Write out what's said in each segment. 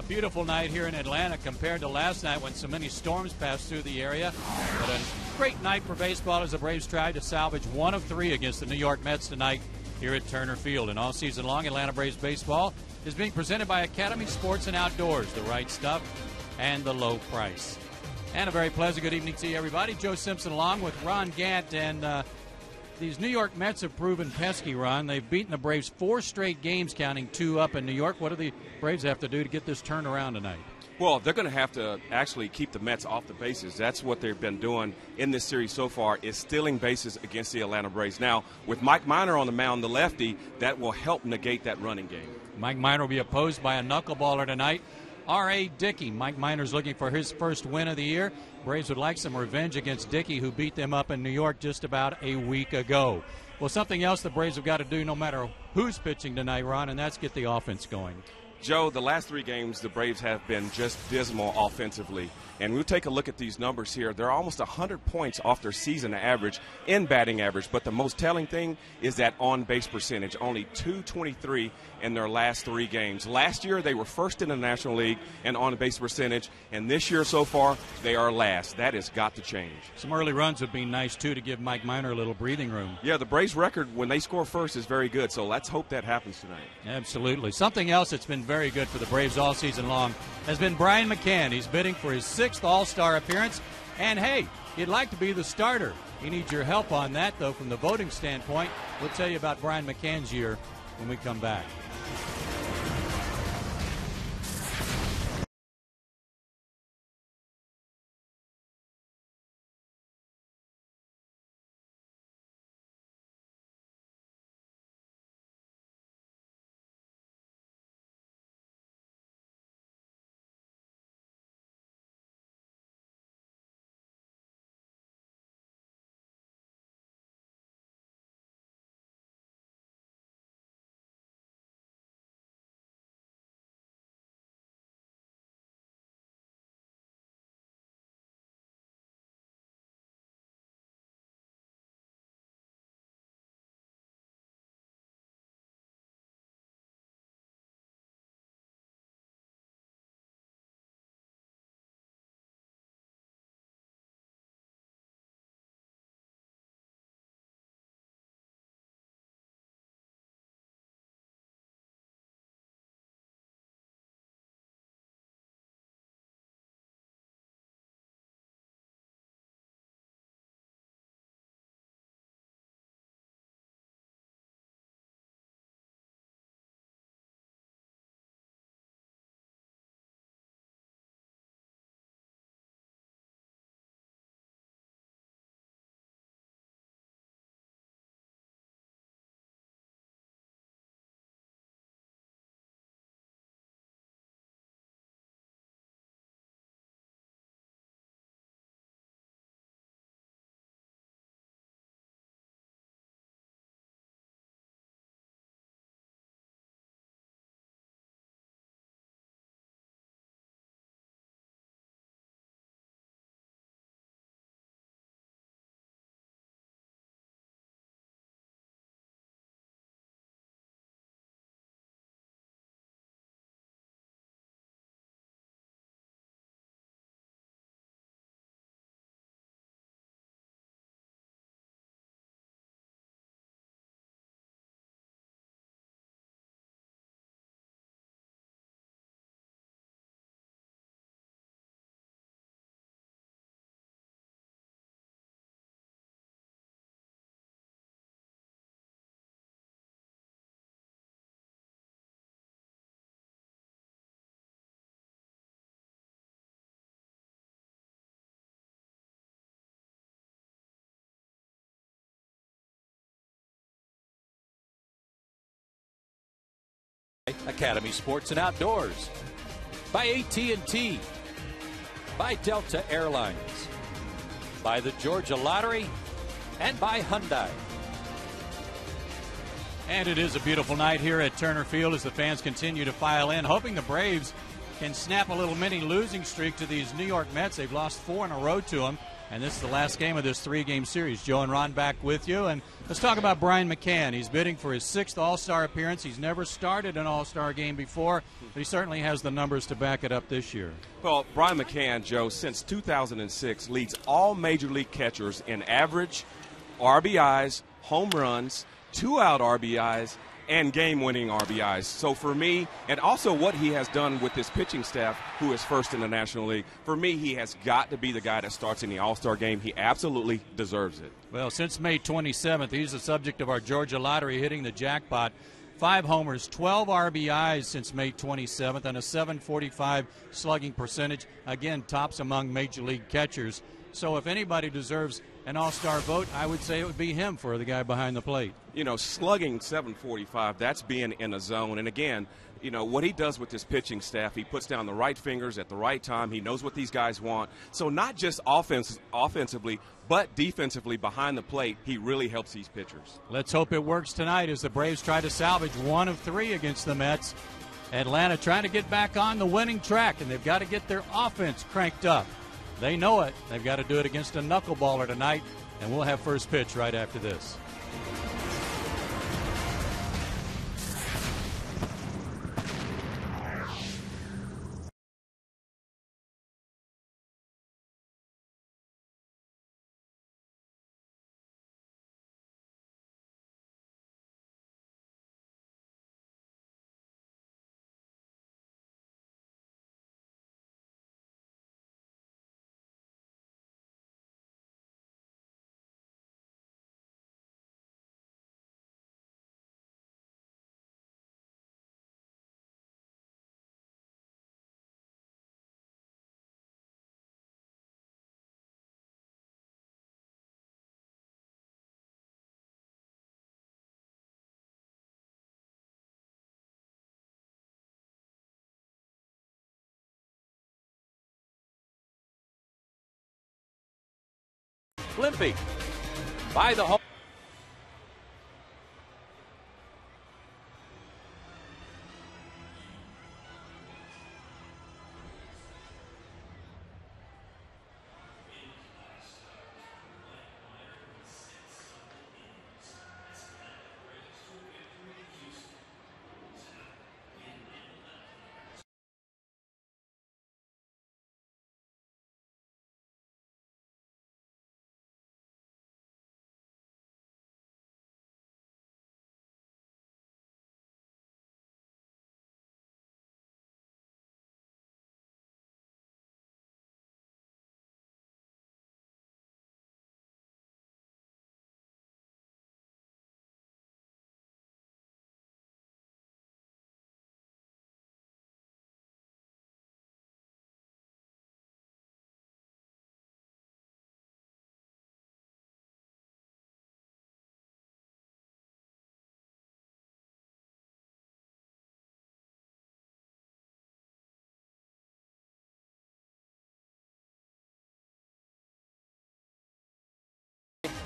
A beautiful night here in Atlanta compared to last night when so many storms passed through the area. But a great night for baseball as the Braves tried to salvage 1 of 3 against the New York Mets tonight here at Turner Field. And all season long, Atlanta Braves baseball is being presented by Academy Sports and Outdoors, the right stuff and the low price. And a very pleasant good evening to you, everybody. Joe Simpson along with Ron Gant. And these New York Mets have proven pesky, Ron. They've beaten the Braves 4 straight games, counting 2 up in New York. What do the Braves have to do to get this turned around tonight? Well, they're going to have to actually keep the Mets off the bases. That's what they've been doing in this series so far, is stealing bases against the Atlanta Braves. Now, with Mike Minor on the mound, the lefty, that will help negate that running game. Mike Minor will be opposed by a knuckleballer tonight, R.A. Dickey. Mike Minor's looking for his first win of the year. Braves would like some revenge against Dickey, who beat them up in New York just about a week ago. Well, something else the Braves have got to do no matter who's pitching tonight, Ron, and that's get the offense going. Joe, the last 3 games, the Braves have been just dismal offensively. And we'll take a look at these numbers here. They're almost 100 points off their season average in batting average. But the most telling thing is that on-base percentage, only .223 in their last 3 games. Last year, they were first in the National League in on-base percentage. And this year so far, they are last. That has got to change. Some early runs would be nice, too, to give Mike Minor a little breathing room. Yeah, the Braves' record when they score first is very good. So let's hope that happens tonight. Absolutely. Something else that's been very good for the Braves all season long has been Brian McCann. He's bidding for his 6th All-Star appearance, and hey, he'd like to be the starter. He needs your help on that, though, from the voting standpoint. We'll tell you about Brian McCann's year when we come back. Academy Sports and Outdoors, by AT&T, by Delta Airlines, by the Georgia Lottery, and by Hyundai. And it is a beautiful night here at Turner Field as the fans continue to file in, hoping the Braves can snap a little mini losing streak to these New York Mets. They've lost 4 in a row to them, And this is the last game of this three-game series. Joe and Ron back with you. And let's talk about Brian McCann. He's bidding for his 6th All-Star appearance. He's never started an All-Star game before, but he certainly has the numbers to back it up this year. Well, Brian McCann, Joe, since 2006 leads all Major League catchers in average, RBIs, home runs, 2-out RBIs, and game-winning RBIs. So for me, and also what he has done with this pitching staff, who is first in the National League, for me, he has got to be the guy that starts in the All-Star game. He absolutely deserves it. Well, since May 27th, he's the subject of our Georgia Lottery, hitting the jackpot. 5 homers, 12 RBIs since May 27th, and a .745 slugging percentage. Again, tops among Major League catchers. So if anybody deserves an All-Star vote, I would say it would be him for the guy behind the plate. You know, slugging .745, that's being in a zone. And again, you know, what he does with his pitching staff, he puts down the right fingers at the right time. He knows what these guys want. So not just offensively, but defensively behind the plate, he really helps these pitchers. Let's hope it works tonight as the Braves try to salvage 1 of 3 against the Mets. Atlanta trying to get back on the winning track, and they've got to get their offense cranked up. They know it. They've got to do it against a knuckleballer tonight, and we'll have first pitch right after this. Blimpie by the home.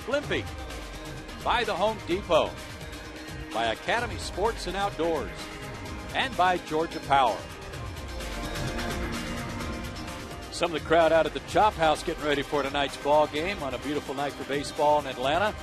Blimpie by the Home Depot, by Academy Sports and Outdoors, and by Georgia Power. Some of the crowd out at the Chop House getting ready for tonight's ball game on a beautiful night for baseball in Atlanta.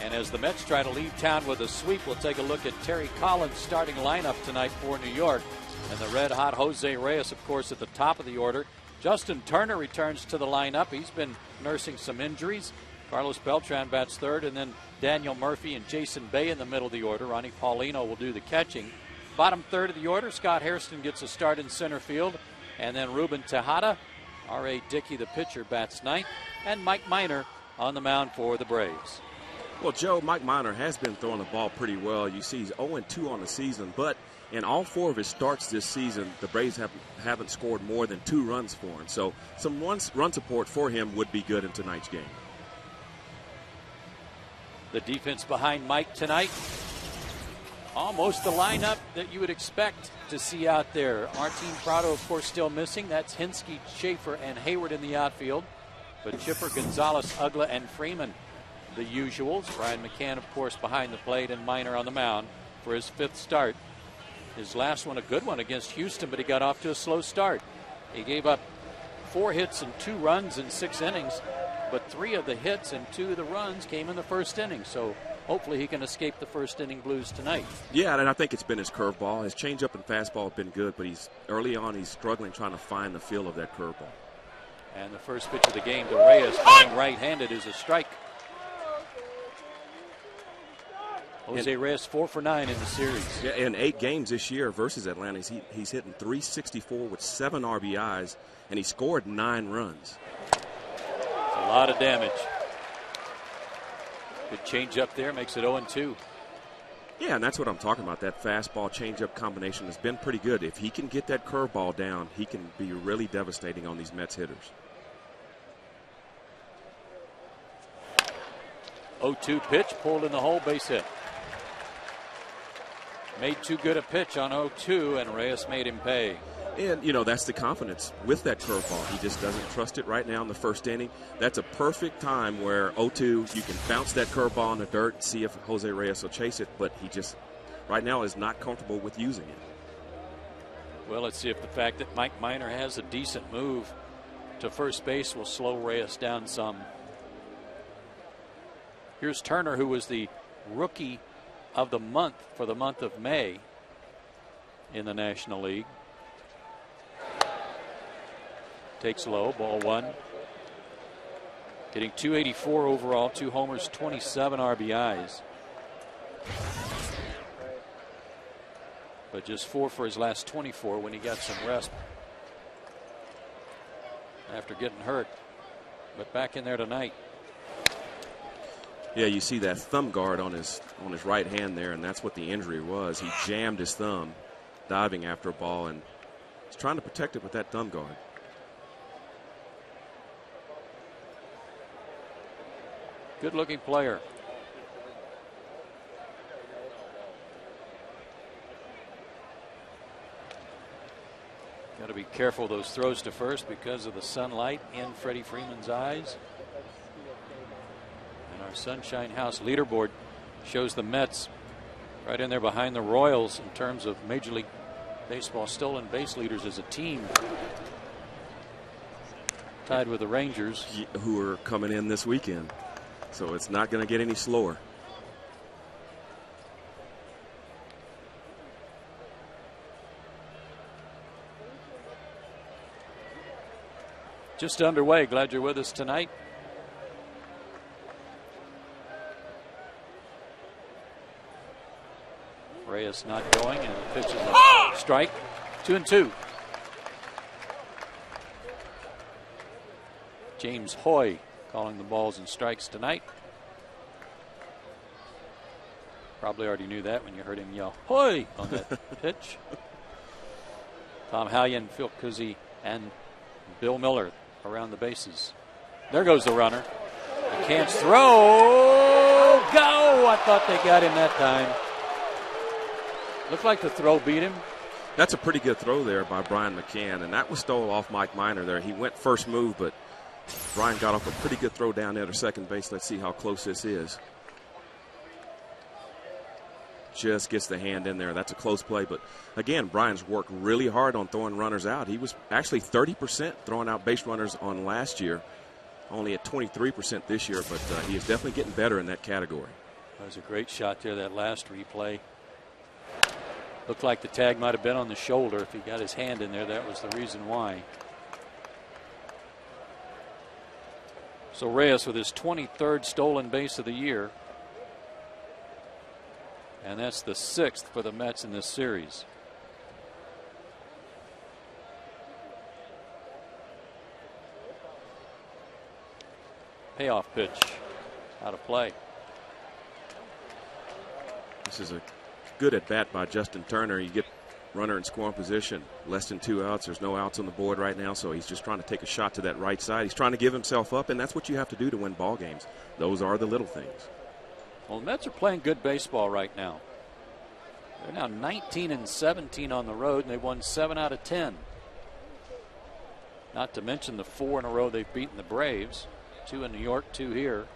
And as the Mets try to leave town with a sweep, we'll take a look at Terry Collins' starting lineup tonight for New York. And the red-hot Jose Reyes, of course, at the top of the order. Justin Turner returns to the lineup. He's been nursing some injuries. Carlos Beltran bats third, and then Daniel Murphy and Jason Bay in the middle of the order. Ronnie Paulino will do the catching. Bottom third of the order, Scott Hairston gets a start in center field, and then Ruben Tejada. R.A. Dickey, the pitcher, bats ninth, and Mike Minor on the mound for the Braves. Well, Joe, Mike Minor has been throwing the ball pretty well. You see he's 0-2 on the season, but in all 4 of his starts this season, the Braves haven't scored more than 2 runs for him. So some run support for him would be good in tonight's game. The defense behind Mike tonight, almost the lineup that you would expect to see out there. Martin Prado, of course, still missing. That's Hinsky, Schaefer, and Hayward in the outfield. But Chipper, Gonzalez, Ugla, and Freeman, the usuals. Brian McCann, of course, behind the plate, and Minor on the mound for his 5th start. His last one, a good one against Houston, but he got off to a slow start. He gave up 4 hits and 2 runs in 6 innings. but 3 of the hits and 2 of the runs came in the first inning. So hopefully he can escape the first inning blues tonight. Yeah, and I think it's been his curveball. His changeup and fastball have been good, but early on he's struggling trying to find the feel of that curveball. And the first pitch of the game to Reyes, playing right-handed, is a strike. Jose Reyes 4 for 9 in the series. Yeah, in 8 games this year versus Atlanta, he's hitting .364 with 7 RBIs, and he scored 9 runs. It's a lot of damage. Good change up there, makes it 0-2. Yeah, and that's what I'm talking about. That fastball changeup combination has been pretty good. If he can get that curveball down, he can be really devastating on these Mets hitters. 0-2 pitch, pulled in the hole, base hit. Made too good a pitch on 0-2, and Reyes made him pay. And, you know, that's the confidence with that curveball. He just doesn't trust it right now in the first inning. That's a perfect time where 0-2, you can bounce that curveball in the dirt and see if Jose Reyes will chase it, but he just, right now, is not comfortable with using it. Well, let's see if the fact that Mike Minor has a decent move to first base will slow Reyes down some. Here's Turner, who was the rookie of the month for the month of May in the National League. Takes low, ball 1. Hitting .284 overall, 2 homers, 27 RBIs. But just 4 for his last 24 when he got some rest after getting hurt. But back in there tonight. Yeah, you see that thumb guard on his right hand there, and that's what the injury was. He jammed his thumb diving after a ball, and he's trying to protect it with that thumb guard. Good looking player. Got to be careful those throws to first because of the sunlight in Freddie Freeman's eyes. And our Sunshine House leaderboard shows the Mets right in there behind the Royals in terms of Major League Baseball stolen base leaders as a team. Tied with the Rangers, who are coming in this weekend. So it's not going to get any slower. Just underway. Glad you're with us tonight. Reyes not going, and the pitch is a strike. 2-2. James Hoy calling the balls and strikes tonight. Probably already knew that when you heard him yell "Hoy" on that pitch. Tom Hallion, Phil Cousy, and Bill Miller around the bases. There goes the runner. He can't throw. Go! I thought they got him that time. Looked like the throw beat him. That's a pretty good throw there by Brian McCann, and that was stole off Mike Minor there. He went first move, but Brian got off a pretty good throw down there to second base. Let's see how close this is. Just gets the hand in there. That's a close play. But, again, Brian's worked really hard on throwing runners out. He was actually 30% throwing out base runners on last year, only at 23% this year. But he is definitely getting better in that category. That was a great shot there, that last replay. Looked like the tag might have been on the shoulder. If he got his hand in there, that was the reason why. So Reyes with his 23rd stolen base of the year. And that's the 6th for the Mets in this series. Payoff pitch. Out of play. This is a good at bat by Justin Turner. You get runner in scoring position, less than 2 outs. There's no outs on the board right now, so he's just trying to take a shot to that right side. He's trying to give himself up, and that's what you have to do to win ball games. Those are the little things. Well, the Mets are playing good baseball right now. They're now 19-17 on the road, and they've won 7 out of 10. Not to mention the 4 in a row they've beaten the Braves. 2 in New York, 2 here.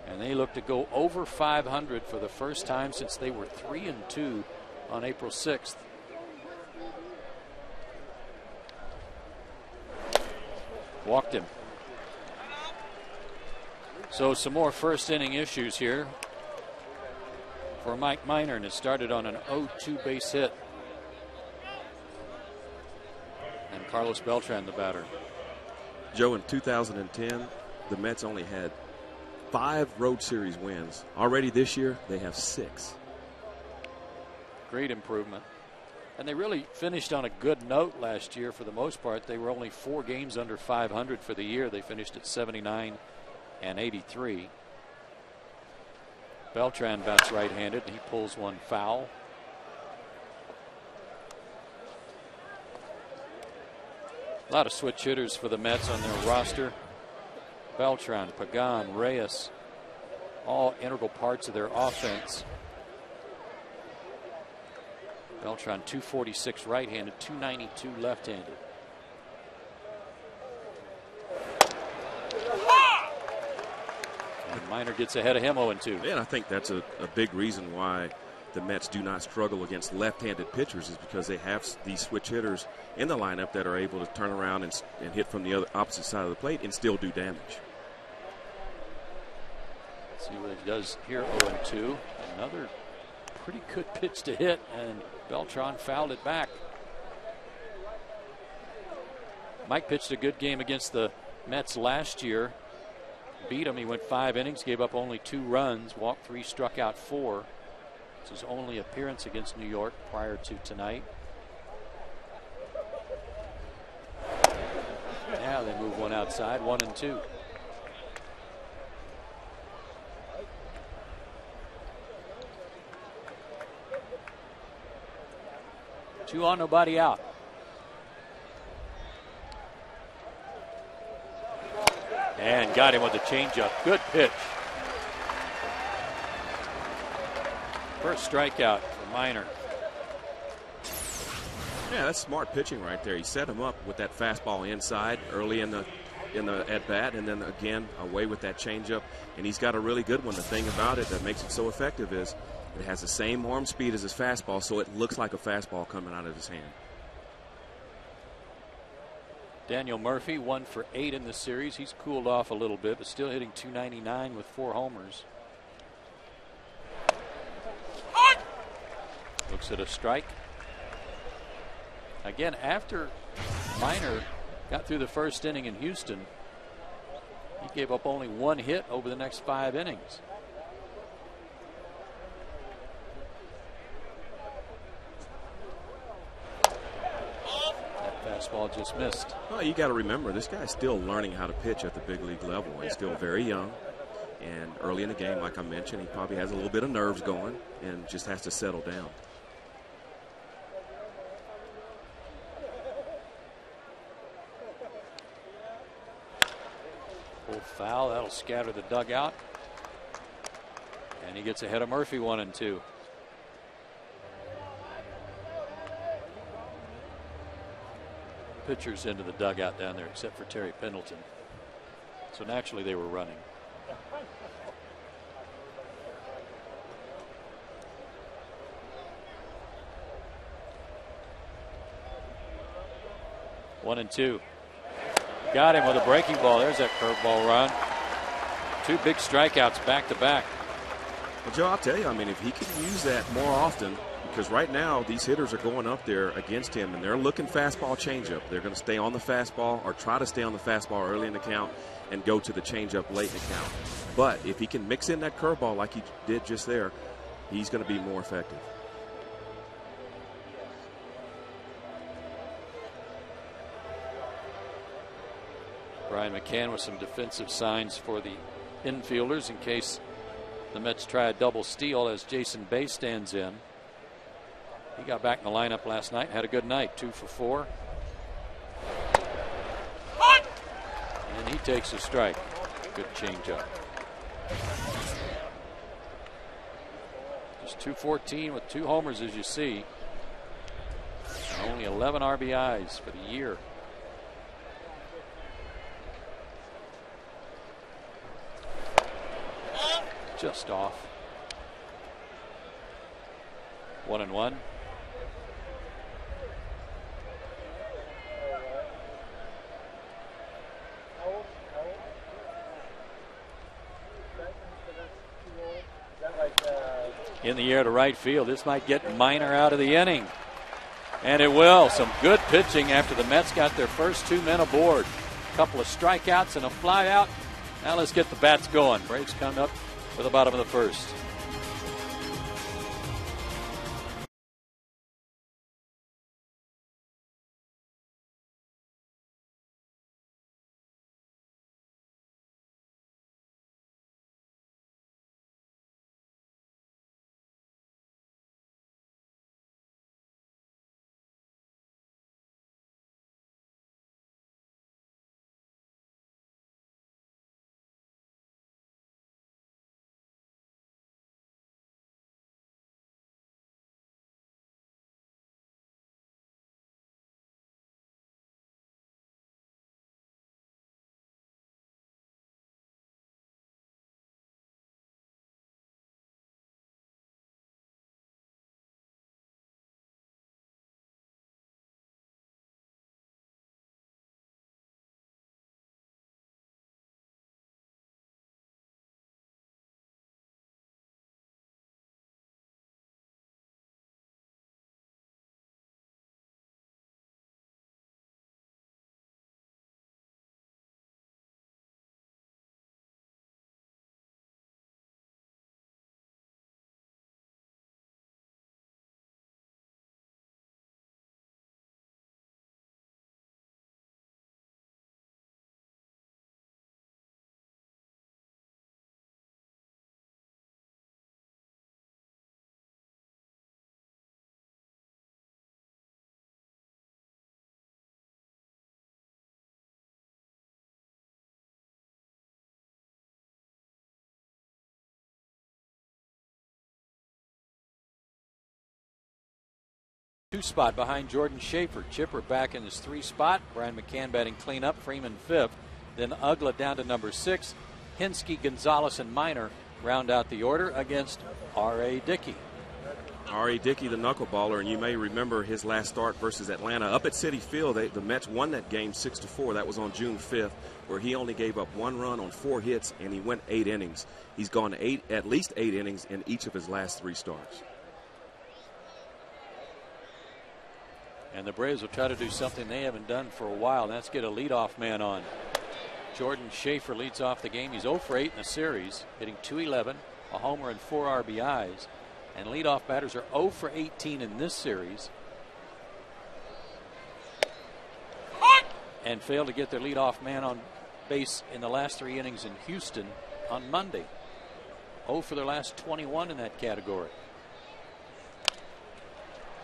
And they look to go over 500 for the first time since they were 3-2 on April 6th. Walked him. So some more first inning issues here for Mike Minor, and it started on an 0-2 base hit. And Carlos Beltran, the batter. Joe, in 2010, the Mets only had 5 road series wins. Already this year, they have 6. Great improvement. And they really finished on a good note last year for the most part. They were only 4 games under 500 for the year. They finished at 79 and 83. Beltran bats right-handed, and he pulls one foul. A lot of switch hitters for the Mets on their roster. Beltran, Pagan, Reyes, all integral parts of their offense. Beltran 246 right-handed, 292 left-handed. And Minor gets ahead of him 0-2. Yeah, and I think that's a big reason why the Mets do not struggle against left-handed pitchers, is because they have these switch hitters in the lineup that are able to turn around and hit from the opposite side of the plate and still do damage. Let's see what he does here. 0-2. Another pretty good pitch to hit, and Beltran fouled it back. Mike pitched a good game against the Mets last year. Beat him. He went 5 innings, gave up only 2 runs, walked 3, struck out 4. It's his only appearance against New York prior to tonight. Now they move one outside, 1-2. Two on, nobody out. And got him with a changeup. Good pitch. First strikeout for Minor. Yeah, that's smart pitching right there. He set him up with that fastball inside early in the at bat, and then again away with that changeup. And he's got a really good one. The thing about it that makes it so effective is it has the same arm speed as his fastball, so it looks like a fastball coming out of his hand. Daniel Murphy 1 for 8 in this series. He's cooled off a little bit, but still hitting .299 with 4 homers. Looks at a strike. Again, after Minor got through the first inning in Houston, he gave up only 1 hit over the next 5 innings. That fastball just missed. Well, you got to remember, this guy's still learning how to pitch at the big league level. He's still very young. And early in the game, like I mentioned, he probably has a little bit of nerves going and just has to settle down. Full foul, that'll scatter the dugout. And he gets ahead of Murphy 1-2. Pitchers into the dugout down there except for Terry Pendleton. So naturally they were running. One and two. Got him with a breaking ball. There's that curveball run. 2 big strikeouts back to back. Well, Joe, I'll tell you, I mean, if he can use that more often, because right now these hitters are going up there against him and they're looking fastball changeup. They're going to stay on the fastball or try to stay on the fastball early in the count and go to the changeup late in the count. But if he can mix in that curveball like he did just there, he's going to be more effective. Brian McCann with some defensive signs for the infielders in case the Mets try a double steal as Jason Bay stands in. He got back in the lineup last night, had a good night, 2 for 4. And he takes a strike. Good changeup. Just 214 with 2 homers, as you see. And only 11 RBIs for the year. Just off. 1-1. in the air to right field. This might get Minor out of the inning. And it will. Some good pitching after the Mets got their first 2 men aboard. A couple of strikeouts and a fly out. Now let's get the bats going. Braves come up for the bottom of the first. Two spot behind Jordan Schaefer. Chipper back in his 3 spot. Brian McCann batting cleanup. Freeman 5th. Then Ugla down to number 6. Hinsky, Gonzalez, and Minor round out the order against R.A. Dickey. R.A. Dickey, the knuckleballer, and you may remember his last start versus Atlanta. Up at Citi Field, the Mets won that game 6-4. That was on June 5th, where he only gave up 1 run on 4 hits, and he went 8 innings. He's gone at least 8 innings in each of his last 3 starts. And the Braves will try to do something they haven't done for a while, and that's get a leadoff man on. Jordan Schaefer leads off the game. He's 0 for 8 in the series, hitting .211, a homer and 4 RBIs. And leadoff batters are 0 for 18 in this series. And failed to get their leadoff man on base in the last 3 innings in Houston on Monday. 0 for their last 21 in that category.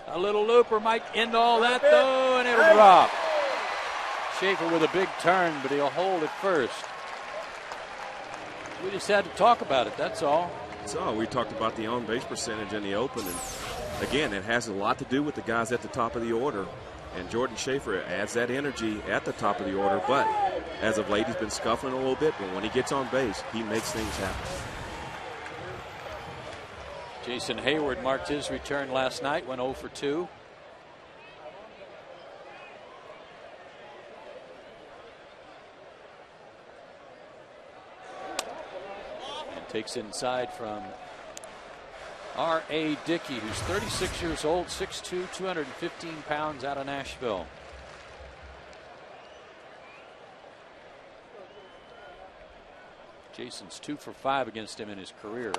A little looper might end all that, though, and it'll drop. Schaefer with a big turn, but he'll hold it first. We just had to talk about it, that's all. So we talked about the on-base percentage in the open, and again, it has a lot to do with the guys at the top of the order. And Jordan Schaefer adds that energy at the top of the order, but as of late, he's been scuffling a little bit, but when he gets on base, he makes things happen. Jason Hayward marked his return last night, went 0 for 2. And takes inside from R.A. Dickey, who's 36 years old, 6'2", 215 pounds, out of Nashville. Jason's 2 for 5 against him in his career.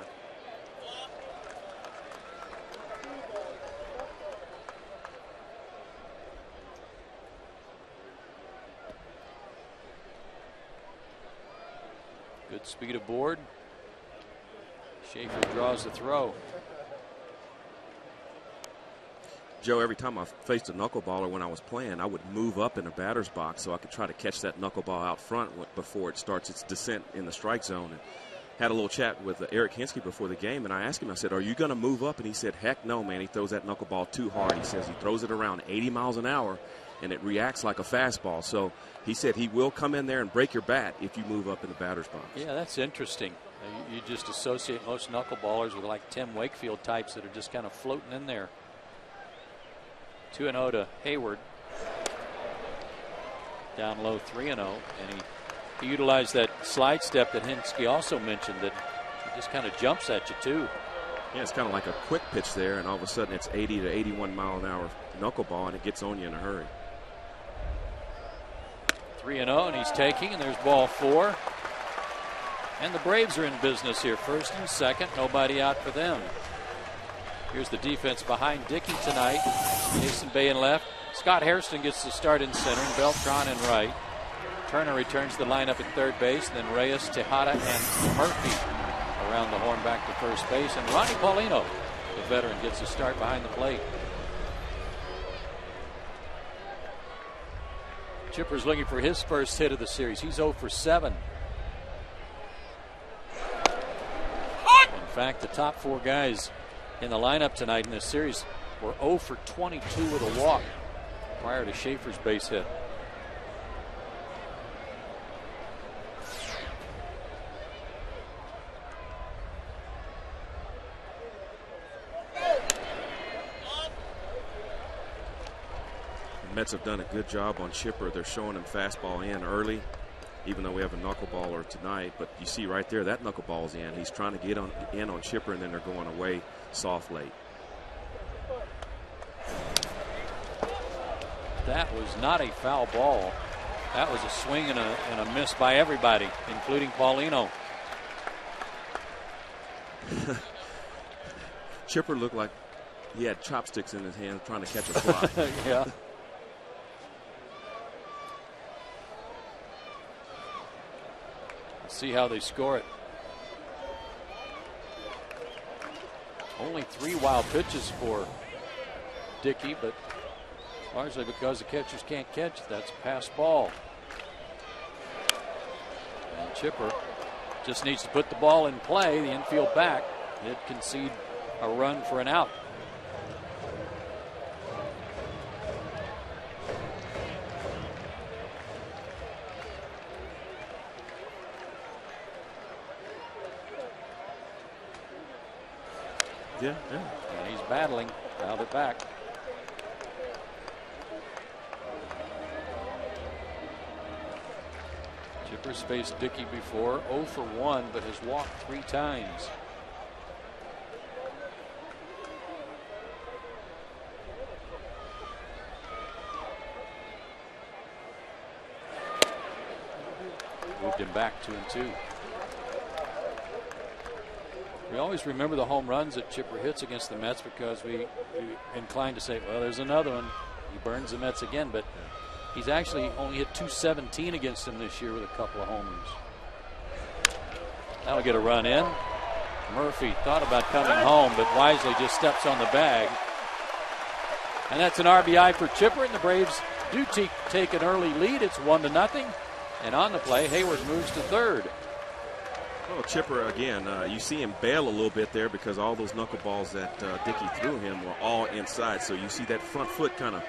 Good speed aboard. Schaefer draws the throw. Joe, every time I faced a knuckleballer when I was playing, I would move up in the batter's box so I could try to catch that knuckleball out front before it starts its descent in the strike zone. And had a little chat with Eric Hinsky before the game, and I asked him, I said, are you going to move up? And he said, heck no, man. He throws that knuckleball too hard. He says he throws it around 80 miles an hour, and it reacts like a fastball. So he said he will come in there and break your bat if you move up in the batter's box. Yeah, that's interesting. You just associate most knuckleballers with like Tim Wakefield types that are just kind of floating in there. 2-0 to Hayward. Down low 3-0, and he utilized that slide step that Hinsky also mentioned, that he just kind of jumps at you too. Yeah, it's kind of like a quick pitch there, and all of a sudden it's 80 to 81 mile an hour knuckleball, and it gets on you in a hurry. 3-0, and he's taking, and there's ball 4. And the Braves are in business here. First and second, nobody out for them. Here's the defense behind Dickey tonight. Jason Bay in left. Scott Hairston gets the start in center, and Beltran in right. Turner returns to the lineup at third base. Then Reyes, Tejada, and Murphy around the horn back to first base. And Ronnie Paulino, the veteran, gets the start behind the plate. Chipper's looking for his first hit of the series. He's 0 for 7. In fact, the top 4 guys in the lineup tonight in this series were 0 for 22 with a walk prior to Schaefer's base hit. The Mets have done a good job on Chipper. They're showing him fastball in early, even though we have a knuckleballer tonight. But you see right there, that knuckleball's in. He's trying to get in on Chipper, and then they're going away soft late. That was not a foul ball. That was a swing and a miss by everybody, including Paulino. Chipper looked like he had chopsticks in his hand trying to catch a fly. Yeah. Let's see how they score it. Only 3 wild pitches for Dickey, but largely because the catchers can't catch it. That's a pass ball. And Chipper just needs to put the ball in play. The infield back did concede a run for an out. Yeah. And he's battling. Fouled it back. Chipper's faced Dickey before, 0 for 1, but has walked 3 times. Moved him back 2-2. We always remember the home runs that Chipper hits against the Mets because we inclined to say, well, there's another one. He burns the Mets again, but he's actually only hit .217 against them this year with a couple of homers. That'll get a run in. Murphy thought about coming home, but wisely just steps on the bag. And that's an RBI for Chipper, and the Braves do take an early lead. It's 1-0. And on the play, Hayward moves to third. Well, Chipper, again, you see him bail a little bit there because all those knuckleballs that Dickey threw him were all inside. So you see that front foot kind of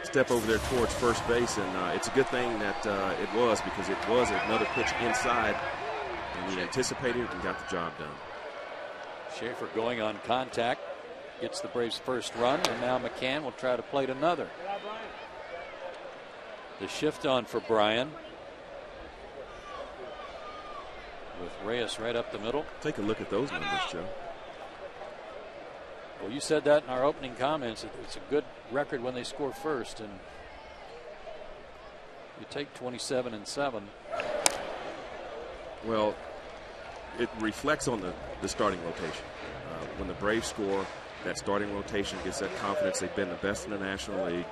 step over there towards first base, and it's a good thing that it was, because it was another pitch inside, and he anticipated it and got the job done. Schaefer going on contact, gets the Braves' first run, and now McCann will try to plate another. The shift on for Bryan, with Reyes right up the middle. Take a look at those numbers, Joe. Well, you said that in our opening comments. It's a good record when they score first, and you take 27-7. Well, it reflects on the starting rotation. When the Braves score, that starting rotation gets that confidence. They've been the best in the National League,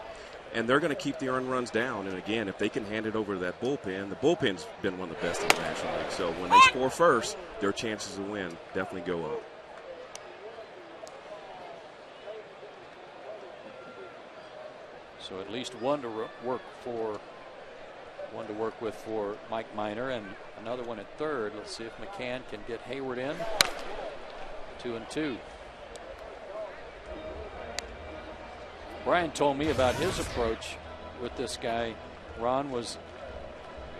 and they're going to keep the earned runs down. And again, if they can hand it over to that bullpen, the bullpen's been one of the best in the National League. So when they score first, their chances to win definitely go up. So at least one to work with for Mike Minor, and another one at third. Let's see if McCann can get Hayward in. 2-2. Brian told me about his approach with this guy, Ron, was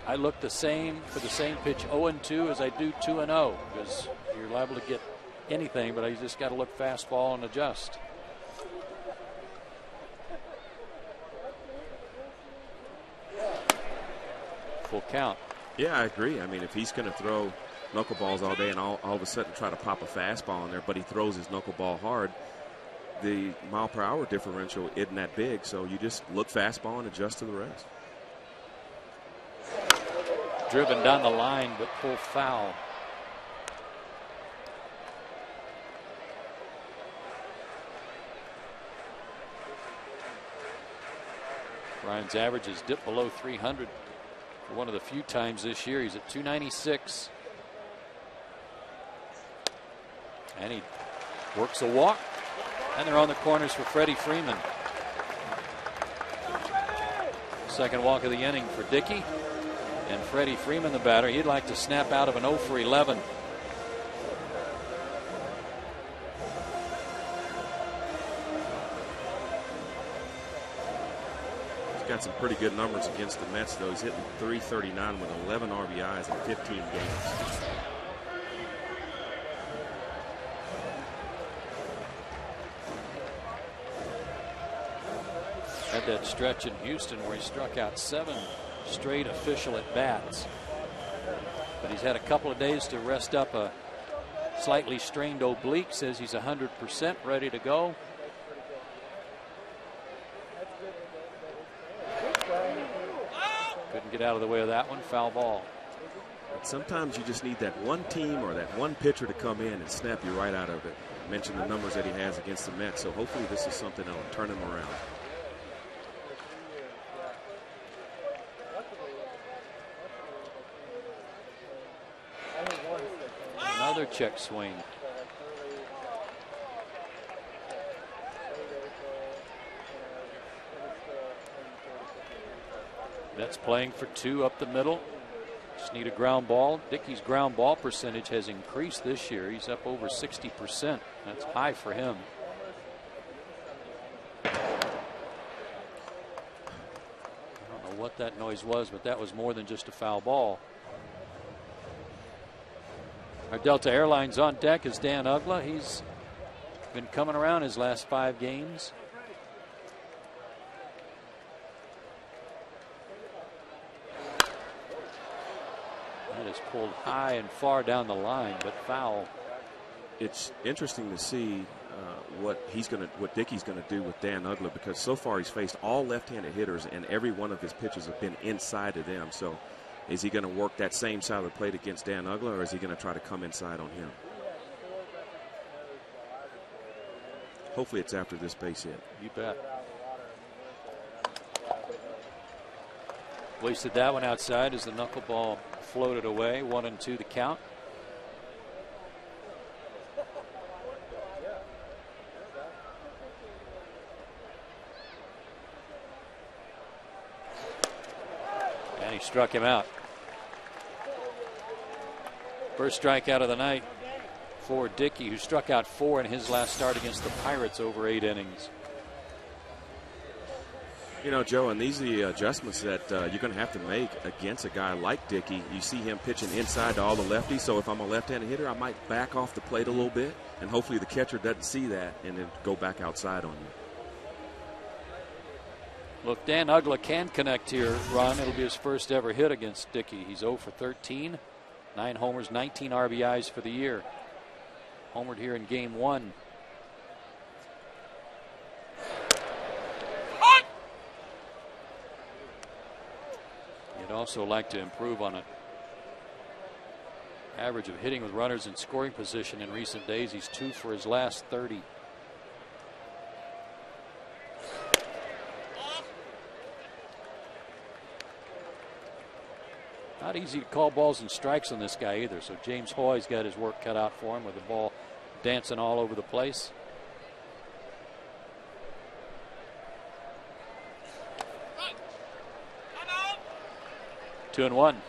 I look the same for the same pitch 0-2 as I do 2-0, because you're liable to get anything, but you just got to look fastball and adjust. Full count. Yeah, I agree. I mean, if he's going to throw knuckleballs all day and all of a sudden try to pop a fastball in there, but he throws his knuckleball hard, the mile per hour differential isn't that big, so you just look fastball and adjust to the rest. Driven down the line, but pulled foul. Ryan's average has dipped below 300 for one of the few times this year. He's at 296. And he works a walk. And they're on the corners for Freddie Freeman. Second walk of the inning for Dickey. And Freddie Freeman, the batter, he'd like to snap out of an 0 for 11. He's got some pretty good numbers against the Mets, though. He's hitting .339 with 11 RBIs in 15 games. Had that stretch in Houston where he struck out 7 straight official at bats. But he's had a couple of days to rest up a slightly strained oblique. Says he's 100% ready to go. Couldn't get out of the way of that one. Foul ball. But sometimes you just need that one team or that one pitcher to come in and snap you right out of it. I mentioned the numbers that he has against the Mets, so hopefully this is something that will turn him around. Another check swing. Mets playing for 2 up the middle. Just need a ground ball. Dickey's ground ball percentage has increased this year. He's up over 60%. That's high for him. I don't know what that noise was, but that was more than just a foul ball. Our Delta Airlines on deck is Dan Ugla. He's been coming around his last 5 games. That is pulled high and far down the line, but foul. It's interesting to see what Dickey's going to do with Dan Ugla, because so far he's faced all left-handed hitters, and every one of his pitches have been inside of them. So is he going to work that same side of the plate against Dan Ugla, or is he going to try to come inside on him? Hopefully it's after this base hit. You bet. Wasted that one outside as the knuckleball floated away. 1-2 the count. And he struck him out. First strikeout of the night for Dickey, who struck out 4 in his last start against the Pirates over 8 innings. You know, Joe, and these are the adjustments that you're going to have to make against a guy like Dickey. You see him pitching inside to all the lefties, so if I'm a left-handed hitter, I might back off the plate a little bit, and hopefully the catcher doesn't see that and then go back outside on you. Look, Dan Ugla can connect here, Ron. It'll be his first ever hit against Dickey. He's 0 for 13, 9 homers, 19 RBIs for the year. Homered here in game 1. You'd also like to improve on an average of hitting with runners in scoring position in recent days. He's 2 for his last 30. Not easy to call balls and strikes on this guy either. So James Hoy's got his work cut out for him with the ball dancing all over the place. Two and one.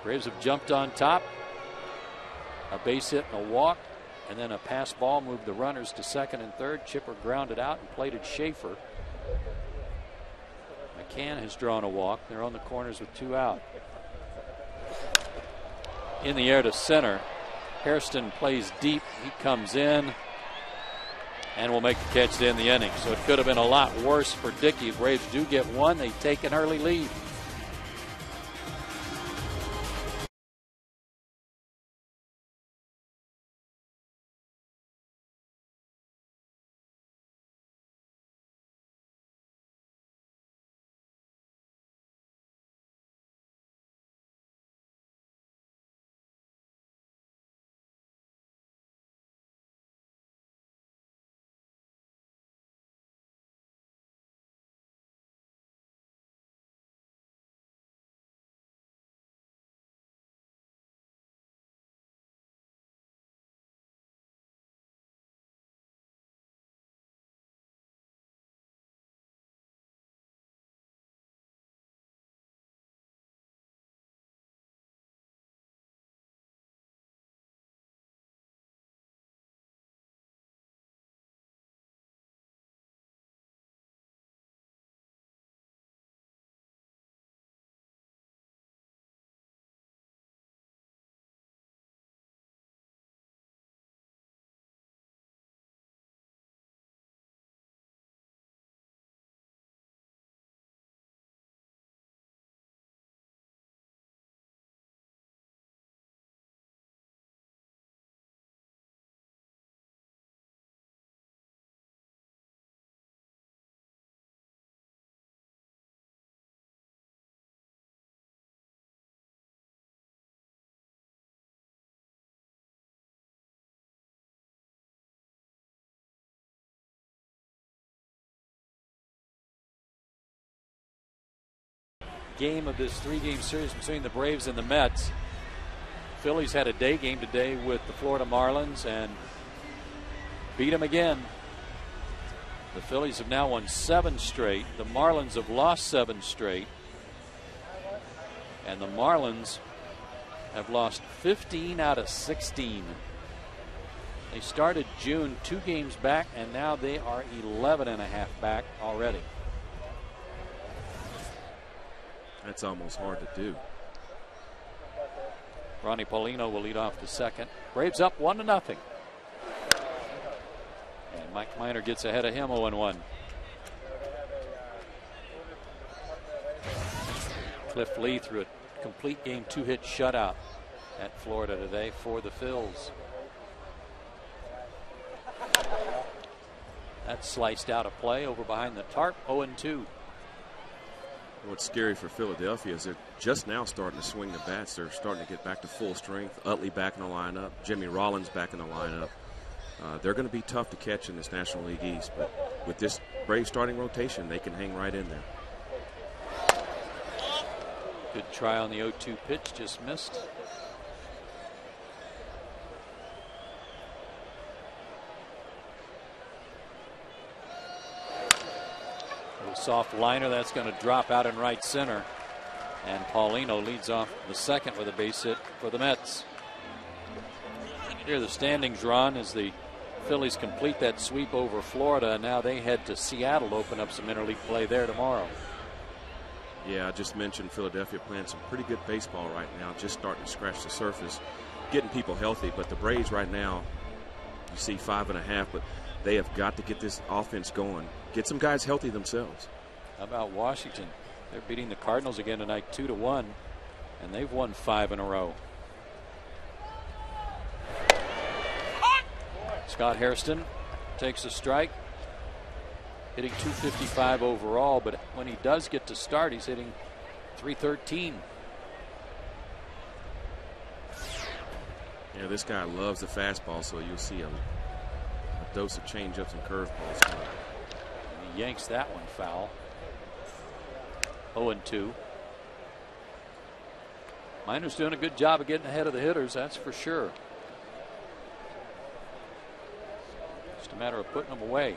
Braves have jumped on top. A base hit and a walk, and then a pass ball moved the runners to second and third. Chipper grounded out and plated Schaefer. McCann has drawn a walk. They're on the corners with 2 out. In the air to center. Hairston plays deep. He comes in. and will make the catch to end the inning. So it could have been a lot worse for Dickey. Braves do get one. They take an early lead. Game of this 3-game series between the Braves and the Mets. Phillies had a day game today with the Florida Marlins and beat them again. The Phillies have now won 7 straight. The Marlins have lost 7 straight. And the Marlins have lost 15 out of 16. They started June 2 games back, and now they are 11 and a half back already. That's almost hard to do. Ronnie Paulino will lead off the second. Braves up 1-0. And Mike Minor gets ahead of him 0-1. Cliff Lee threw a complete game 2-hit shutout at Florida today for the Phils. That's sliced out of play over behind the tarp. 0-2. What's scary for Philadelphia is they're just now starting to swing the bats. They're starting to get back to full strength. Utley back in the lineup. Jimmy Rollins back in the lineup. They're going to be tough to catch in this National League East, but with this Braves starting rotation, they can hang right in there. Good try on the 0-2 pitch, just missed. Soft liner that's going to drop out in right center, and Paulino leads off the second with a base hit for the Mets. Here the standings, Ron, as the Phillies complete that sweep over Florida, and now they head to Seattle to open up some interleague play there tomorrow. Yeah, I just mentioned Philadelphia playing some pretty good baseball right now, just starting to scratch the surface, getting people healthy. But the Braves right now, you see 5.5, but they have got to get this offense going. Get some guys healthy themselves. How about Washington? They're beating the Cardinals again tonight 2-1, and they've won 5 in a row. Scott Hairston takes a strike, hitting .255 overall, but when he does get to start, he's hitting .313. Yeah, this guy loves the fastball, so you'll see a dose of changeups and curveballs. He yanks that one foul. 0-2. Minor's doing a good job of getting ahead of the hitters, that's for sure. Just a matter of putting them away.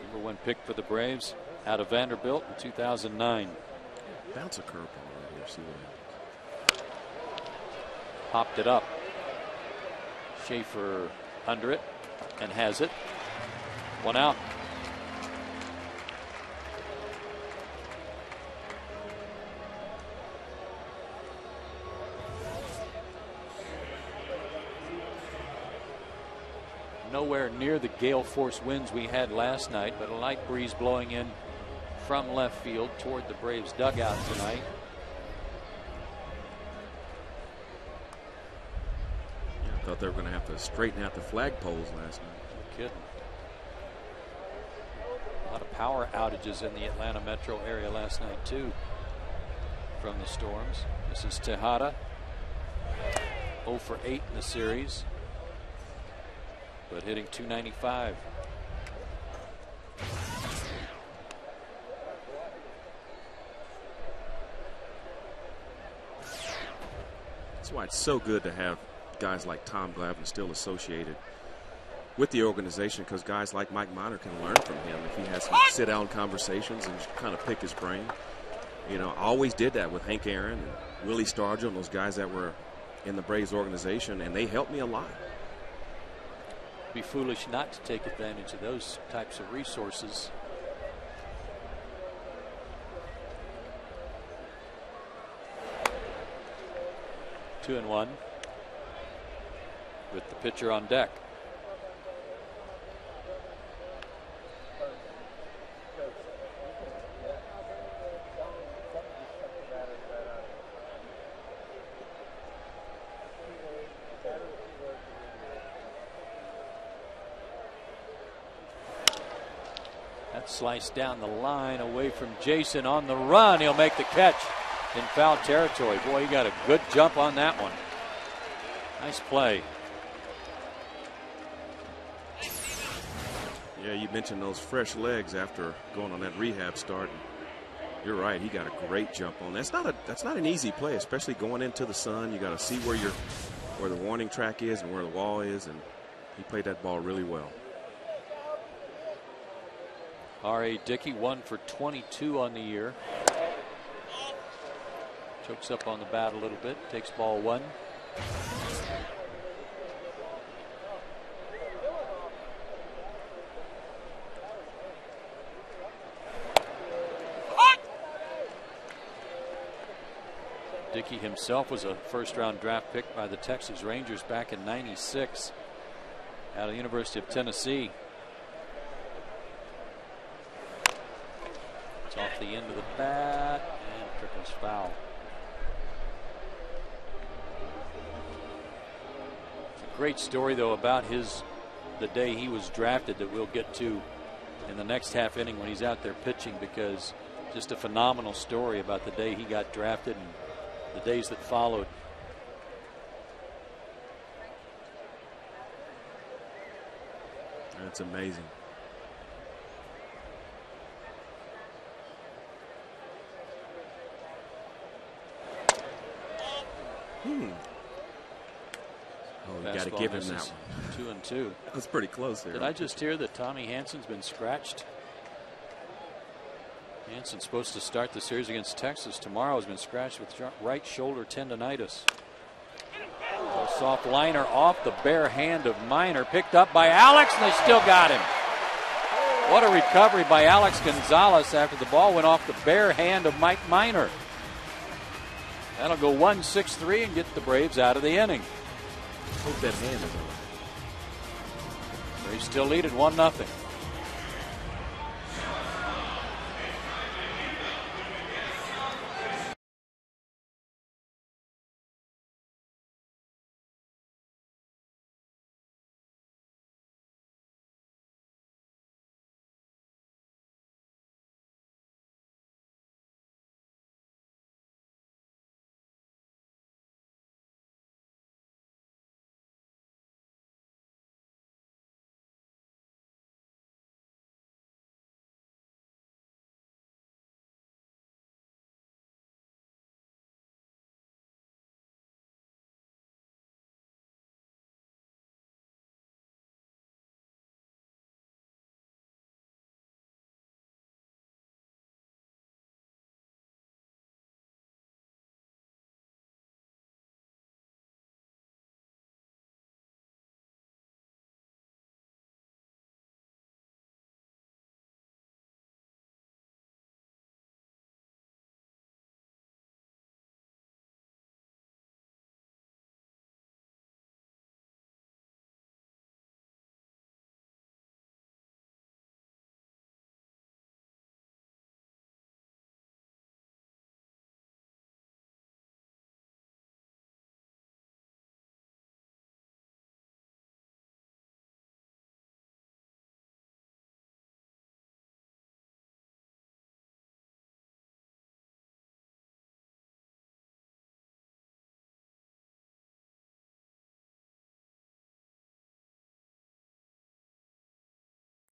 Number 1 pick for the Braves out of Vanderbilt in 2009. Bounce a curveball right here, see what happens. Popped it up. Schaefer under it and has it. 1 out. nowhere near the gale force winds we had last night, but a light breeze blowing in from left field toward the Braves dugout tonight. Yeah, I thought they were going to have to straighten out the flagpoles last night. No kidding. A lot of power outages in the Atlanta metro area last night too from the storms. This is Tejada, 0 for 8 in the series, but hitting .295. That's why it's so good to have guys like Tom Glavine still associated with the organization, because guys like Mike Minor can learn from him if he has some sit-down conversations and kind of pick his brain. You know, I always did that with Hank Aaron and Willie Stargell and those guys that were in the Braves organization, and they helped me a lot. Be foolish not to take advantage of those types of resources. Two and one with the pitcher on deck. That sliced down the line away from Jason on the run. He'll make the catch in foul territory. Boy, he got a good jump on that one. Nice play. Yeah, you mentioned those fresh legs after going on that rehab start. You're right, he got a great jump on. That's not an easy play, especially going into the sun. You got to see where the warning track is and where the wall is, and he played that ball really well. R.A. Dickey 1 for 22 on the year. Chokes up on the bat a little bit. Takes ball one. Dickey himself was a first-round draft pick by the Texas Rangers back in '96 out of the University of Tennessee. It's off the end of the bat and trickles foul. It's a great story, though, about the day he was drafted that we'll get to in the next half inning when he's out there pitching, because just a phenomenal story about the day he got drafted and the days that followed. That's amazing. Oh, you got to give him that one. 2-2. That was pretty close there. Did I just hear that Tommy Hansen's been scratched? Hansen's supposed to start the series against Texas tomorrow. Has been scratched with right shoulder tendonitis. A soft liner off the bare hand of Minor, picked up by Alex, and they still got him. What a recovery by Alex Gonzalez after the ball went off the bare hand of Mike Minor. That'll go 1-6-3 and get the Braves out of the inning. Hope that hand is on. Braves still lead at 1-0.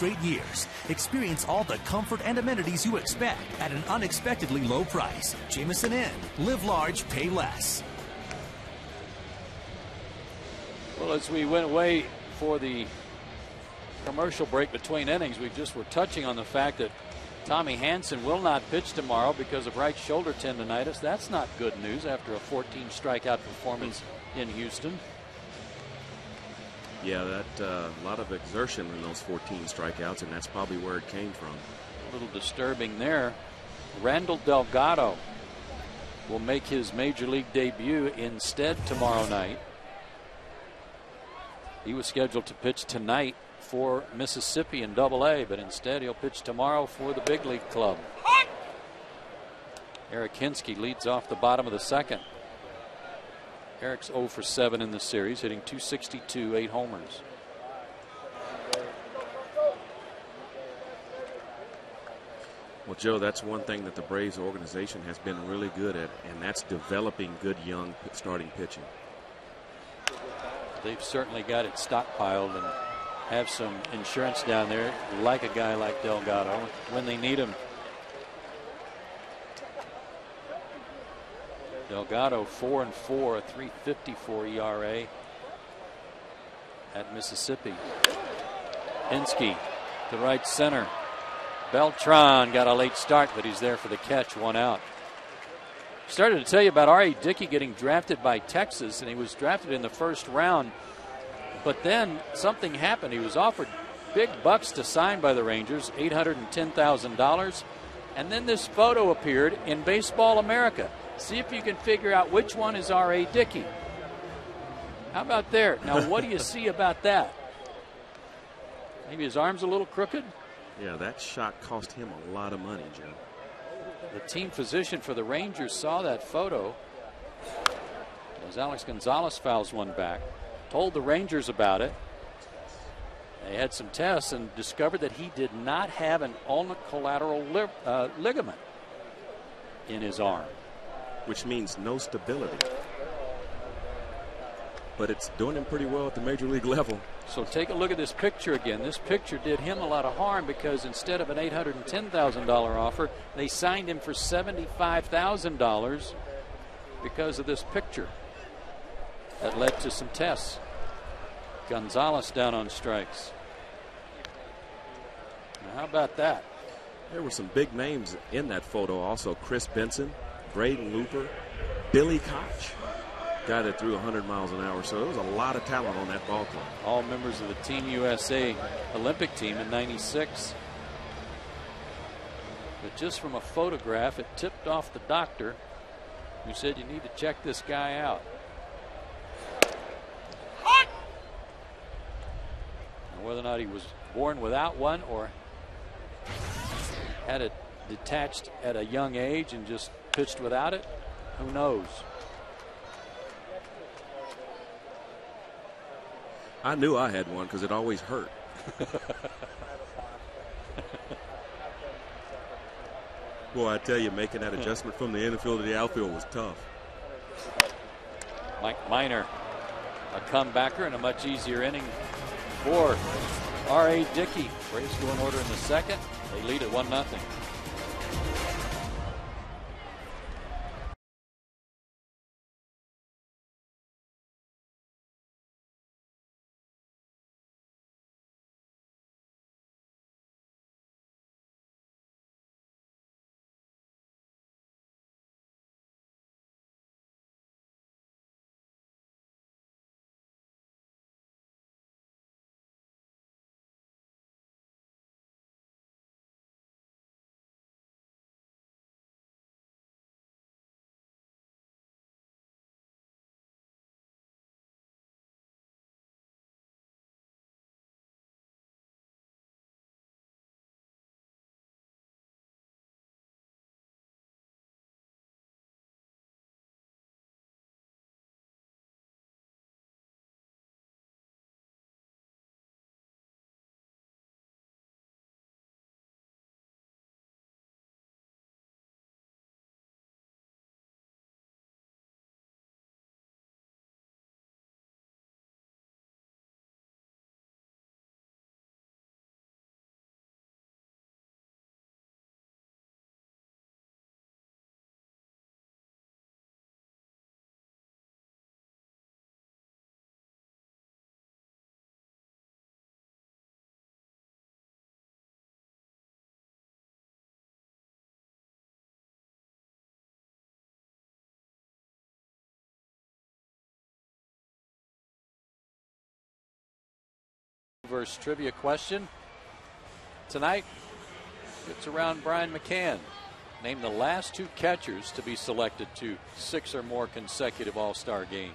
straight years. Experience all the comfort and amenities you expect at an unexpectedly low price. Jameson Inn. Live large, pay less. Well, as we went away for the commercial break between innings, we just were touching on the fact that Tommy Hanson will not pitch tomorrow because of right shoulder tendonitis. That's not good news after a 14 strikeout performance in Houston. Yeah, that a lot of exertion in those 14 strikeouts, and that's probably where it came from. A little disturbing there. Randall Delgado will make his major league debut instead tomorrow night. He was scheduled to pitch tonight for Mississippi in Double-A, but instead he'll pitch tomorrow for the big league club. Eric Hinsky leads off the bottom of the second. Eric's 0 for 7 in the series, hitting .262, 8 homers. Well, Joe, that's one thing that the Braves organization has been really good at, and that's developing good young starting pitching. They've certainly got it stockpiled and have some insurance down there, like a guy like Delgado, when they need him. Delgado 4-4, a 3.54 ERA at Mississippi. Hinsky to right center. Beltran got a late start, but he's there for the catch, 1 out. Started to tell you about R.A. Dickey getting drafted by Texas, and he was drafted in the first round. But then something happened. He was offered big bucks to sign by the Rangers, $810,000. And then this photo appeared in Baseball America. See if you can figure out which one is R.A. Dickey. How about there? Now, what do you see about that? Maybe his arm's a little crooked? Yeah, that shot cost him a lot of money, Joe. The team physician for the Rangers saw that photo as Alex Gonzalez fouls one back. Told the Rangers about it. They had some tests and discovered that he did not have an ulnar collateral ligament in his arm. Which means no stability. But it's doing him pretty well at the major league level. So take a look at this picture again. This picture did him a lot of harm because instead of an $810,000 offer, they signed him for $75,000 because of this picture. That led to some tests. Gonzalez down on strikes. Now, how about that? There were some big names in that photo also. Chris Benson, Braden Looper, Billy Koch, guy that threw 100 miles an hour. So there was a lot of talent on that ball club. All members of the Team USA Olympic team in '96. But just from a photograph, it tipped off the doctor who said you need to check this guy out. Whether or not he was born without one or had it detached at a young age and just pitched without it, who knows? I knew I had one because it always hurt. Boy, I tell you, making that adjustment from the infield to the outfield was tough. Mike Minor, a comebacker and a much easier inning for R.A. Dickey. Braves go in order in the second. They lead at 1-0. versus trivia question tonight. It's around Brian McCann. Name the last 2 catchers to be selected to 6 or more consecutive All-Star games.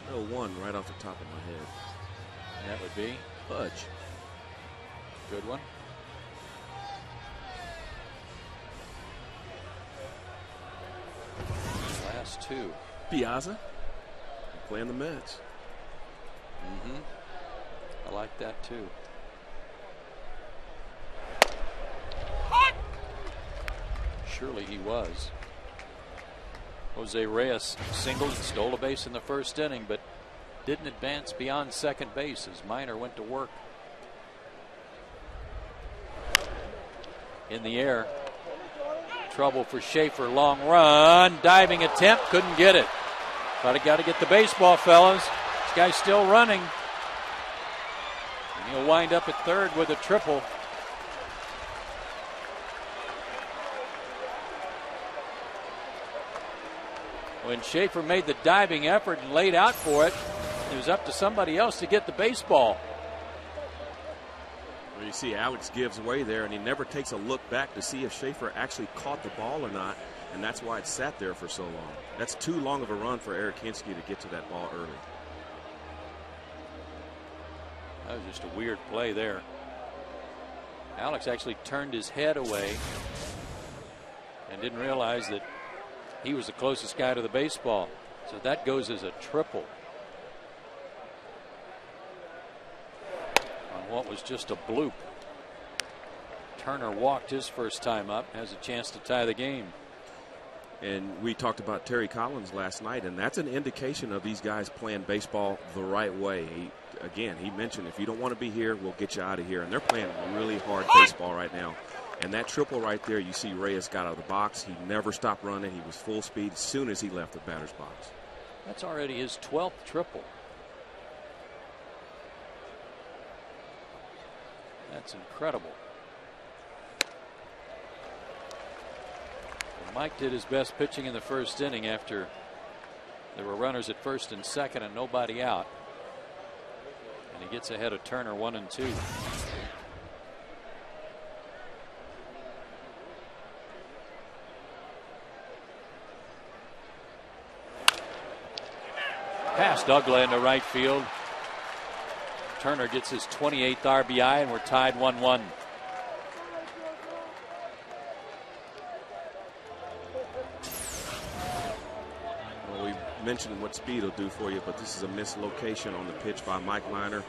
I know one right off the top of my head. And that would be Fudge. Good one. Last 2. Piazza. Playing the Mets. I like that too. Surely he was. Jose Reyes singled and stole a base in the first inning, but didn't advance beyond second base as Minor went to work. In the air. Trouble for Schaefer. Long run. Diving attempt. Couldn't get it. But I got to get the baseball, fellas. This guy's still running. And he'll wind up at third with a triple. When Schaefer made the diving effort and laid out for it, it was up to somebody else to get the baseball. Well, you see Alex gives way there, and he never takes a look back to see if Schaefer actually caught the ball or not, and that's why it sat there for so long. That's too long of a run for Eric Hinsky to get to that ball early. That was just a weird play there. Alex actually turned his head away and didn't realize that he was the closest guy to the baseball. So that goes as a triple on what was just a bloop. Turner walked his first time up, has a chance to tie the game. And we talked about Terry Collins last night, and that's an indication of these guys playing baseball the right way. He mentioned, if you don't want to be here, we'll get you out of here. And they're playing really hard baseball right now. And that triple right there, you see Reyes got out of the box. He never stopped running. He was full speed as soon as he left the batter's box. That's already his 12th triple. That's incredible. Well, Mike did his best pitching in the first inning after there were runners at first and second and nobody out. And he gets ahead of Turner 1-2. Pass Ugla into right field. Turner gets his 28th RBI, and we're tied 1-1. Well, we mentioned what speed will do for you, but this is a mislocation on the pitch by Mike Minor.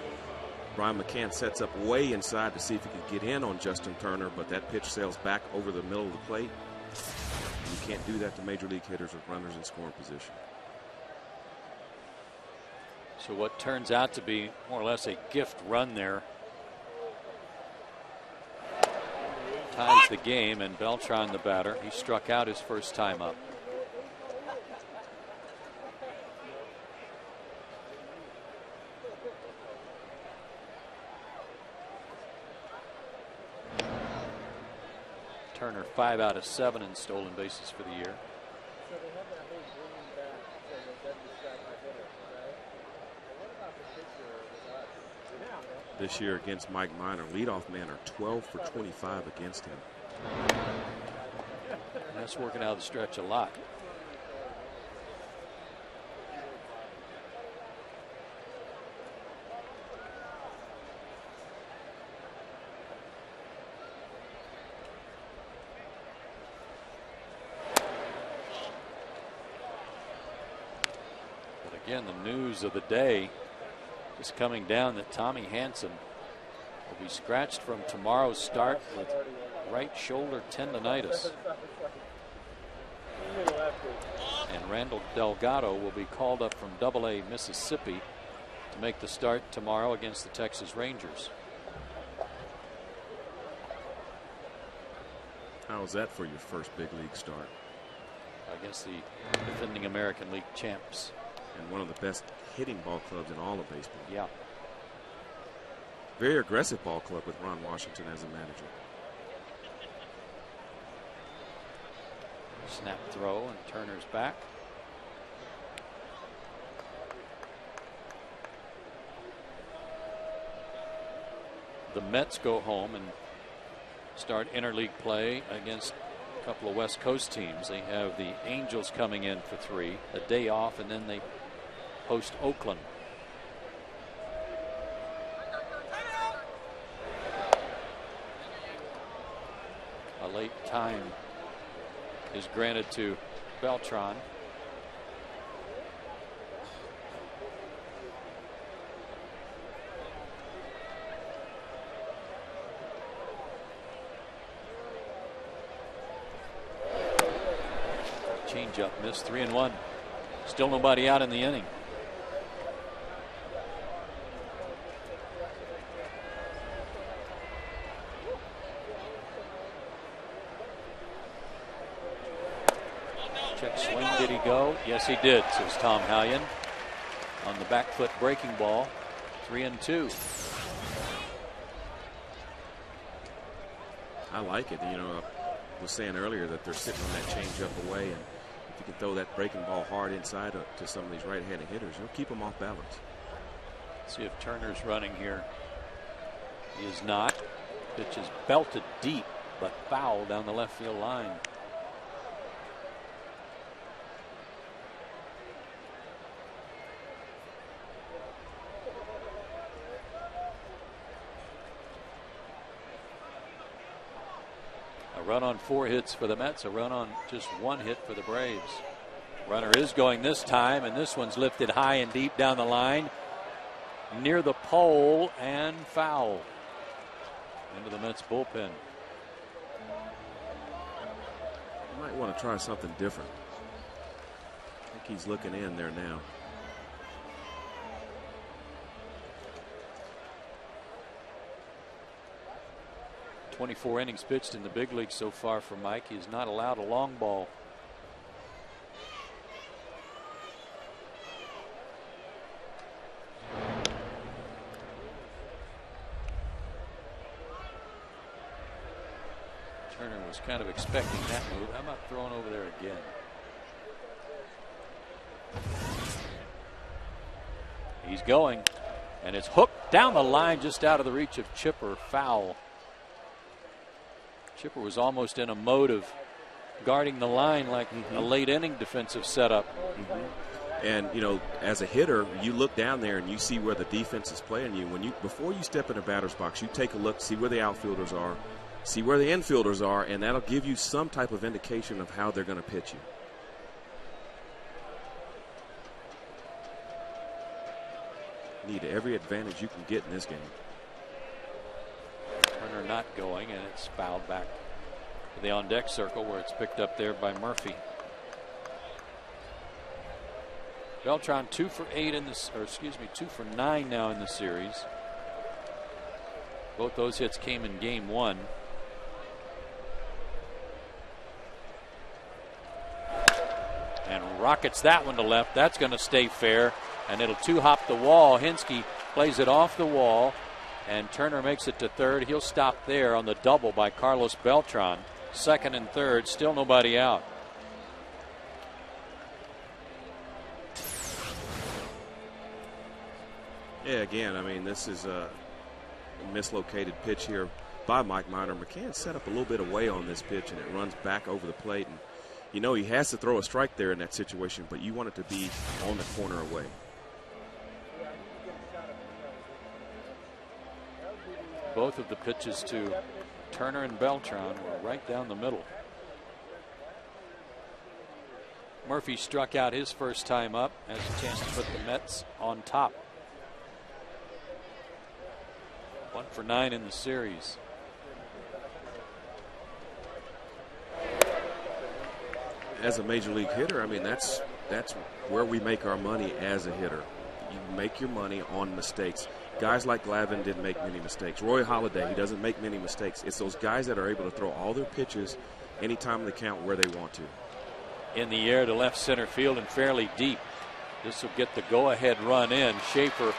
Brian McCann sets up way inside to see if he could get in on Justin Turner, but that pitch sails back over the middle of the plate. You can't do that to major league hitters with runners in scoring position. So what turns out to be more or less a gift run there ties the game, and Beltran, the batter, he struck out his first time up. Turner 5 out of 7 in stolen bases for the year. This year against Mike Minor, leadoff men are 12 for 25 against him. And that's working out of the stretch a lot. But again, the news of the day is coming down that Tommy Hanson will be scratched from tomorrow's start with right shoulder tendonitis. And Randall Delgado will be called up from AA Mississippi to make the start tomorrow against the Texas Rangers. How's that for your first big league start? Against the defending American League champs. And one of the best hitting ball clubs in all of baseball. Yeah. Very aggressive ball club with Ron Washington as a manager. Snap throw, and Turner's back. the Mets go home and start interleague play against a couple of West Coast teams. They have the Angels coming in for 3, a day off, and then they host Oakland. A late time is granted to Beltran. Changeup missed, 3-1. Still nobody out in the inning. Check swing, did he go? Yes, he did, says Tom Hallion. On the back foot breaking ball, 3-2. I like it. You know, I was saying earlier that they're sitting on that changeup away, and if you can throw that breaking ball hard inside to some of these right-handed hitters, you'll keep them off balance. See if Turner's running here. He is not. Pitch is belted deep, but foul down the left field line. A run on 4 hits for the Mets, a run on just 1 hit for the Braves. Runner is going this time, and this one's lifted high and deep down the line, near the pole, and foul into the Mets bullpen. You might want to try something different. I think he's looking in there now. "24 innings pitched in the big league so far for Mike. He has not allowed a long ball. Turner was kind of expecting that move. How about throwing over there again? He's going, and it's hooked down the line just out of the reach of Chipper. Foul. Chipper was almost in a mode of guarding the line like a late inning defensive setup. And you know, as a hitter, you look down there and you see where the defense is playing you. Before you step in a batter's box, you take a look, see where the outfielders are, see where the infielders are, and that'll give you some type of indication of how they're going to pitch you. Need every advantage you can get in this game. Turner not going, and it's fouled back to the on-deck circle where it's picked up there by Murphy. Beltran 2 for 8 in this, or excuse me, 2 for 9 now in the series. Both those hits came in game 1. And rockets that one to left. That's going to stay fair, and it'll 2-hop the wall. Hinsky plays it off the wall, and Turner makes it to third. He'll stop there on the double by Carlos Beltran. Second and third, still nobody out. Yeah, again, I mean, this is a mislocated pitch here by Mike Minor. McCann set up a little bit away on this pitch, and it runs back over the plate. And you know he has to throw a strike there in that situation, but you want it to be on the corner away. Both of the pitches to Turner and Beltran were right down the middle. Murphy struck out his first time up, has a chance to put the Mets on top. 1 for 9 in the series. As a major league hitter, I mean, that's where we make our money as a hitter. You make your money on mistakes. Guys like Glavine didn't make many mistakes. Roy Halladay, he doesn't make many mistakes. It's those guys that are able to throw all their pitches anytime they count where they want to. In the air to left center field and fairly deep. This will get the go-ahead run in. Schaefer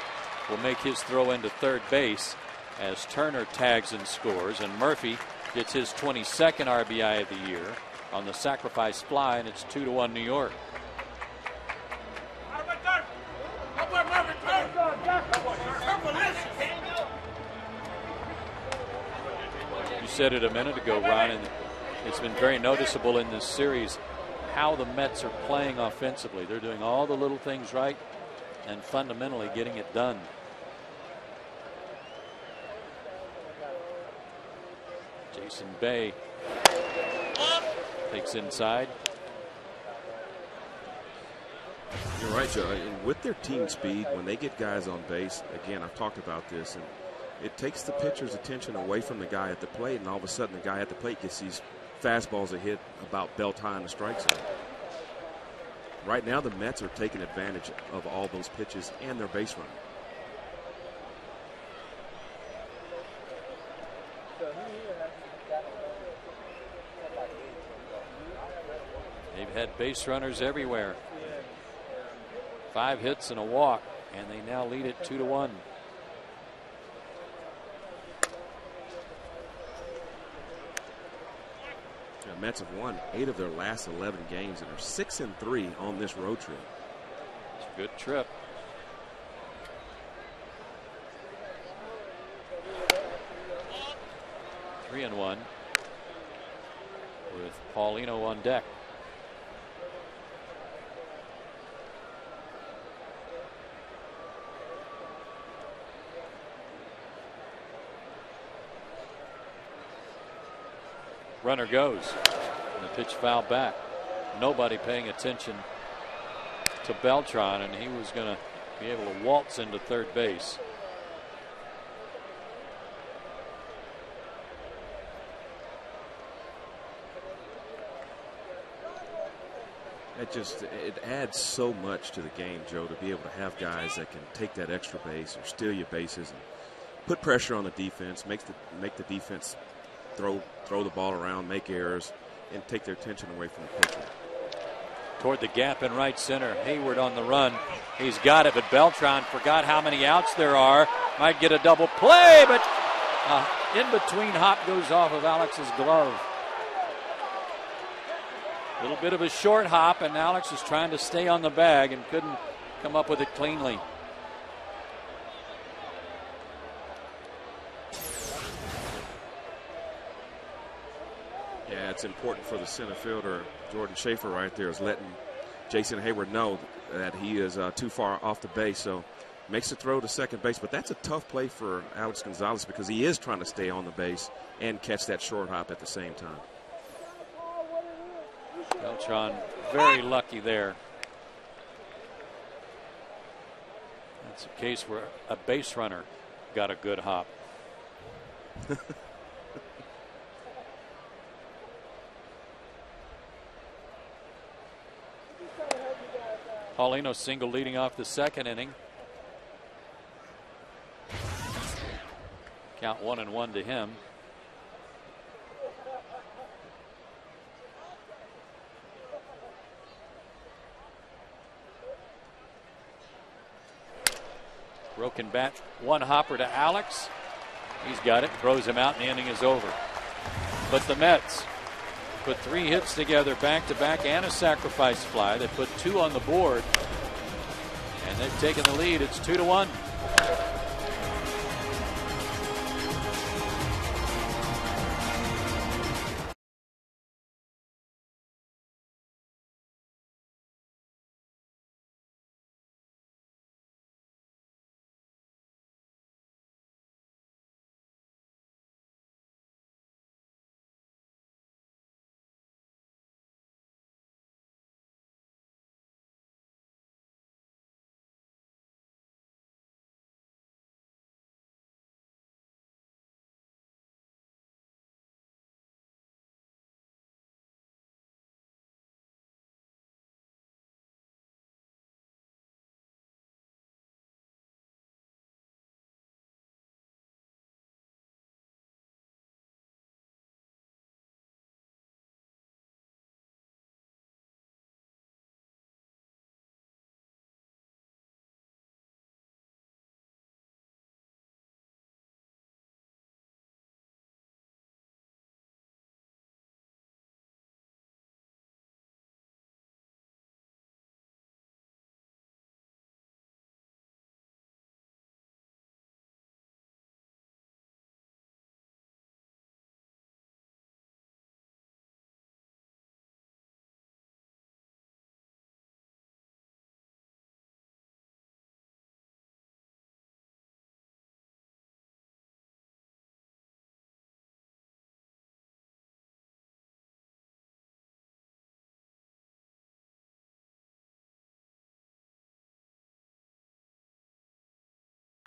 will make his throw into third base as Turner tags and scores, and Murphy gets his 22nd RBI of the year on the sacrifice fly, and it's 2-1 New York. said it a minute ago, Ron, and it's been very noticeable in this series how the Mets are playing offensively. They're doing all the little things right and fundamentally getting it done. Jason Bay takes inside. You're right, Joe. And with their team speed, when they get guys on base, again, I've talked about this, and it takes the pitcher's attention away from the guy at the plate, and all of a sudden the guy at the plate gets these fastballs that hit about belt high in the strike zone. Right now, the Mets are taking advantage of all those pitches and their base running. They've had base runners everywhere. 5 hits and a walk, and they now lead it 2-1. The Mets have won 8 of their last 11 games and are 6-3 on this road trip. It's a good trip. Three and 1 with Paulino on deck. Runner goes, and the pitch fouled back. Nobody paying attention to Beltran, and he was going to be able to waltz into third base. It adds so much to the game, Joe, to be able to have guys that can take that extra base or steal your bases and put pressure on the defense, make the defense throw the ball around, make errors, and take their attention away from the pitcher. Toward the gap in right center. Hayward on the run. He's got it, but Beltran forgot how many outs there are. Might get a double play, but in between hop goes off of Alex's glove. A little bit of a short hop, and Alex is trying to stay on the bag and couldn't come up with it cleanly. Yeah, it's important for the center fielder, Jordan Schaefer, right there, is letting Jason Hayward know that he is too far off the base. So makes the throw to second base. But that's a tough play for Alex Gonzalez because he is trying to stay on the base and catch that short hop at the same time. Beltran very lucky there. That's a case where a base runner got a good hop. Paulino single leading off the second inning. Count 1-1 to him. Broken bat, one hopper to Alex. He's got it, throws him out, and the inning is over. But the Mets put 3 hits together back to back and a sacrifice fly. They put 2 on the board, and they've taken the lead. It's 2-1.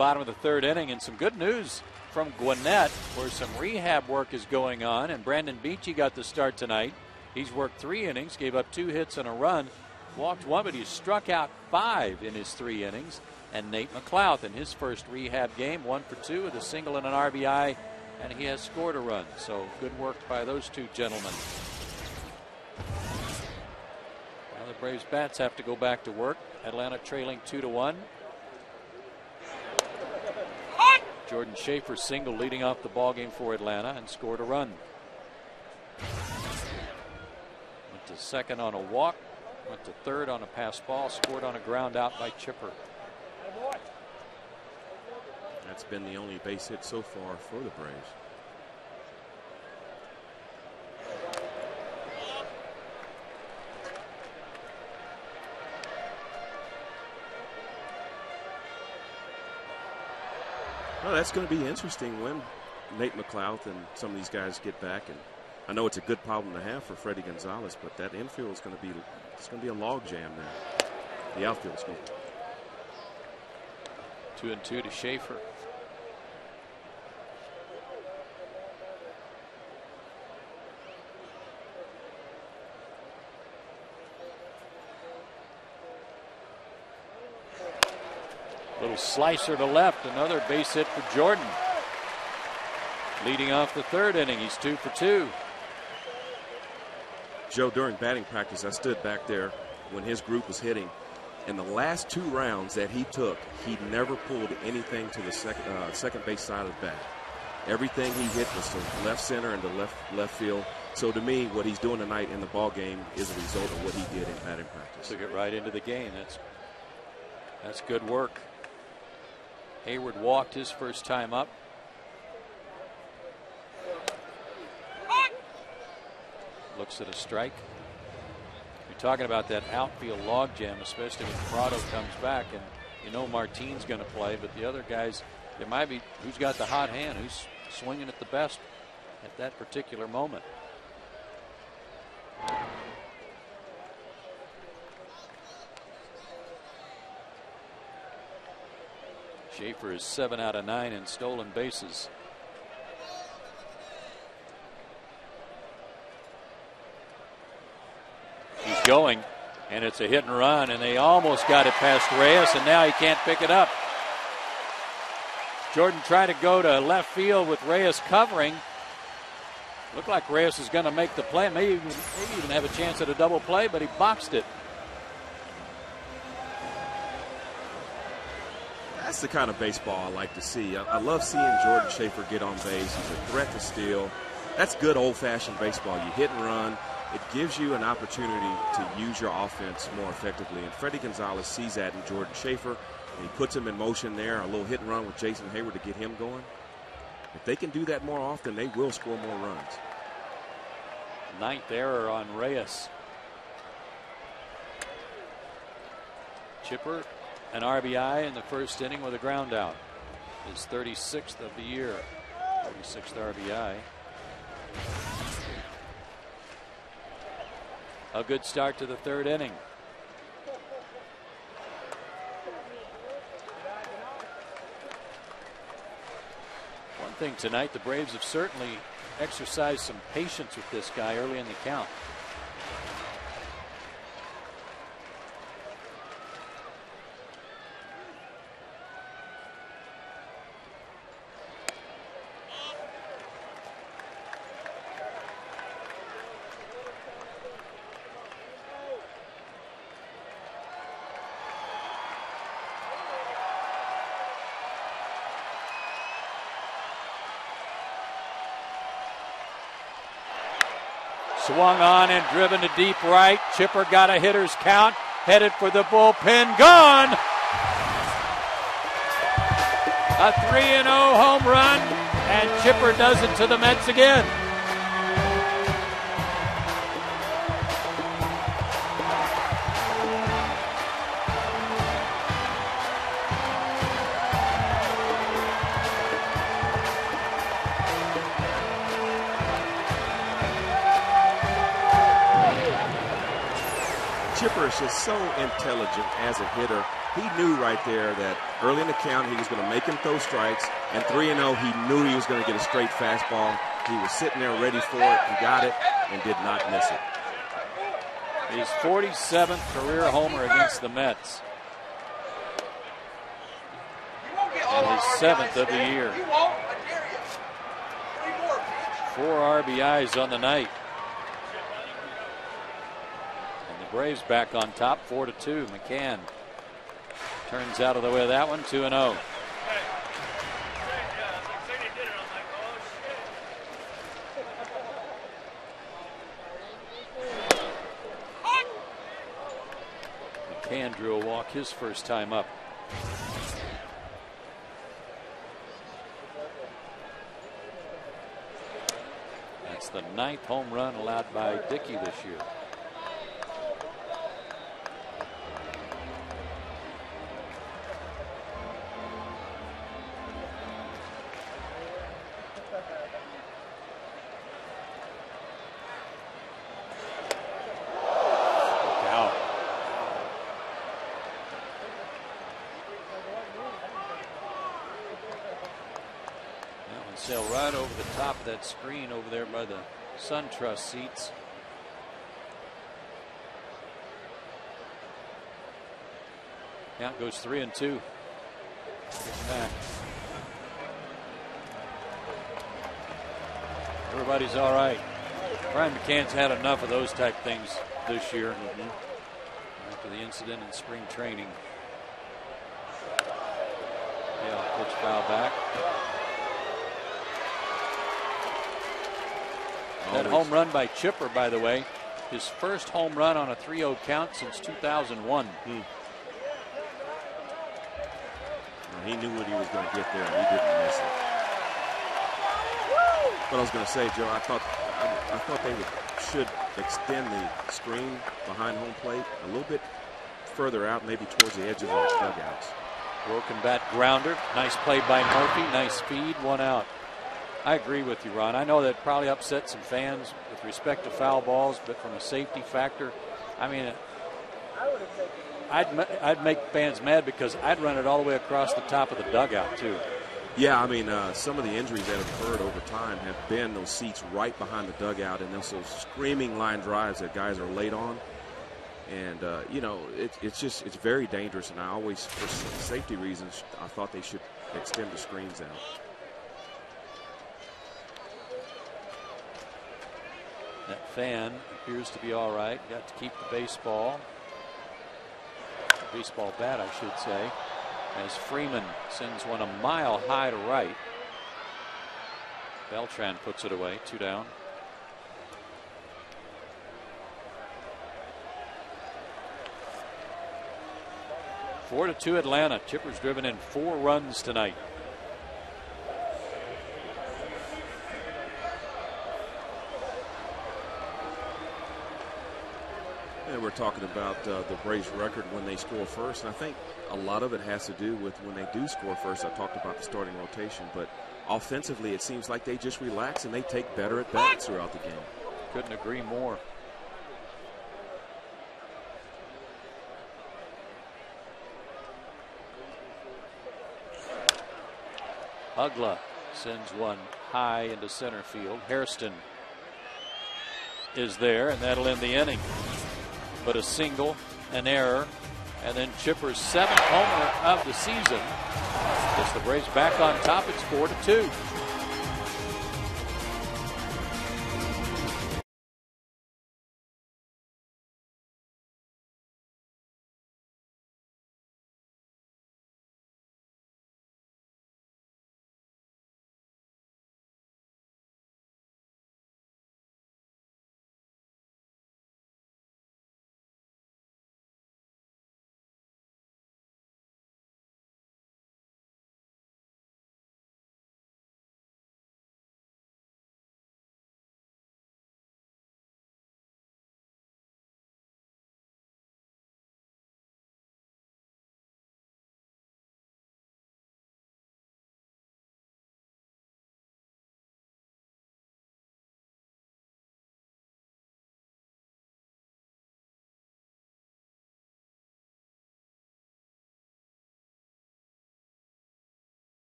bottom of the third inning, and some good news from Gwinnett, where some rehab work is going on, and Brandon Beachy got the start tonight. He's worked 3 innings, gave up 2 hits and a run, walked 1, but he struck out 5 in his 3 innings. And Nate McLouth in his first rehab game, 1 for 2 with a single and an RBI, and he has scored a run. So good work by those 2 gentlemen. Well, the Braves bats have to go back to work. Atlanta trailing 2-1. Jordan Schaefer single leading off the ballgame for Atlanta and scored a run. Went to second on a walk, went to third on a pass ball, scored on a ground out by Chipper. That's been the only base hit so far for the Braves. Well, that's going to be interesting when Nate McLouth and some of these guys get back. And I know it's a good problem to have for Freddie Gonzalez, but that infield is going to be a log jam there. The outfield is going to 2-2 to Schaefer. Little slicer to left, another base hit for Jordan. Leading off the third inning, he's 2 for 2. Joe, during batting practice, I stood back there when his group was hitting. In the last 2 rounds that he took, he never pulled anything to the second base side of the bat. Everything he hit was to left center and to left field. So to me, what he's doing tonight in the ball game is a result of what he did in batting practice. Took it right into the game. That's good work. Hayward walked his first time up. Looks at a strike. You're talking about that outfield logjam, especially when Prado comes back, and you know Martine's going to play, but the other guys, it might be who's got the hot hand, who's swinging it the best at that particular moment. Schaefer is 7 out of 9 in stolen bases. He's going, and it's a hit and run, and they almost got it past Reyes, and now he can't pick it up. Jordan tried to go to left field with Reyes covering. Looked like Reyes was going to make the play, maybe even have a chance at a double play, but he boxed it. That's the kind of baseball I like to see. I love seeing Jordan Schaefer get on base. He's a threat to steal. That's good old-fashioned baseball. You hit and run. It gives you an opportunity to use your offense more effectively. And Freddie Gonzalez sees that in Jordan Schaefer, and he puts him in motion there, a little hit and run with Jason Hayward to get him going. If they can do that more often, they will score more runs. 9th error on Reyes. Chipper, an RBI in the first inning with a ground out. His 36th of the year. 36th RBI. A good start to the third inning. One thing tonight, the Braves have certainly exercised some patience with this guy early in the count. Swung on and driven to deep right. Chipper got a hitter's count. Headed for the bullpen. Gone! A 3-0 home run. And Chipper does it to the Mets again. Chipper is just so intelligent as a hitter. He knew right there that early in the count he was going to make him throw strikes, and 3-0 he knew he was going to get a straight fastball. He was sitting there ready for it. He got it and did not miss it. His 47th career homer against the Mets. And his 7th of the year. 4 RBIs on the night. And the Braves back on top, 4-2. McCann turns out of the way of that one, 2-0. McCann drew a walk his first time up. That's the 9th home run allowed by Dickey this year. Sail right over the top of that screen over there by the SunTrust seats. Count goes 3-2. Back. Everybody's all right. Brian McCann's had enough of those type things this year. After the incident in spring training. Yeah, pitch foul back. That home run by Chipper, by the way, his first home run on a 3-0 count since 2001. He knew what he was going to get there, and he didn't miss it. What I was going to say, Joe, I thought they should extend the screen behind home plate a little bit further out, maybe towards the edges of the dugouts. Broken bat grounder. Nice play by Murphy. Nice feed. 1 out. I agree with you, Ron. I know that probably upset some fans with respect to foul balls, but from a safety factor, I mean, I'd make fans mad because I'd run it all the way across the top of the dugout, too. Yeah, I mean, some of the injuries that have occurred over time have been those seats right behind the dugout and those screaming line drives that guys are late on. And, you know, it's very dangerous. And I always, for safety reasons, I thought they should extend the screens out. That fan appears to be all right. Got to keep the baseball bat, I should say, as Freeman sends one a mile high to right. Beltran puts it away. 2 down. Four to 2 Atlanta. Chipper's driven in 4 runs tonight. And we're talking about the Braves record when they score first, and I think a lot of it has to do with when they do score first. I talked about the starting rotation, but offensively it seems like they just relax and they take better at bats throughout the game. Couldn't agree more. Ugla sends one high into center field. Hairston is there, and that'll end the inning. But a single, an error, and then Chipper's 7th homer of the season. Gets the Braves back on top. It's 4-2.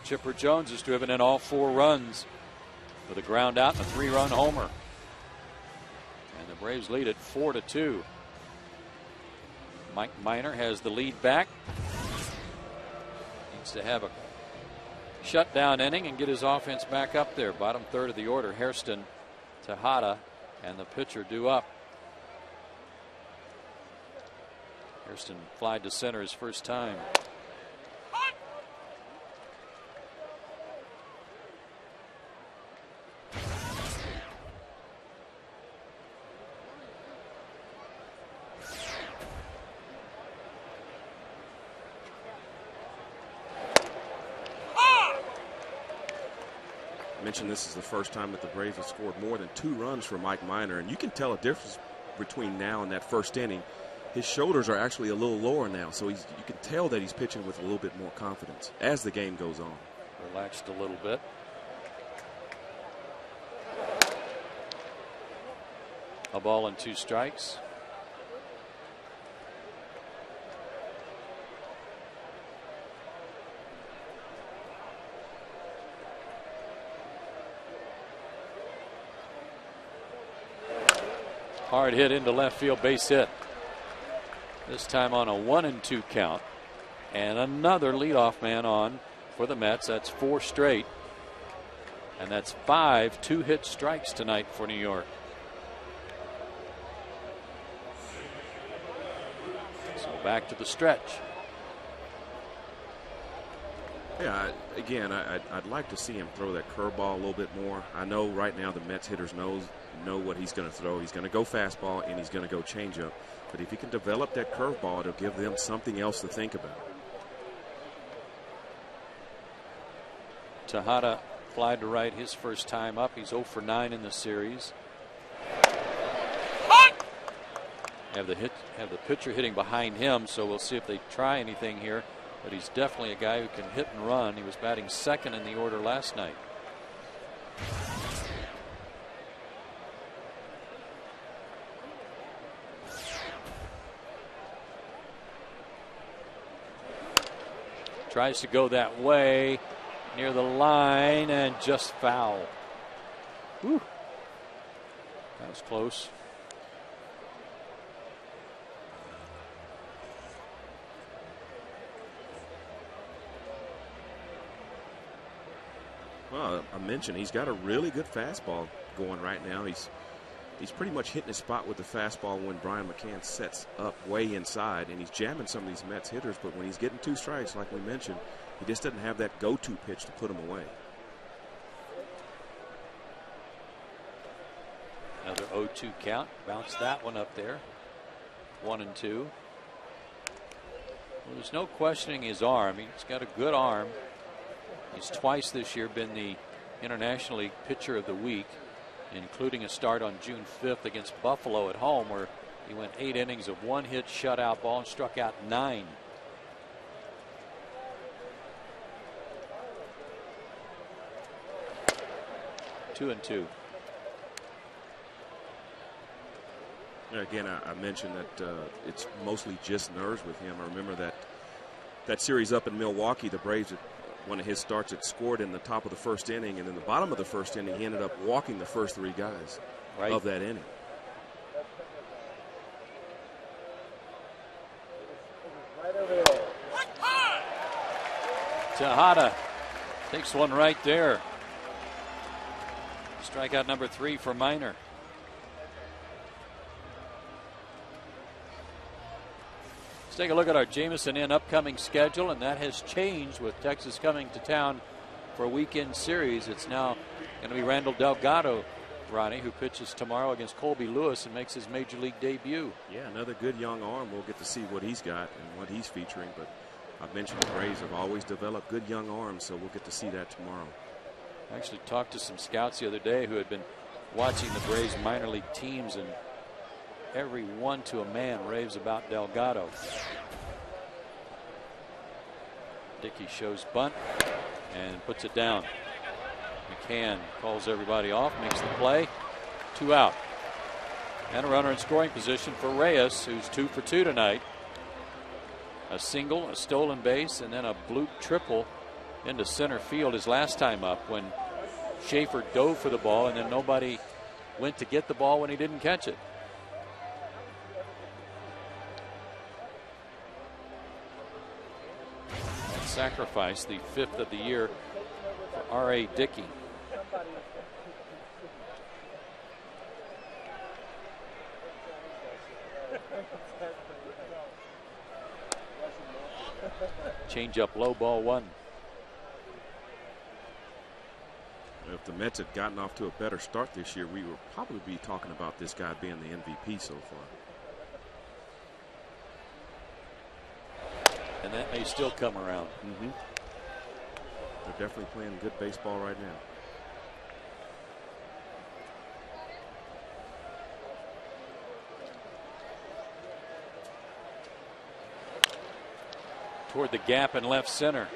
Chipper Jones has driven in all 4 runs with a ground out and a 3-run homer. And the Braves lead it 4-2. Mike Minor has the lead back. Needs to have a shutdown inning and get his offense back up there. Bottom third of the order, Hairston, Tejada, and the pitcher due up. Hairston flied to center his first time. Mentioned this is the first time that the Braves have scored more than 2 runs for Mike Minor, and you can tell a difference between now and that first inning. His shoulders are actually a little lower now, so you can tell that he's pitching with a little bit more confidence as the game goes on. Relaxed a little bit. A ball and 2 strikes. Hard hit into left field, base hit. This time on a 1-2 count. And another leadoff man on for the Mets. That's 4 straight. And that's 5 2-hit strikes tonight for New York. So back to the stretch. Yeah, again, I'd like to see him throw that curveball a little bit more. I know right now the Mets hitters know what he's going to throw. He's going to go fastball and he's going to go changeup. But if he can develop that curveball, it'll give them something else to think about. Tejada flied to right his first time up. He's 0 for 9 in the series. Have the pitcher hitting behind him, so we'll see if they try anything here. But he's definitely a guy who can hit and run. He was batting second in the order last night. Tries to go that way, near the line, and just foul. Whew. That was close. Well, I mentioned he's got a really good fastball going right now. He's pretty much hitting his spot with the fastball when Brian McCann sets up way inside, and he's jamming some of these Mets hitters, but when he's getting 2 strikes, like we mentioned, he just doesn't have that go-to pitch to put him away. Another 0-2 count. Bounce that one up there. 1-2. Well, there's no questioning his arm. He's got a good arm. He's twice this year been the International League Pitcher of the Week, including a start on June 5th against Buffalo at home, where he went 8 innings of 1-hit shutout ball and struck out 9. Two and two. Again, I mentioned that it's mostly just nerves with him. I remember that series up in Milwaukee, the Braves, one of his starts, had scored in the top of the first inning, and in the bottom of the first inning, he ended up walking the first 3 guys of that inning. Tejada takes one right there. Strikeout number 3 for Minor. Let's take a look at our Jamison Inn upcoming schedule, and that has changed with Texas coming to town for a weekend series. It's now going to be Randall Delgado, Ronnie, who pitches tomorrow against Colby Lewis and makes his major league debut. Yeah, another good young arm. We'll get to see what he's got and what he's featuring, but I've mentioned the Braves have always developed good young arms, so we'll get to see that tomorrow. I actually talked to some scouts the other day who had been watching the Braves minor league teams, and every one to a man raves about Delgado. Dickey shows bunt and puts it down. McCann calls everybody off, makes the play. 2 out. And a runner in scoring position for Reyes, who's 2 for 2 tonight. A single, a stolen base, and then a bloop triple into center field his last time up when Schaefer dove for the ball and then nobody went to get the ball when he didn't catch it. That sacrifice, the 5th of the year for R.A. Dickey. Change up low, ball 1. If the Mets had gotten off to a better start this year, we would probably be talking about this guy being the MVP so far. And that may still come around. They're definitely playing good baseball right now. Toward the gap in left center.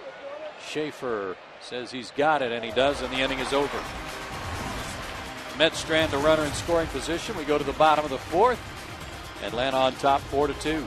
Schaefer says he's got it, and he does, and the inning is over. Mets strand a runner in scoring position. We go to the bottom of the 4th. Atlanta on top 4-2.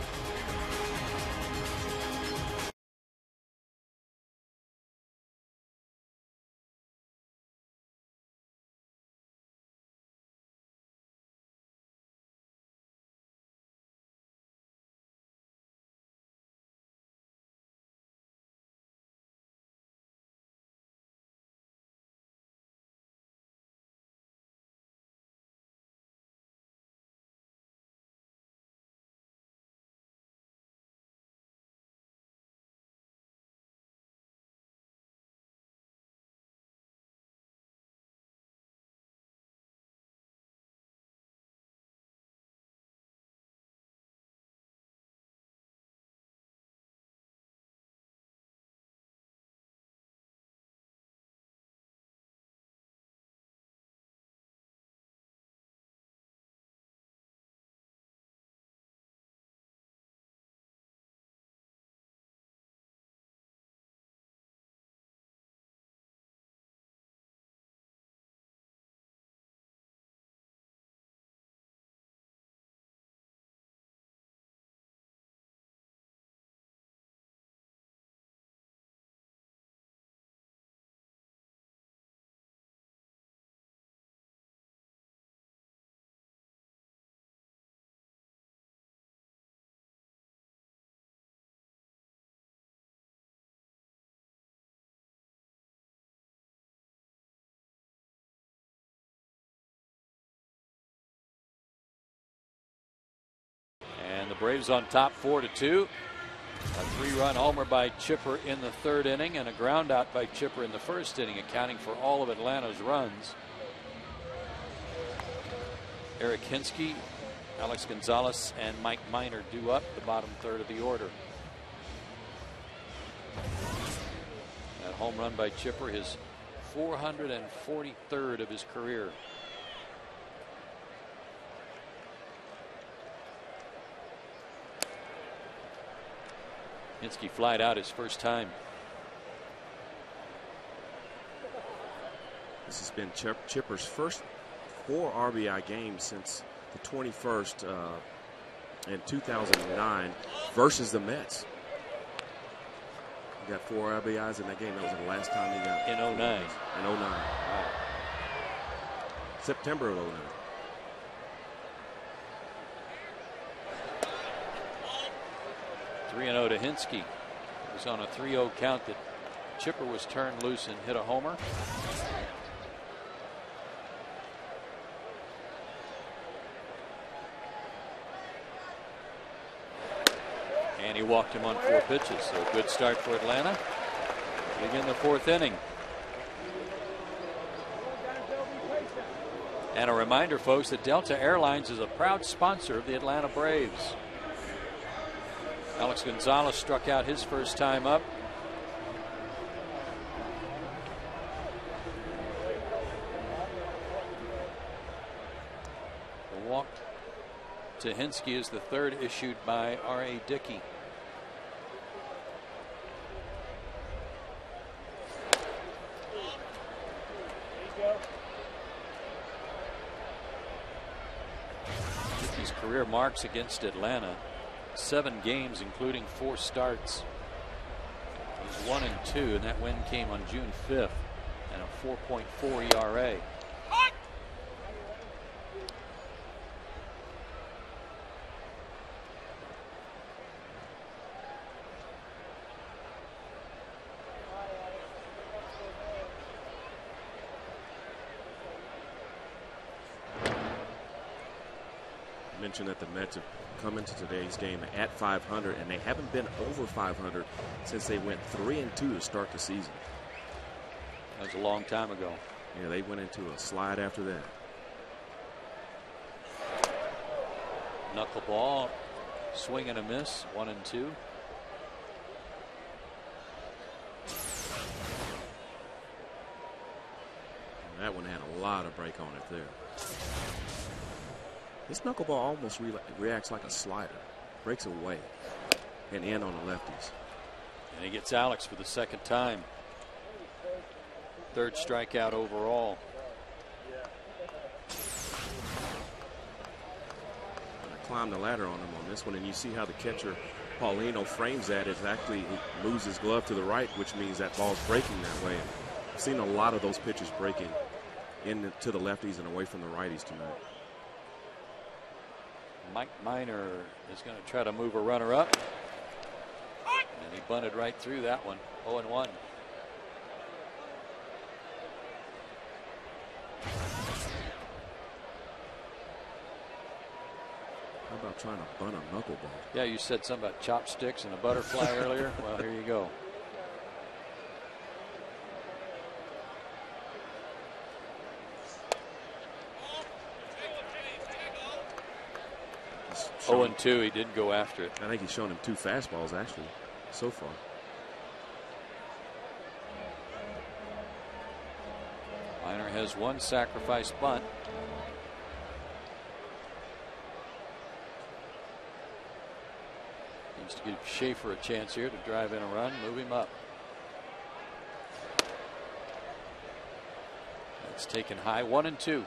And the Braves on top 4-2. A 3-run homer by Chipper in the 3rd inning and a ground out by Chipper in the 1st inning, accounting for all of Atlanta's runs. Eric Hinsky, Alex Gonzalez, and Mike Minor due up the bottom 3rd of the order. That home run by Chipper, his 443rd of his career. Hinsky flied out his first time. This has been Chipper's first 4 RBI game since the 21st in 2009 versus the Mets. He got 4 RBIs in that game. That was the last time he got. In 09. In 09. Wow. September of 09. (3-0) to Hinsky. It was on a 3-0 count that Chipper was turned loose and hit a homer. And he walked him on 4 pitches. So a good start for Atlanta. Begin the 4th inning. And a reminder, folks, that Delta Airlines is a proud sponsor of the Atlanta Braves. Alex Gonzalez struck out his first time up. The walk to Hinsky is the 3rd issued by R.A. Dickey. Dickey's career marks against Atlanta: 7 games, including 4 starts. It was 1-2, and that win came on June 5th, and a 4.4 ERA. Mentioned that the Mets have come into today's game at 500, and they haven't been over 500 since they went 3-2 to start the season. That was a long time ago. Yeah, they went into a slide after that. Knuckleball, swing and a miss, 1-2. And that one had a lot of break on it there. This knuckleball almost reacts like a slider. Breaks away and in on the lefties. And he gets Alex for the second time. Third strikeout overall. Climb the ladder on him on this one, and you see how the catcher Paulino frames that. It's actually he moves his glove to the right, which means that ball's breaking that way. I've seen a lot of those pitches breaking to the lefties and away from the righties tonight. Mike Minor is going to try to move a runner up, and he bunted right through that one. 0-1. How about trying to bunt a knuckleball? Yeah, you said something about chopsticks and a butterfly earlier. Well, here you go. Oh, 0-2. He didn't go after it. I think he's shown him 2 fastballs actually so far. Minor has 1 sacrifice bunt. Needs to give Schaefer a chance here to drive in a run, move him up. That's taken high, 1-2.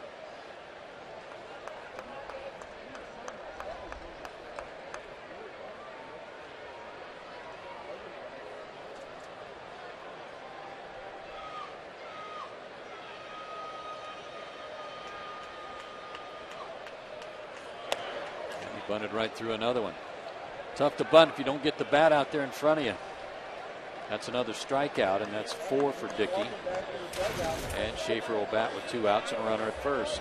Bunted right through another one. Tough to bunt if you don't get the bat out there in front of you. That's another strikeout, and that's 4 for Dickey. And Schaefer will bat with 2 outs and a runner at first.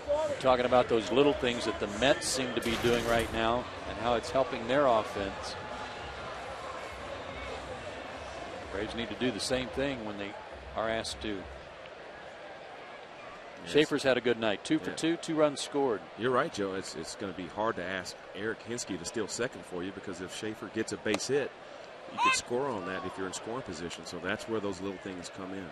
We're talking about those little things that the Mets seem to be doing right now and how it's helping their offense. Braves need to do the same thing when they are asked to. Yes. Schaefer's had a good night. 2 for 2, 2 runs scored. You're right, Joe. It's going to be hard to ask Eric Hinske to steal second for you, because if Schaefer gets a base hit, you could score on that if you're in scoring position. So that's where those little things come in.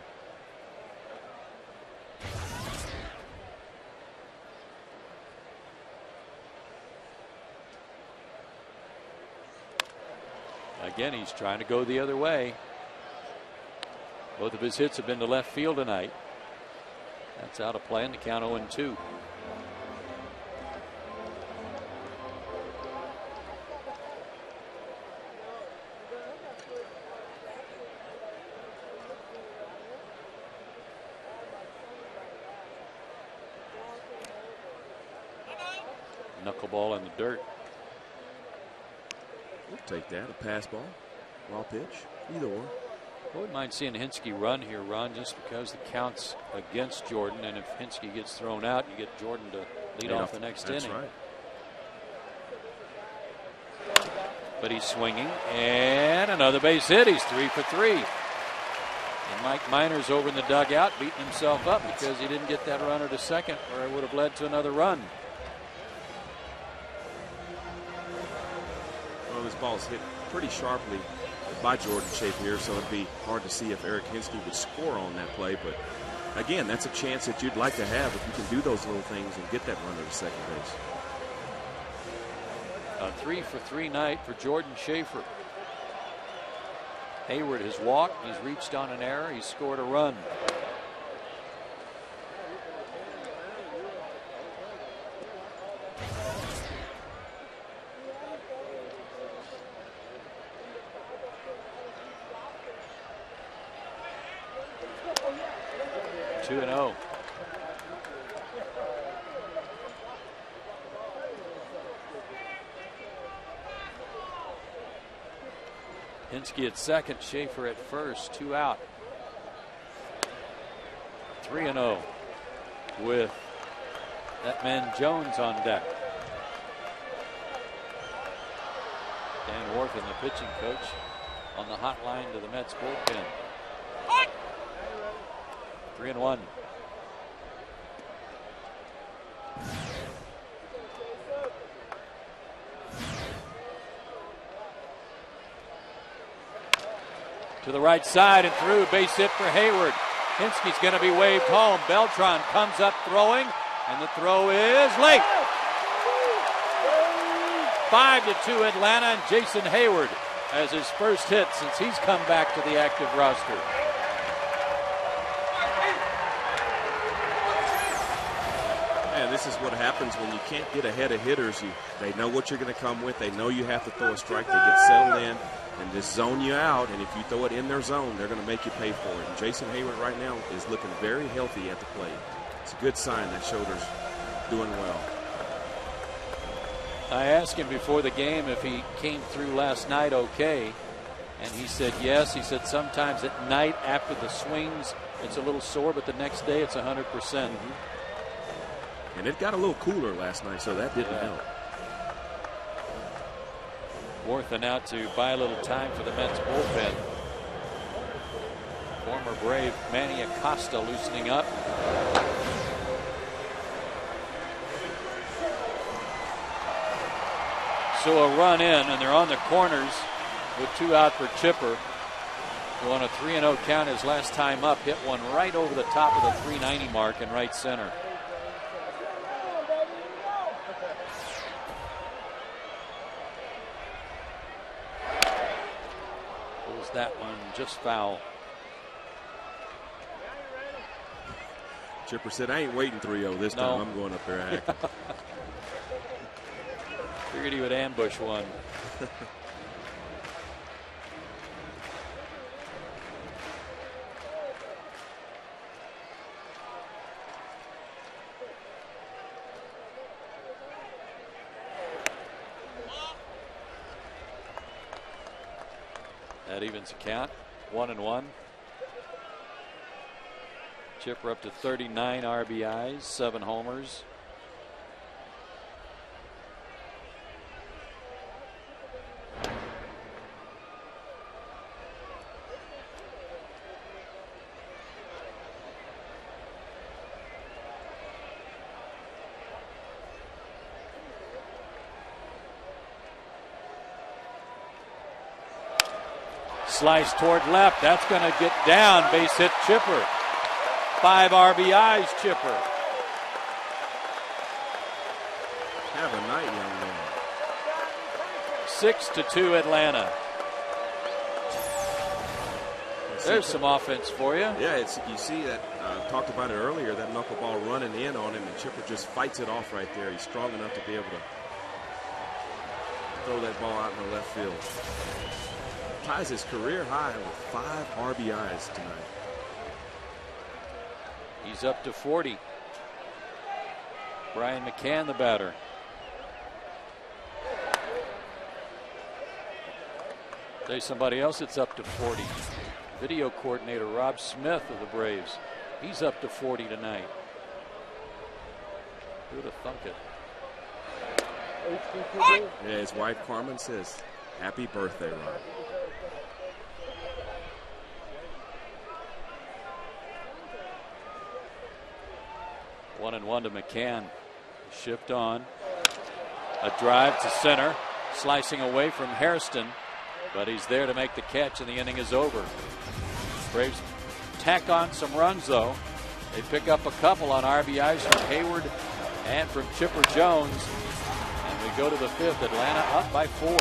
Again, he's trying to go the other way. Both of his hits have been to left field tonight. That's out of play in the count. 0-2. Knuckleball in the dirt. We'll take that. A pass ball, raw pitch, either or. I wouldn't mind seeing Hinske run here, Ron, just because the count's against Jordan, and if Hinske gets thrown out, you get Jordan to lead off the next inning. Right. But he's swinging, and another base hit. He's 3 for 3. And Mike Minor's over in the dugout, beating himself up because he didn't get that runner to second, or it would have led to another run. Well, this ball's hit pretty sharply by Jordan Schaefer here, so it'd be hard to see if Eric Hinske would score on that play. But again, that's a chance that you'd like to have if you can do those little things and get that runner to second base. A 3 for 3 night for Jordan Schaefer. Hayward has walked. He's reached on an error. He's scored a run. 2-0. Hinsky at second, Schaefer at first, 2 out. 3-0 with that man Jones on deck. Dan Warfin, the pitching coach, on the hotline to the Mets bullpen. 3-1. To the right side and through, base hit for Hayward. Hinsky's going to be waved home. Beltran comes up throwing, and the throw is late. 5-2 Atlanta, and Jason Hayward has his first hit since he's come back to the active roster. And this is what happens when you can't get ahead of hitters. They know what you're going to come with. They know you have to throw a strike. They get settled in and just zone you out. And if you throw it in their zone, they're going to make you pay for it. And Jason Hayward right now is looking very healthy at the plate. It's a good sign that shoulder's doing well. I asked him before the game if he came through last night okay, and he said yes. He said sometimes at night after the swings it's a little sore, but the next day it's 100%. And it got a little cooler last night, so that didn't help. Warthen out to buy a little time for the Mets bullpen. Former Brave Manny Acosta loosening up. So a run in, and they're on the corners with 2 out for Chipper, who on a 3-0 count his last time up hit one right over the top of the 390 mark in right center. Pulls that one just foul. Chipper said, I ain't waiting 3-0 this time. I'm going up there acting. Figured he would ambush one. That evens the count. 1-1. Chipper up to 39 RBIs, 7 homers. Slice toward left. That's going to get down. Base hit Chipper. 5 RBIs, Chipper. Have a night, young man. 6-2 Atlanta. There's some offense for you. Yeah, you see that. Talked about it earlier. That knuckleball running in on him, and Chipper just fights it off right there. He's strong enough to be able to throw that ball out in the left field. Ties his career high with 5 RBIs tonight. He's up to 40. Brian McCann, the batter. There's somebody else that's up to 40. Video coordinator Rob Smith of the Braves. He's up to 40 tonight. Who'd have thunk it? Yeah, his wife Carmen says, "Happy birthday, Rob." One and one to McCann. Shift on. A drive to center. Slicing away from Hairston. But he's there to make the catch, and the inning is over. Braves tack on some runs, though. They pick up a couple on RBIs from Hayward and from Chipper Jones. And we go to the 5th. Atlanta up by 4.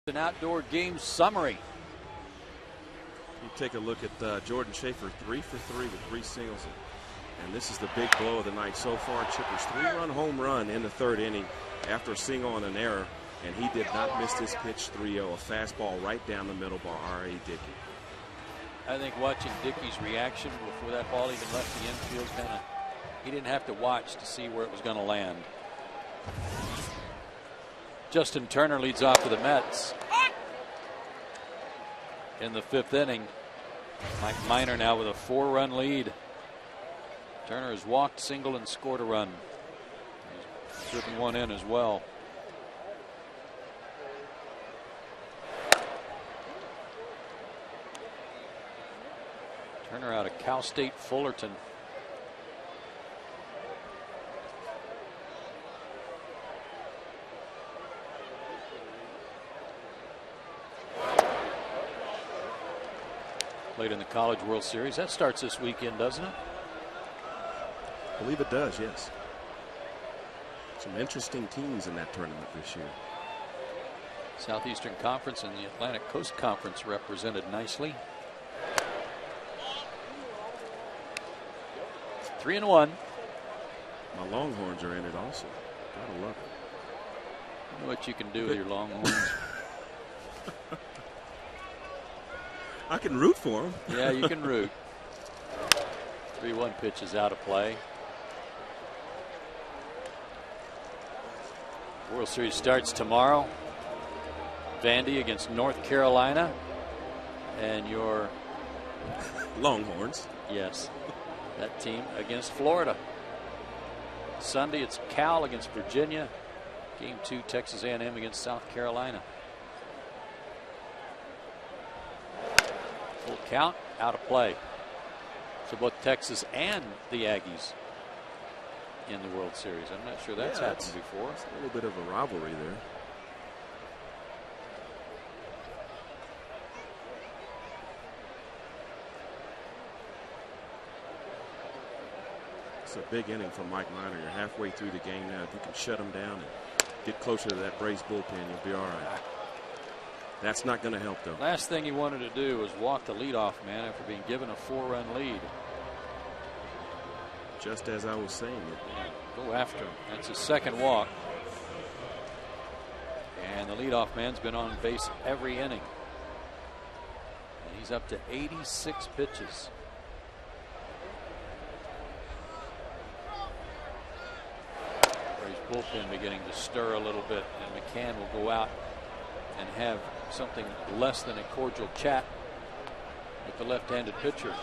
An outdoor game summary. You take a look at Jordan Schaefer, 3 for 3 with 3 singles. And this is the big blow of the night so far. Chipper's 3-run home run in the 3rd inning after a single on an error. And he did not miss this pitch 3-0. A fastball right down the middle by R.A. Dickey. I think watching Dickey's reaction before that ball even left the infield, he didn't have to watch to see where it was going to land. Justin Turner leads off for the Mets in the 5th inning. Mike Minor now with a 4-run lead. Turner has walked, singled, and scored a run. He's driven one in as well. Turner out of Cal State Fullerton. Played in the College World Series. That starts this weekend, doesn't it? I believe it does, yes. Some interesting teams in that tournament this year. Southeastern Conference and the Atlantic Coast Conference represented nicely. 3-1. My Longhorns are in it also. Gotta love it. You know what you can do with your Longhorns. I can root for them. Yeah, you can root. 3-1 pitch is out of play. World Series starts tomorrow. Vandy against North Carolina. And your Longhorns. Yes. That team against Florida. Sunday it's Cal against Virginia. Game 2 Texas A&M against South Carolina. Full count, out of play. So both Texas and the Aggies in the World Series. I'm not sure that's happened before. It's a little bit of a rivalry there. It's a big inning for Mike Minor. You're halfway through the game now. If you can shut him down and get closer to that Braves bullpen, you'll be all right. That's not going to help, though. Last thing he wanted to do was walk the leadoff man after being given a 4-run lead. Just as I was saying it. Yeah, go after him. That's his 2nd walk. And the leadoff man's been on base every inning. And he's up to 86 pitches. Braves bullpen beginning to stir a little bit, and McCann will go out and have something less than a cordial chat with the left-handed pitcher.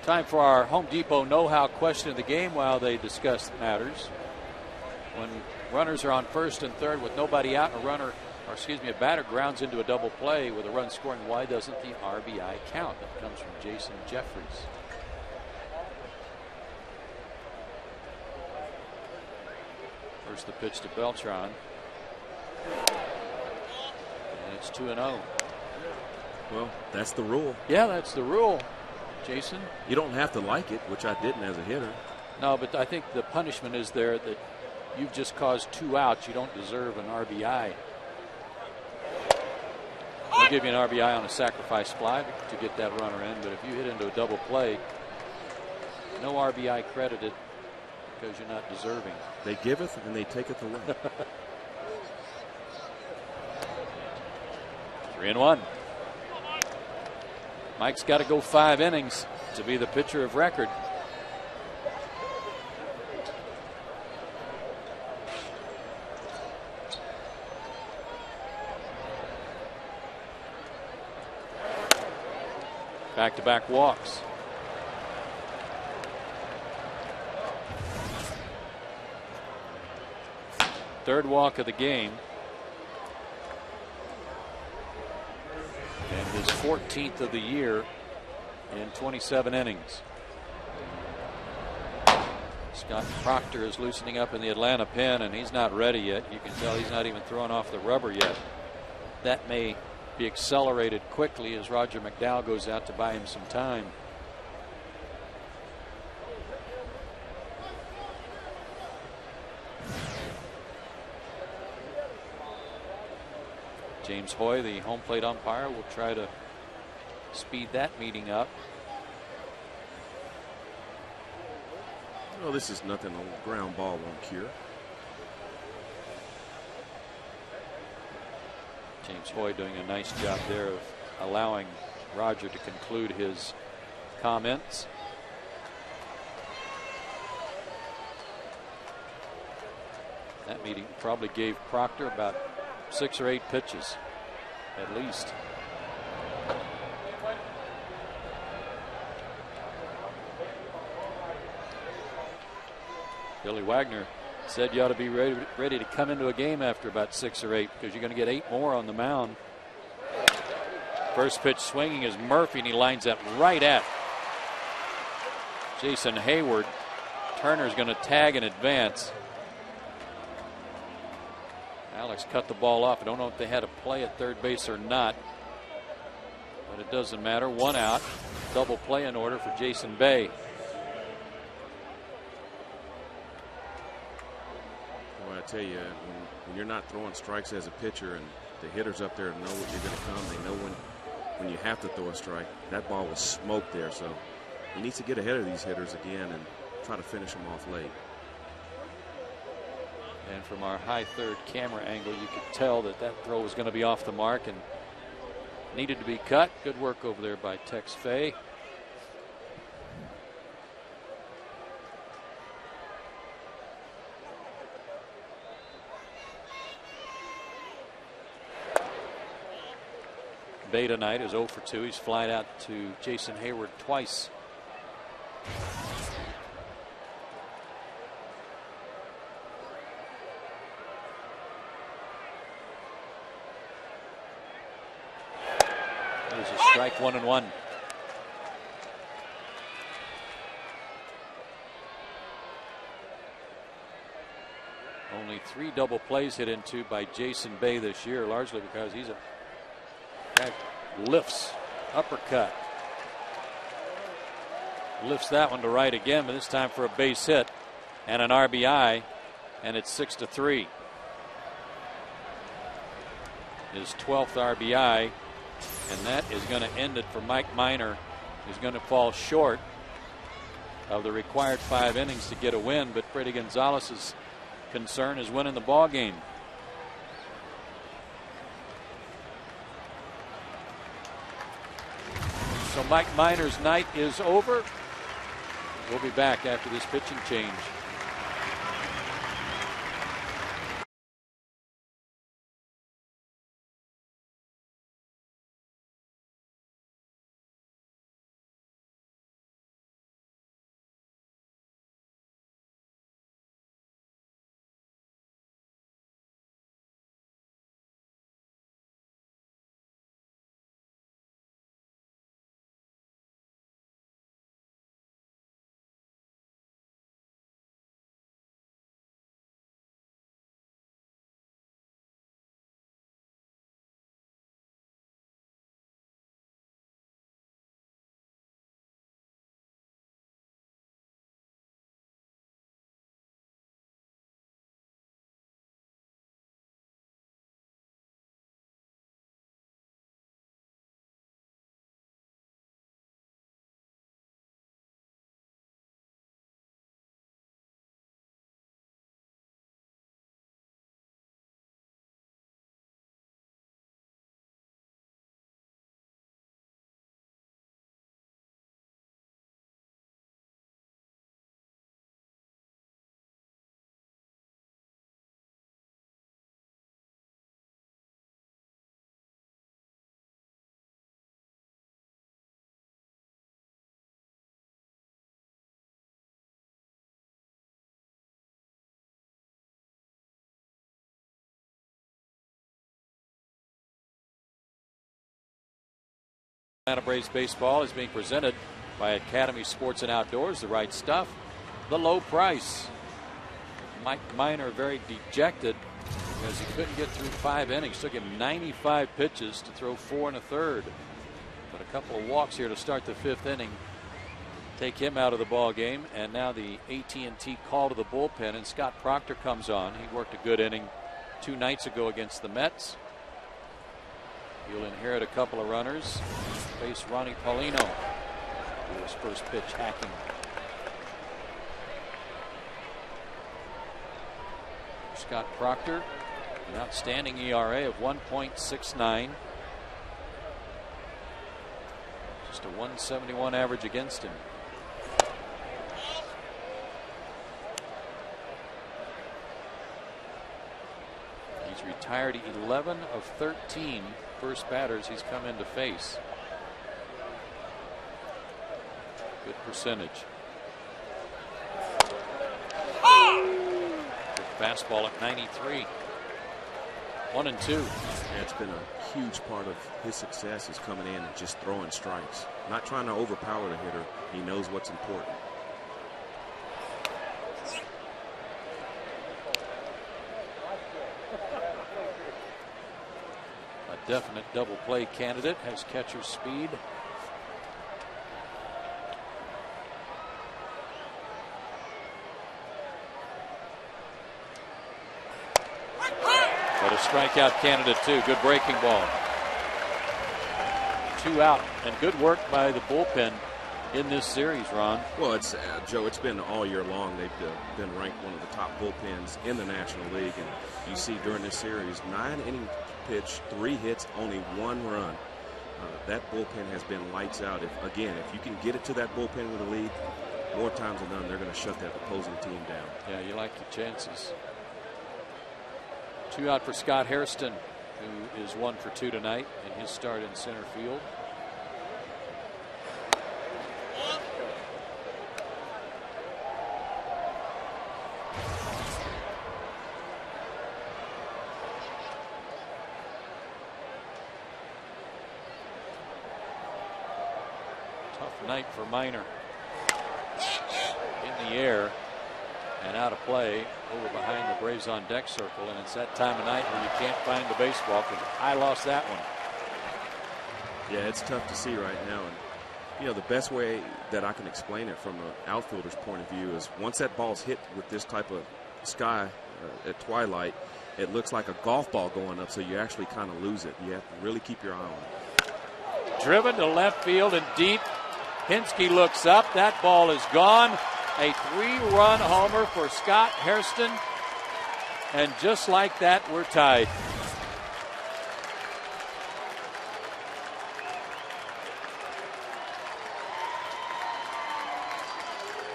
Time for our Home Depot know-how question of the game while they discuss matters. When runners are on 1st and 3rd with nobody out and a batter grounds into a double play with a run scoring, why doesn't the RBI count? That comes from Jason Jeffries. First the pitch to Beltran. And it's 2-0. Well, that's the rule. Yeah, that's the rule, Jason. You don't have to like it, which I didn't as a hitter. No, but I think the punishment is there that you've just caused 2 outs. You don't deserve an RBI. I'll give you an RBI on a sacrifice fly to get that runner in, but if you hit into a double play, no RBI credited because you're not deserving. They giveth and they taketh away. 3-1. Mike's got to go 5 innings to be the pitcher of record. Back-to-back walks. Third walk of the game. And his 14th of the year in 27 innings. Scott Proctor is loosening up in the Atlanta pen, and he's not ready yet. You can tell he's not even throwing off the rubber yet. That may be accelerated quickly as Roger McDowell goes out to buy him some time. James Hoy, the home plate umpire, will try to speed that meeting up. Well, this is nothing a ground ball won't cure. James Hoy doing a nice job there of allowing Roger to conclude his comments. That meeting probably gave Proctor about 6 or 8 pitches at least. Billy Wagner said you ought to be ready to come into a game after about 6 or 8 because you're going to get 8 more on the mound. First pitch swinging is Murphy, and he lines that right at Jason Hayward. Turner's going to tag in advance. Alex cut the ball off. I don't know if they had a play at third base or not, but it doesn't matter. 1 out. Double play in order for Jason Bay. Well, I tell you, when you're not throwing strikes as a pitcher and the hitters up there know what you're going to come, they know when you have to throw a strike. That ball was smoked there, so he needs to get ahead of these hitters again and try to finish them off late. And from our high third camera angle, you could tell that that throw was going to be off the mark and needed to be cut. Good work over there by Tex Fay. Bay tonight is 0 for 2. He's flied out to Jason Hayward twice. There's a strike, 1-1. Only 3 double plays hit into by Jason Bay this year, largely because he's a guy lifts, uppercut. Lifts that one to right again, but this time for a base hit and an RBI, and it's 6-3. His 12th RBI, and that is going to end it for Mike Minor. He's going to fall short of the required 5 innings to get a win, but Freddie Gonzalez's concern is winning the ball game. So Mike Minor's night is over. We'll be back after this pitching change. Atlanta Braves baseball is being presented by Academy Sports and Outdoors, the right stuff, the low price. Mike Minor very dejected because he couldn't get through 5 innings. Took him 95 pitches to throw 4 1/3. But a couple of walks here to start the 5th inning take him out of the ball game. And now the AT&T call to the bullpen, and Scott Proctor comes on. He worked a good inning 2 nights ago against the Mets. He'll inherit a couple of runners. Face Ronnie Paulino. Do his first pitch hacking. Scott Proctor, an outstanding ERA of 1.69. Just a 171 average against him. He's retired 11 of 13 first batters he's come in to face. Good percentage. Good fastball at 93. 1-2. Yeah, it's been a huge part of his success is coming in and just throwing strikes. Not trying to overpower the hitter. He knows what's important. A definite double play candidate, has catcher speed. But a strikeout candidate too. Good breaking ball. 2 out, and good work by the bullpen in this series, Ron. Well, it's Joe, it's been all year long. They've been ranked one of the top bullpens in the National League, and you see during this series, 9 innings pitched, 3 hits, only 1 run. That bullpen has been lights out. If you can get it to that bullpen with a lead, more times than none, they're going to shut that opposing team down. Yeah, you like your chances. 2 out for Scott Hairston, who is 1 for 2 tonight in his start in center field. Tough night for Minor. In the air and out of play over behind the Braves on deck circle, and it's that time of night where you can't find the baseball because I lost that one. Yeah, it's tough to see right now, and you know the best way that I can explain it from an outfielder's point of view is once that ball's hit with this type of sky at twilight, it looks like a golf ball going up, so you actually kind of lose it. You have to really keep your eye on it. Driven to left field and deep. Hinsky looks up. That ball is gone. A 3-run homer for Scott Hairston. And just like that, we're tied.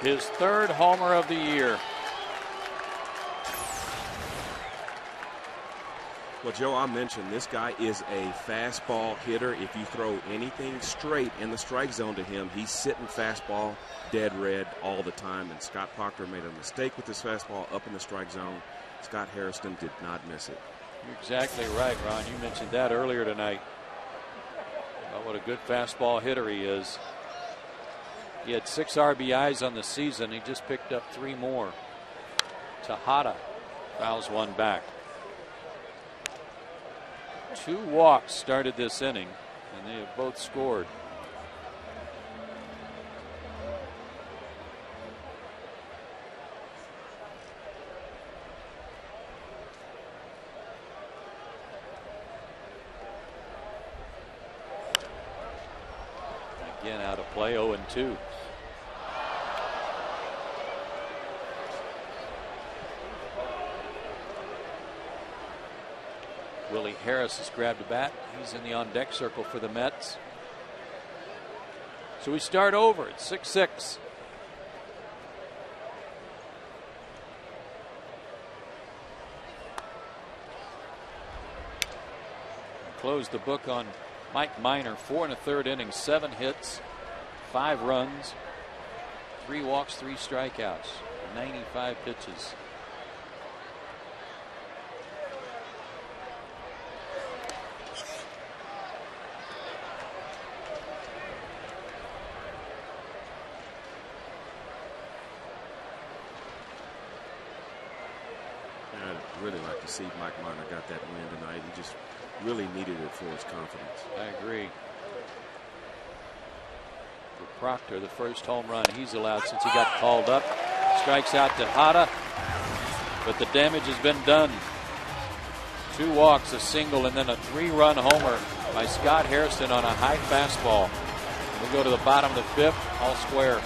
His 3rd homer of the year. Well, Joe, I mentioned this guy is a fastball hitter. If you throw anything straight in the strike zone to him, he's sitting fastball dead red all the time. And Scott Proctor made a mistake with his fastball up in the strike zone. Scott Hairston did not miss it. You're exactly right, Ron. You mentioned that earlier tonight about what a good fastball hitter he is. He had 6 RBIs on the season. He just picked up 3 more. Tejada fouls one back. 2 walks started this inning, and they have both scored. Again out of play, 0-2. Willie Harris has grabbed a bat. He's in the on-deck circle for the Mets. So we start over at 6-6. Close the book on Mike Minor. 4 1/3 innings, 7 hits, 5 runs, 3 walks, 3 strikeouts, 95 pitches. I'd really like to see Mike Minor got that win tonight. He just really needed it for his confidence. I agree. For Proctor, the first home run he's allowed since he got called up. Strikes out Tejada, but the damage has been done. 2 walks, a single, and then a 3-run homer by Scott Hairston on a high fastball. We go to the bottom of the fifth, all square.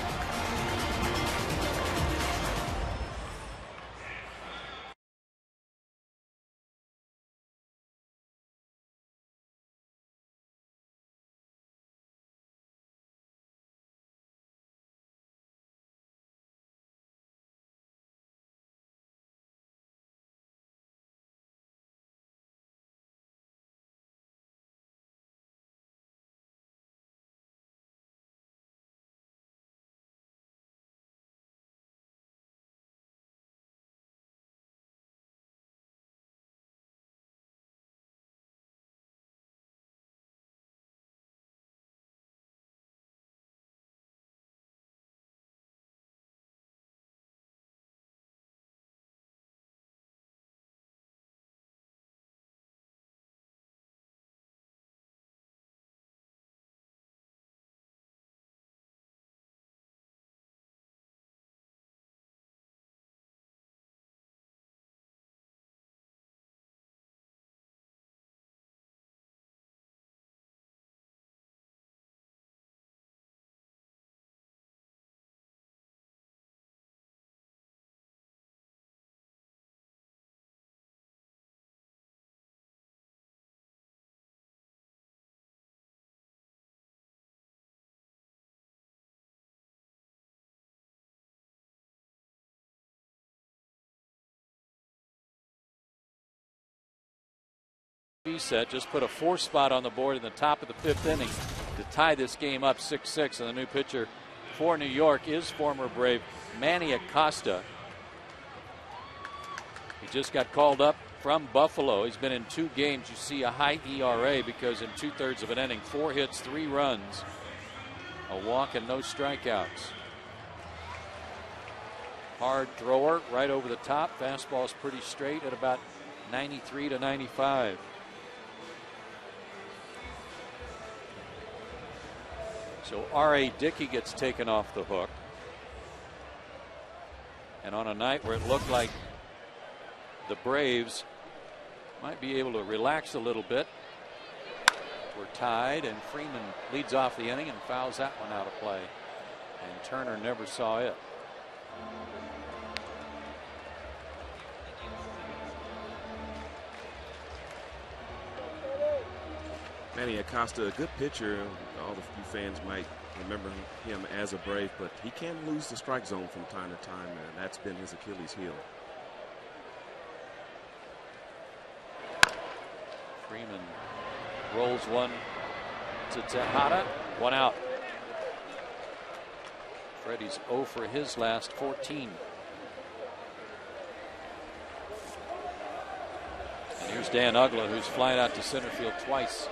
Set just put a 4 spot on the board in the top of the 5th inning to tie this game up 6-6. And the new pitcher for New York is former Brave Manny Acosta. He just got called up from Buffalo. He's been in 2 games. You see a high ERA because in 2/3 of an inning, 4 hits, 3 runs, a walk, and no strikeouts. Hard thrower right over the top. Fastball's pretty straight at about 93 to 95. So R.A. Dickey gets taken off the hook. And on a night where it looked like the Braves might be able to relax a little bit, we're tied, and Freeman leads off the inning and fouls that one out of play. And Turner never saw it. Manny Acosta, a good pitcher. All the few fans might remember him as a Brave, but he can lose the strike zone from time to time, and that's been his Achilles heel. Freeman rolls one to Tejada. 1 out. Freddie's 0 for his last 14. And here's Dan Uggla, who's flying out to center field twice.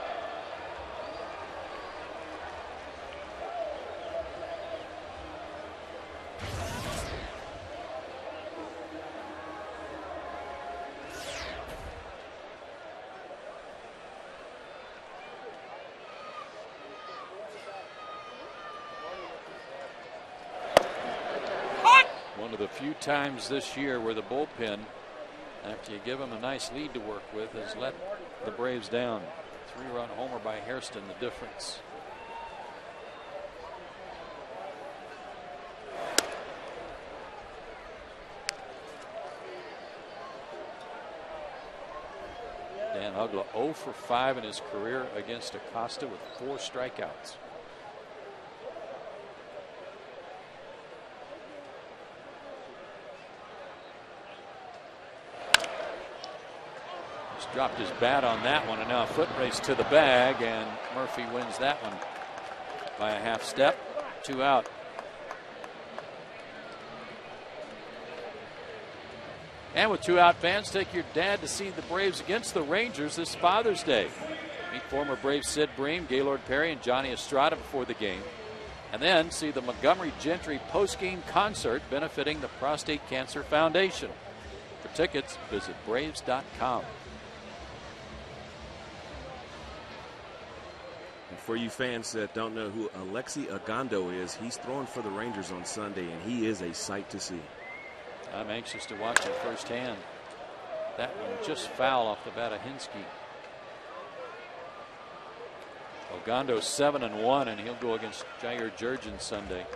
Few times this year where the bullpen, after you give them a nice lead to work with, has let the Braves down. 3-run homer by Hairston, the difference. Dan Uggla 0 for 5 in his career against Acosta with 4 strikeouts. Dropped his bat on that one, and now a foot race to the bag, and Murphy wins that one by a half step. 2 out. And with 2 out, fans, take your dad to see the Braves against the Rangers this Father's Day. Meet former Braves Sid Bream, Gaylord Perry, and Johnny Estrada before the game. And then see the Montgomery Gentry post-game concert benefiting the Prostate Cancer Foundation. For tickets, visit Braves.com. For you fans that don't know who Alexi Ogando is, he's throwing for the Rangers on Sunday, and he is a sight to see. I'm anxious to watch him firsthand. That one just foul off the bat of Hinsky. Ogando 7-1, and he'll go against Jair Jurgen Sunday.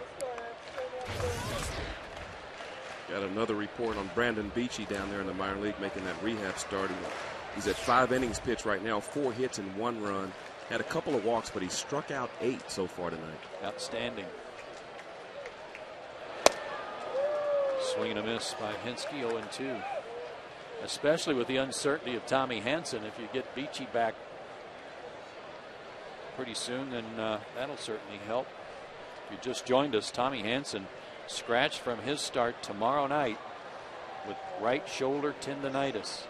Got another report on Brandon Beachy down there in the minor league making that rehab start. He's at 5 innings pitched right now, 4 hits and 1 run. Had a couple of walks, but he struck out 8 so far tonight. Outstanding. Swing and a miss by Hinske, 0-2. Especially with the uncertainty of Tommy Hanson. If you get Beachy back pretty soon, then that'll certainly help. If you just joined us, Tommy Hanson scratched from his start tomorrow night with right shoulder tendonitis.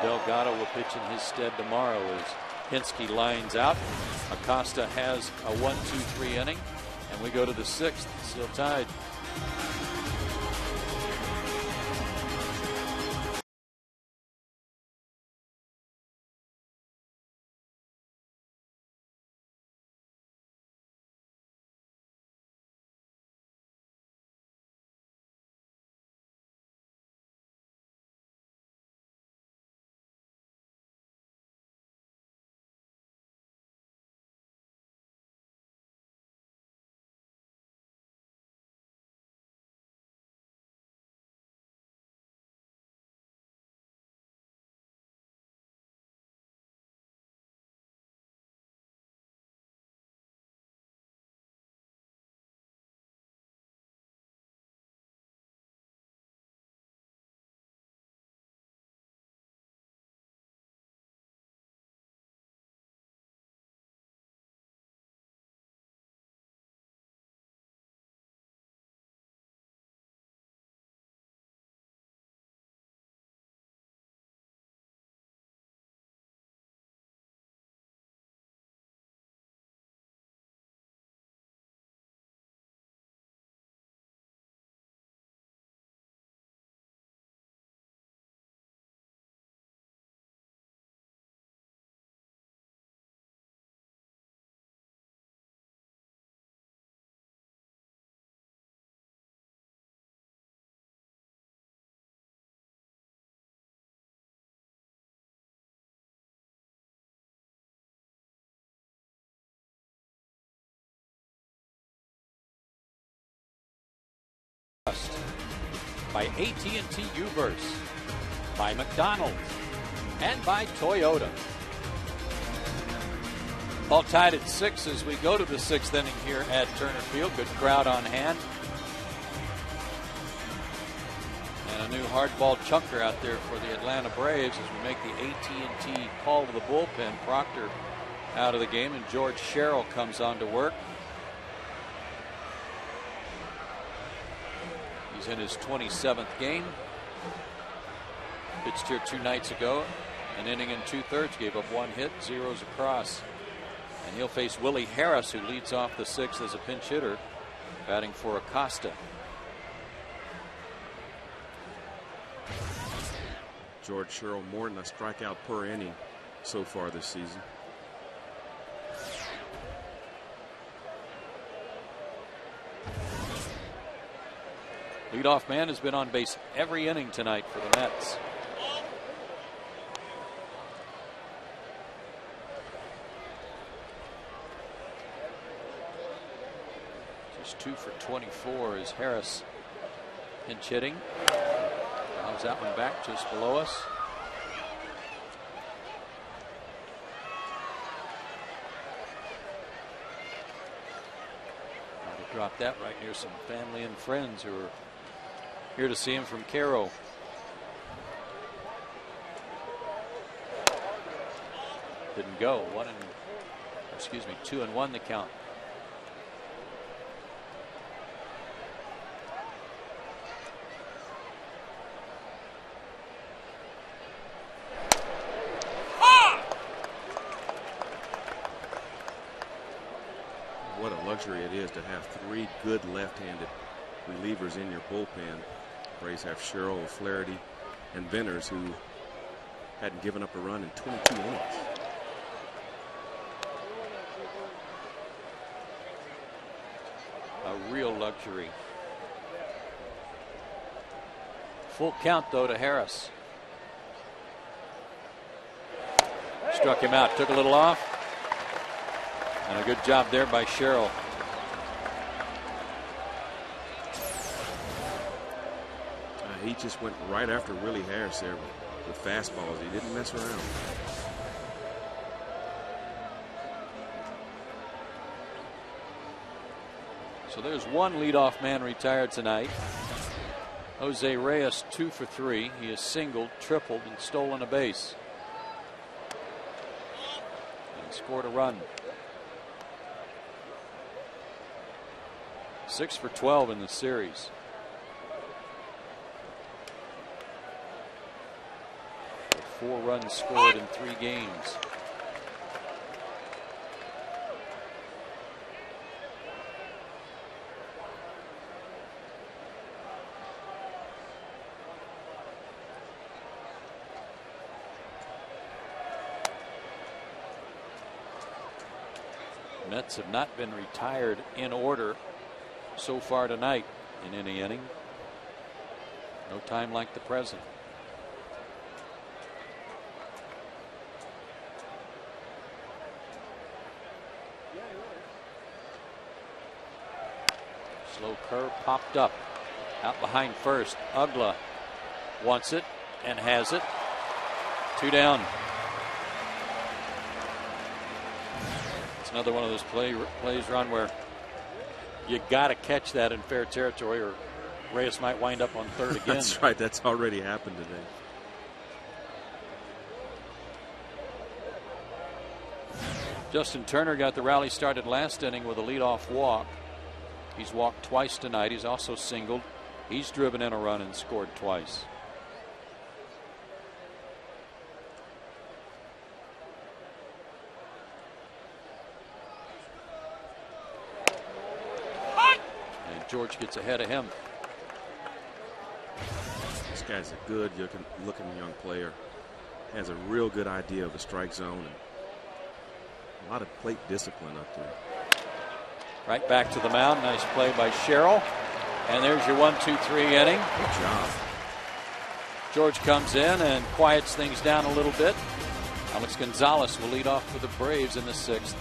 Delgado will pitch in his stead tomorrow as Hinske lines out. Acosta has a 1-2-3 inning, and we go to the 6th, still tied. By AT&T Uverse, by McDonald's, and by Toyota. All tied at 6 as we go to the 6th inning here at Turner Field. Good crowd on hand. And a new hardball chunker out there for the Atlanta Braves as we make the AT&T call to the bullpen. Proctor out of the game, and George Sherrill comes on to work. He's in his 27th game. Pitched here 2 nights ago. An inning and 2/3, gave up 1 hit, 0s across. And he'll face Willie Harris, who leads off the 6th as a pinch hitter, batting for Acosta. George Sherrill more than a strikeout per inning so far this season. Leadoff man has been on base every inning tonight for the Mets. Just 2 for 24 is Harris pinch hitting. How's that one back just below us? I'll drop that right near some family and friends who are here to see him from Cairo. Didn't go. 2-1 the count. What a luxury it is to have 3 good left-handed relievers in your bullpen. Braves have Sherrill, Flaherty, and Venners, who hadn't given up a run in 22 innings. A real luxury. Full count though to Harris. Struck him out, took a little off. And a good job there by Sherrill. He just went right after Willie Harris there with fastballs. He didn't mess around. So there's one leadoff man retired tonight. Jose Reyes 2 for 3. He has singled, tripled, and stolen a base. And scored a run. 6 for 12 in the series. With 4 runs scored in 3 games. Mets have not been retired in order so far tonight in any inning. No time like the present. Slow curve popped up out behind first. Ugla wants it and has it. 2 down. It's another one of those plays, Ron, where you got to catch that in fair territory or Reyes might wind up on third again. That's right. That's already happened today. Justin Turner got the rally started last inning with a leadoff walk. He's walked twice tonight. He's also singled. He's driven in a run and scored twice. And George gets ahead of him. This guy's a good looking young player. Has a real good idea of the strike zone and a lot of plate discipline up there. Right back to the mound. Nice play by Sherrill. And there's your 1-2-3 inning. Good job. George comes in and quiets things down a little bit. Alex Gonzalez will lead off for the Braves in the 6th.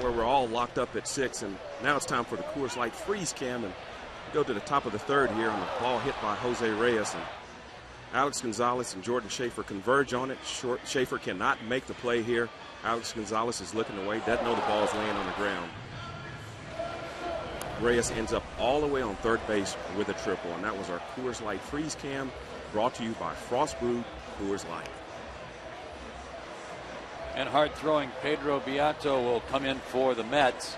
Where we're all locked up at 6, and now it's time for the Coors Light freeze cam, and go to the top of the 3rd here on the ball hit by Jose Reyes, and Alex Gonzalez and Jordan Schaefer converge on it. Schaefer cannot make the play here. Alex Gonzalez is looking away, doesn't know the ball is laying on the ground. Reyes ends up all the way on 3rd base with a triple, and that was our Coors Light freeze cam, brought to you by Frost Brewed Coors Light. And hard-throwing Pedro Beato will come in for the Mets.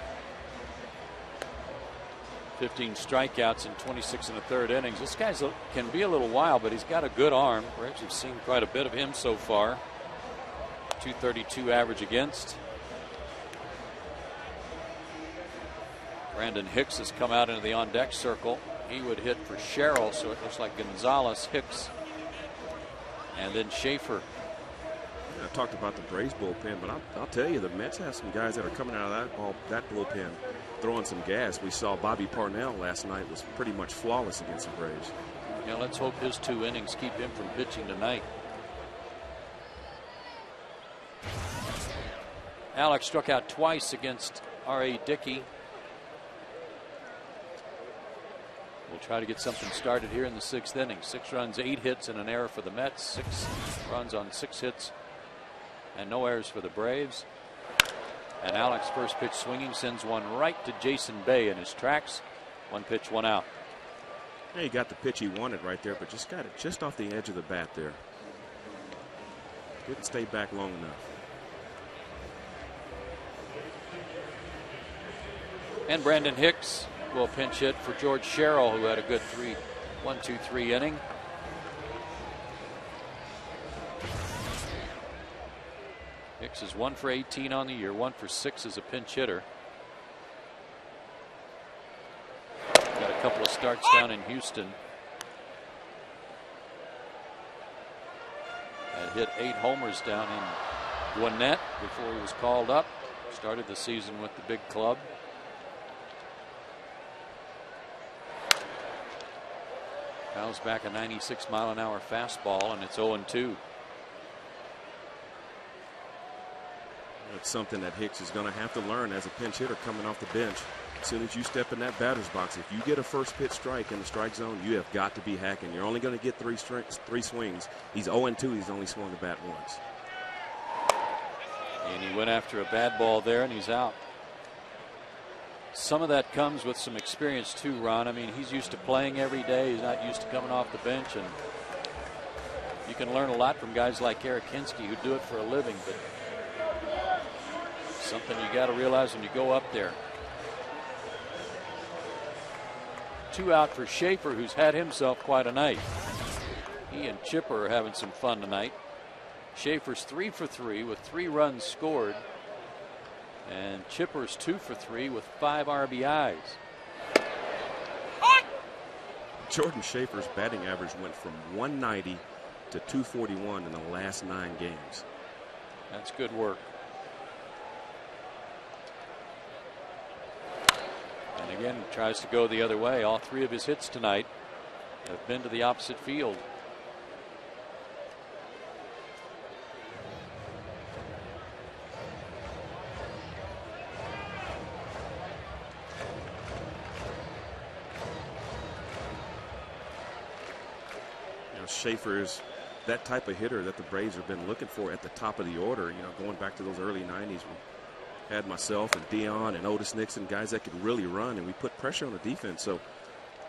15 strikeouts in 26 1/3 innings. This guy can be a little wild, but he's got a good arm. Braves have seen quite a bit of him so far. 232 average against. Brandon Hicks has come out into the on-deck circle. he would hit for Sherrill, so it looks like Gonzalez, Hicks, and then Schaefer. I talked about the Braves bullpen, but I'll tell you, the Mets have some guys that are coming out of that bullpen throwing some gas. We saw Bobby Parnell last night was pretty much flawless against the Braves. Yeah, let's hope his 2 innings keep him from pitching tonight. Alex struck out twice against R.A. Dickey. We'll try to get something started here in the 6th inning. 6 runs, 8 hits, and an error for the Mets. 6 runs on 6 hits, and no errors for the Braves. And Alex, first pitch swinging, sends one right to Jason Bay in his tracks. 1 pitch, 1 out. Yeah, he got the pitch he wanted right there, but just got it just off the edge of the bat there. Didn't stay back long enough. And Brandon Hicks will pinch hit for George Sherrill, who had a good 1-2-3 inning. Hicks is 1 for 18 on the year, 1 for 6 as a pinch hitter. Got a couple of starts down in Houston. Had hit 8 homers down in Gwinnett before he was called up. Started the season with the big club. Fouls back a 96-mile-an-hour fastball, and it's 0-2. It's something that Hicks is going to have to learn as a pinch hitter coming off the bench. As soon as you step in that batter's box, if you get a first pitch strike in the strike zone, you have got to be hacking. You're only going to get 3 swings. He's 0-2. He's only swung the bat once. And he went after a bad ball there, and he's out. Some of that comes with some experience too, Ron. I mean, he's used to playing every day. He's not used to coming off the bench, and you can learn a lot from guys like Eric Hinsky who do it for a living, but something you got to realize when you go up there. 2 out for Schaefer, who's had himself quite a night. He and Chipper are having some fun tonight. Schaefer's 3 for 3 with 3 runs scored, and Chipper's 2 for 3 with 5 RBIs. Jordan Schaefer's batting average went from 190 to 241 in the last 9 games. That's good work. And again, tries to go the other way. All 3 of his hits tonight have been to the opposite field. Schaefer is that type of hitter that the Braves have been looking for at the top of the order. You know, going back to those early 90s, we had myself and Dion and Otis Nixon, guys that could really run, and we put pressure on the defense. So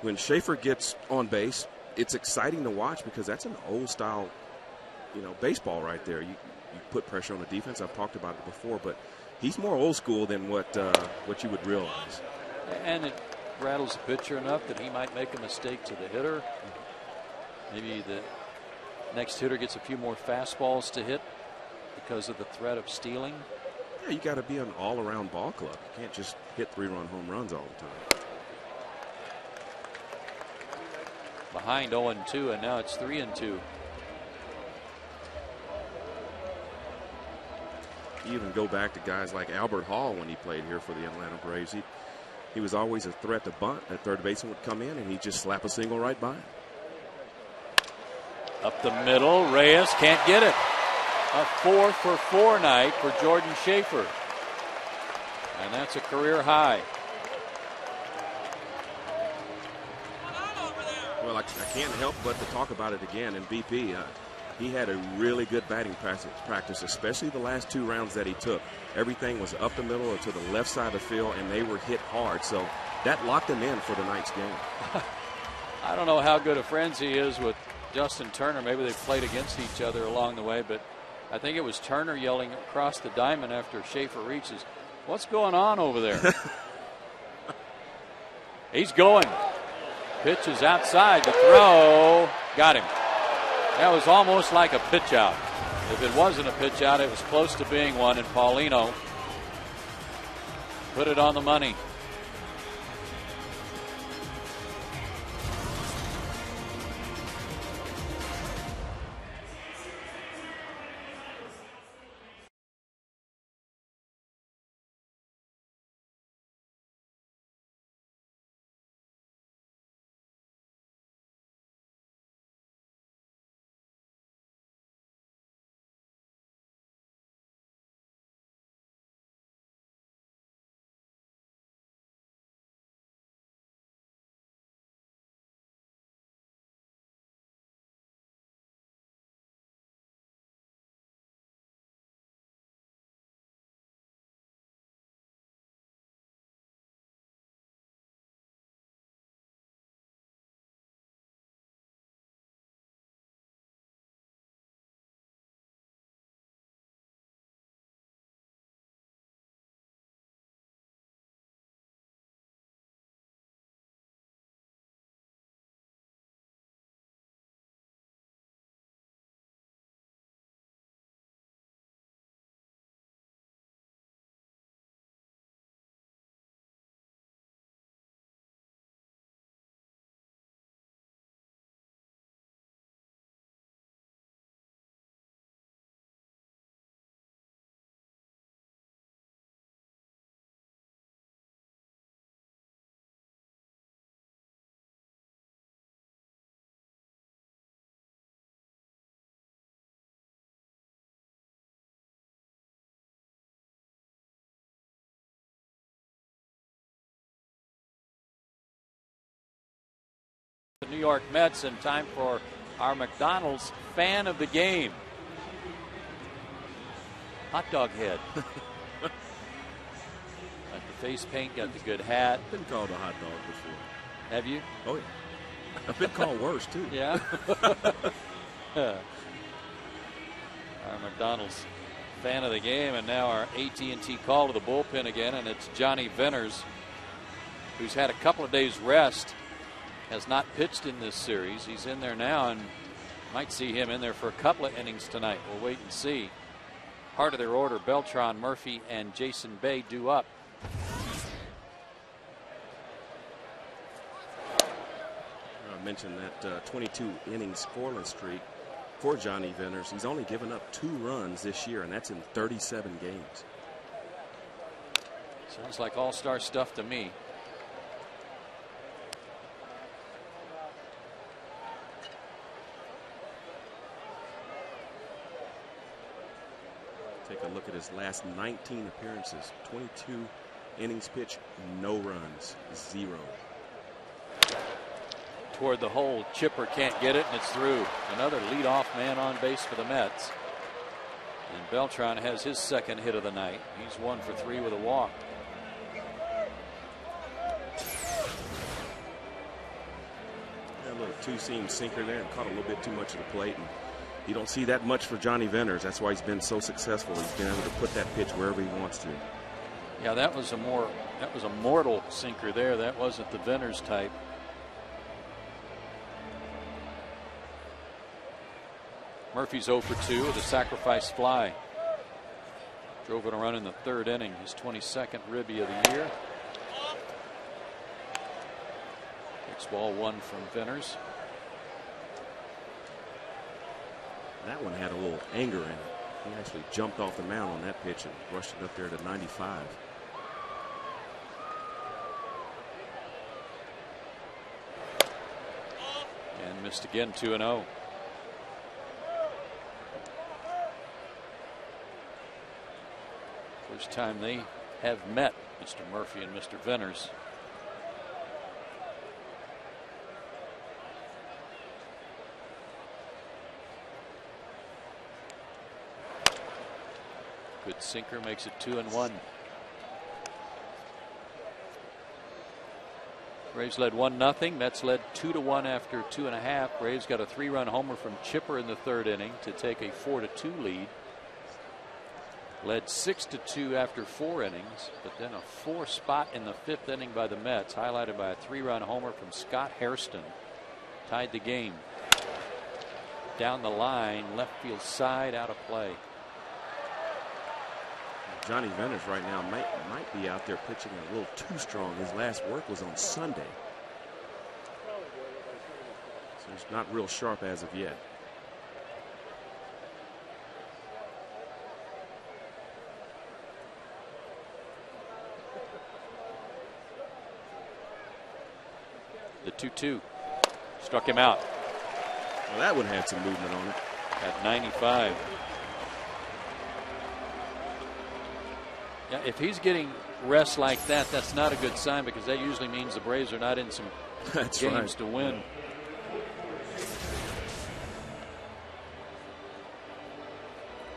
when Schaefer gets on base, it's exciting to watch because that's an old style, baseball right there. You put pressure on the defense. I've talked about it before, but he's more old school than what you would realize. And it rattles the pitcher enough that he might make a mistake to the hitter. Maybe the next hitter gets a few more fastballs to hit because of the threat of stealing. Yeah, you got to be an all-around ball club. You can't just hit 3-run home runs all the time. Behind 0-2, and now it's 3-2. You even go back to guys like Albert Hall when he played here for the Atlanta Braves. He was always a threat to bunt. That third baseman would come in and he'd just slap a single right by him. Up the middle, Reyes can't get it. A 4 for 4 night for Jordan Schaefer. And that's a career high. Well, I can't help but to talk about it again. And BP, he had a really good batting practice, especially the last 2 rounds that he took. Everything was up the middle or to the left side of the field, and they were hit hard. So that locked him in for tonight's game. I don't know how good of friends he is with Justin Turner. Maybe they've played against each other along the way, but I think it was Turner yelling across the diamond after Schaefer reaches, "What's going on over there?" He's going. Pitch is outside. The throw got him. That was almost like a pitch out. If it wasn't a pitch out, it was close to being one, and Paulino put it on the money. The New York Mets, and time for our McDonald's fan of the game. Hot dog head. Got the face paint, got the good hat. Been called a hot dog before. Have you? Oh, yeah. I've been called worse, too. Yeah. Our McDonald's fan of the game, and now our AT&T call to the bullpen again, and it's Johnny Venners, who's had a couple of days rest, has not pitched in this series. He's in there now, and might see him in there for a couple of innings tonight. We'll wait and see. Part of their order, Beltran, Murphy, and Jason Bay due up. I mentioned that 22 innings scoreless streak for Johnny Venners. He's only given up 2 runs this year, and that's in 37 games. Sounds like all-star stuff to me. Take a look at his last 19 appearances. 22 innings pitched, no runs, 0. Toward the hole, Chipper can't get it, and it's through. Another leadoff man on base for the Mets. And Beltran has his second hit of the night. He's 1 for 3 with a walk. A little two-seam sinker there, and caught a little bit too much of the plate. And you don't see that much for Johnny Venners. That's why he's been so successful. He's been able to put that pitch wherever he wants to. Yeah, that was a mortal sinker there. That wasn't the Venners type. Murphy's 0 for 2 with a sacrifice fly. Drove in a run in the 3rd inning, his 22nd ribby of the year. Next ball 1 from Venners. That one had a little anger in it. He actually jumped off the mound on that pitch and rushed it up there to 95. And missed again, 2-0. First time they have met, Mr. Murphy and Mr. Venners. Good sinker, makes it 2-1. Braves led 1-0. Mets led 2-1 after 2.5. Braves got a 3-run homer from Chipper in the 3rd inning to take a 4-2 lead. Led 6-2 after 4 innings, but then a 4 spot in the 5th inning by the Mets, highlighted by a 3-run homer from Scott Hairston. Tied the game. Down the line, left field side, out of play. Johnny Venners right now might be out there pitching a little too strong. His last work was on Sunday. So he's not real sharp as of yet. The 2-2 struck him out. Well, that one had some movement on it. At 95. Yeah, if he's getting rest like that, that's not a good sign, because that usually means the Braves are not in some games to win.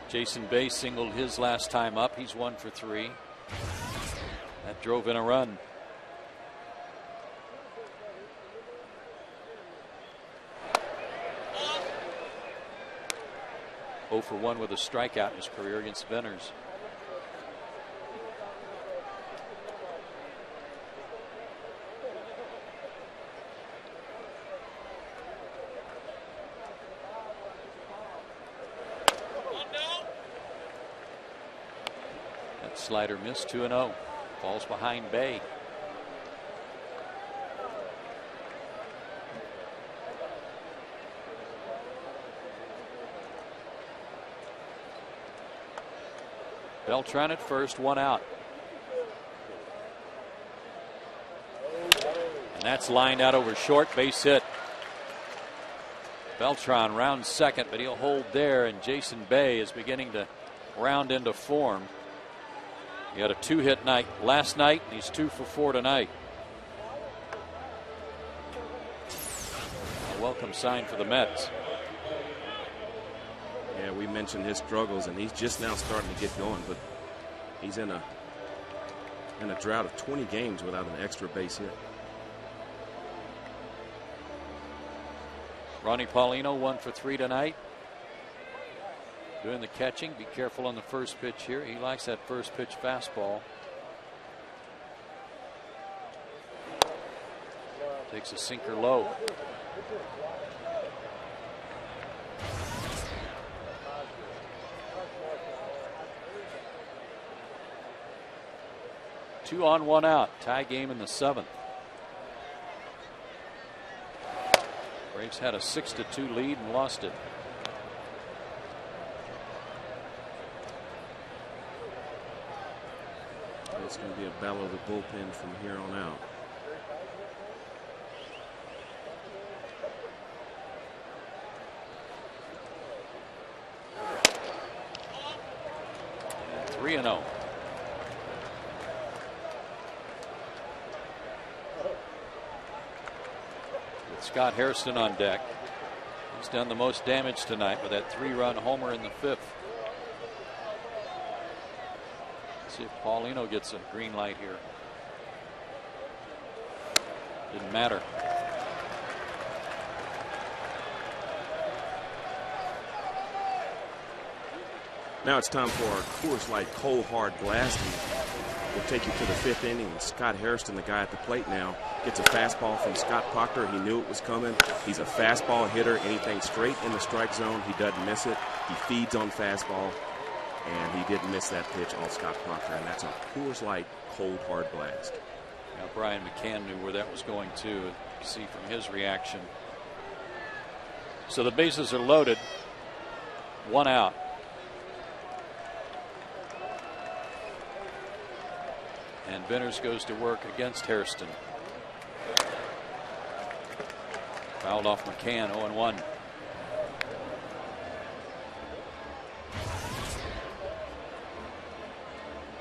Jason Bay singled his last time up. He's 1 for 3. That drove in a run. Oh for 1 with a strikeout in his career against Venners. That slider missed. 2-0. Falls behind Bay. Beltran at first, 1 out. And that's lined out over short, base hit. Beltran rounds second, but he'll hold there, and Jason Bay is beginning to round into form. He had a 2-hit night last night, and he's 2 for 4 tonight. welcome sign for the Mets. Yeah, we mentioned his struggles, and he's just now starting to get going, but he's in a drought of 20 games without an extra base hit. Ronnie Paulino 1 for 3 tonight. Doing the catching. Be careful on the first pitch here. He likes that first pitch fastball. Takes a sinker low. Two on, one out. Tie game in the 7th. Braves had a 6-2 lead and lost it. It's going to be a battle of the bullpen from here on out. And 3-0. With Scott Hairston on deck. He's done the most damage tonight with that 3-run homer in the 5th. See if Paulino gets a green light here. Didn't matter. Now it's time for our Coors Light Cold Hard Blasting. We'll take you to the 5th inning. Scott Hairston, the guy at the plate now, gets a fastball from Scott Proctor. He knew it was coming. He's a fastball hitter. Anything straight in the strike zone, he doesn't miss it. He feeds on fastball. And he didn't miss that pitch on Scott Proctor, and that's a Coors Light Cold Hard Blast. Now Brian McCann knew where that was going too. You see from his reaction. So the bases are loaded. 1 out. And Benners goes to work against Hairston. Fouled off McCann. 0-1.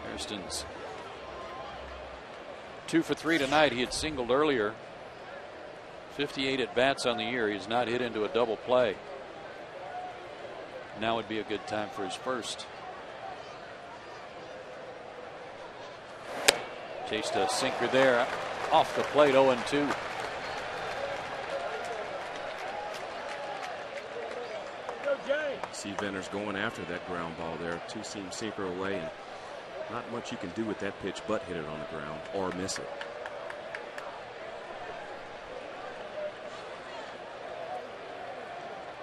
Hairston's 2 for 3 tonight. He had singled earlier. 58 at bats on the year. He has not hit into a double play. Now would be a good time for his first. Chased a sinker there off the plate. 0-2. See Venner's going after that ground ball there. Two-seam sinker away, and not much you can do with that pitch but hit it on the ground or miss it.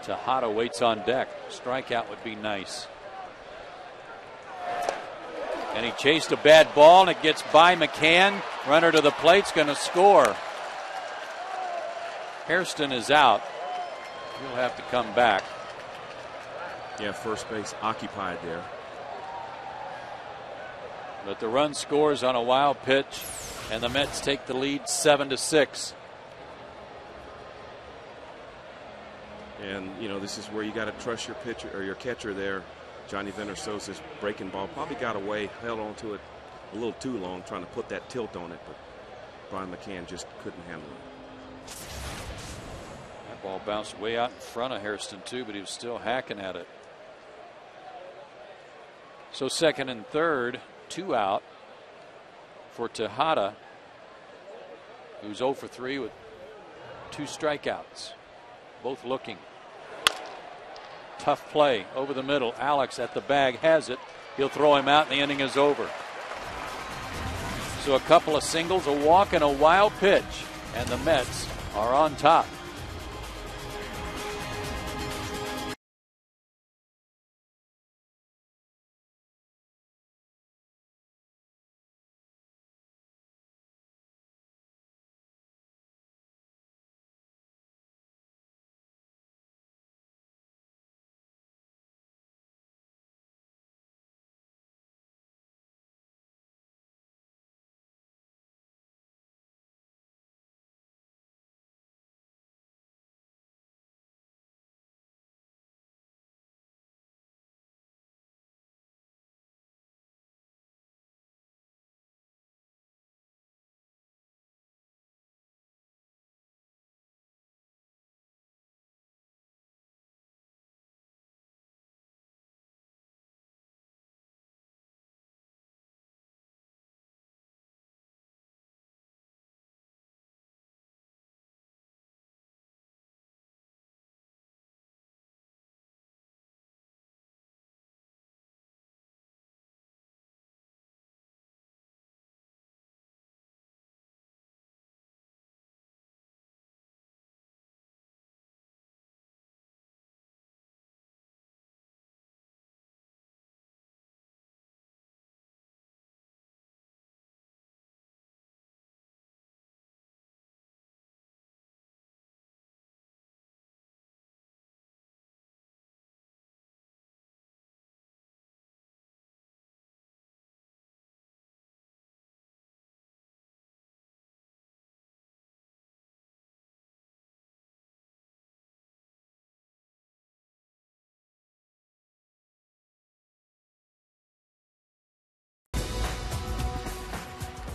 Tejada waits on deck. Strikeout would be nice. And he chased a bad ball, and it gets by McCann. Runner to the plate's going to score. Hairston is out. He'll have to come back. Yeah, first base occupied there. But the run scores on a wild pitch, and the Mets take the lead 7-6. And you know, this is where you got to trust your pitcher or your catcher there. Johnny Venner Sosa's breaking ball probably got away, held onto it a little too long, trying to put that tilt on it, but Brian McCann just couldn't handle it. That ball bounced way out in front of Hairston too, but he was still hacking at it. So 2nd and 3rd, 2 out for Tejada, who's 0 for 3 with 2 strikeouts. Both looking. Tough play over the middle. Alex at the bag has it. He'll throw him out and the inning is over. So a couple of singles, a walk, and a wild pitch, and the Mets are on top.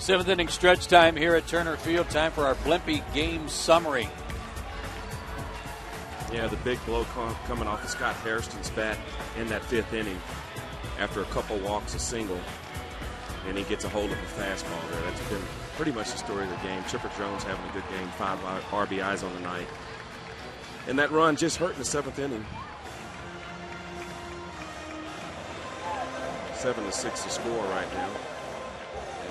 Seventh inning stretch time here at Turner Field. Time for our Blimpie game summary. Yeah, the big blow coming off of Scott Hairston's bat in that fifth inning after a couple walks, a single, and he gets a hold of a fastball there. That's been pretty much the story of the game. Chipper Jones having a good game, 5 RBIs on the night. And that run just hurt in the seventh inning. 7-6 to score right now.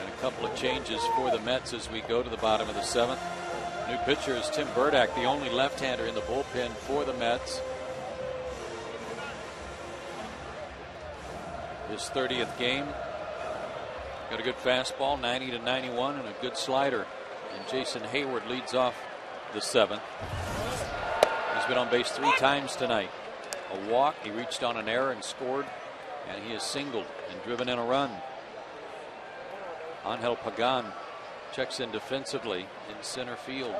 And a couple of changes for the Mets as we go to the bottom of the seventh. New pitcher is Tim Burdack, the only left-hander in the bullpen for the Mets. His 30th game. Got a good fastball, 90 to 91, and a good slider. And Jason Hayward leads off the seventh. He's been on base 3 times tonight. A walk, he reached on an error and scored, and he has singled and driven in a run. Angel Pagan checks in defensively in center field.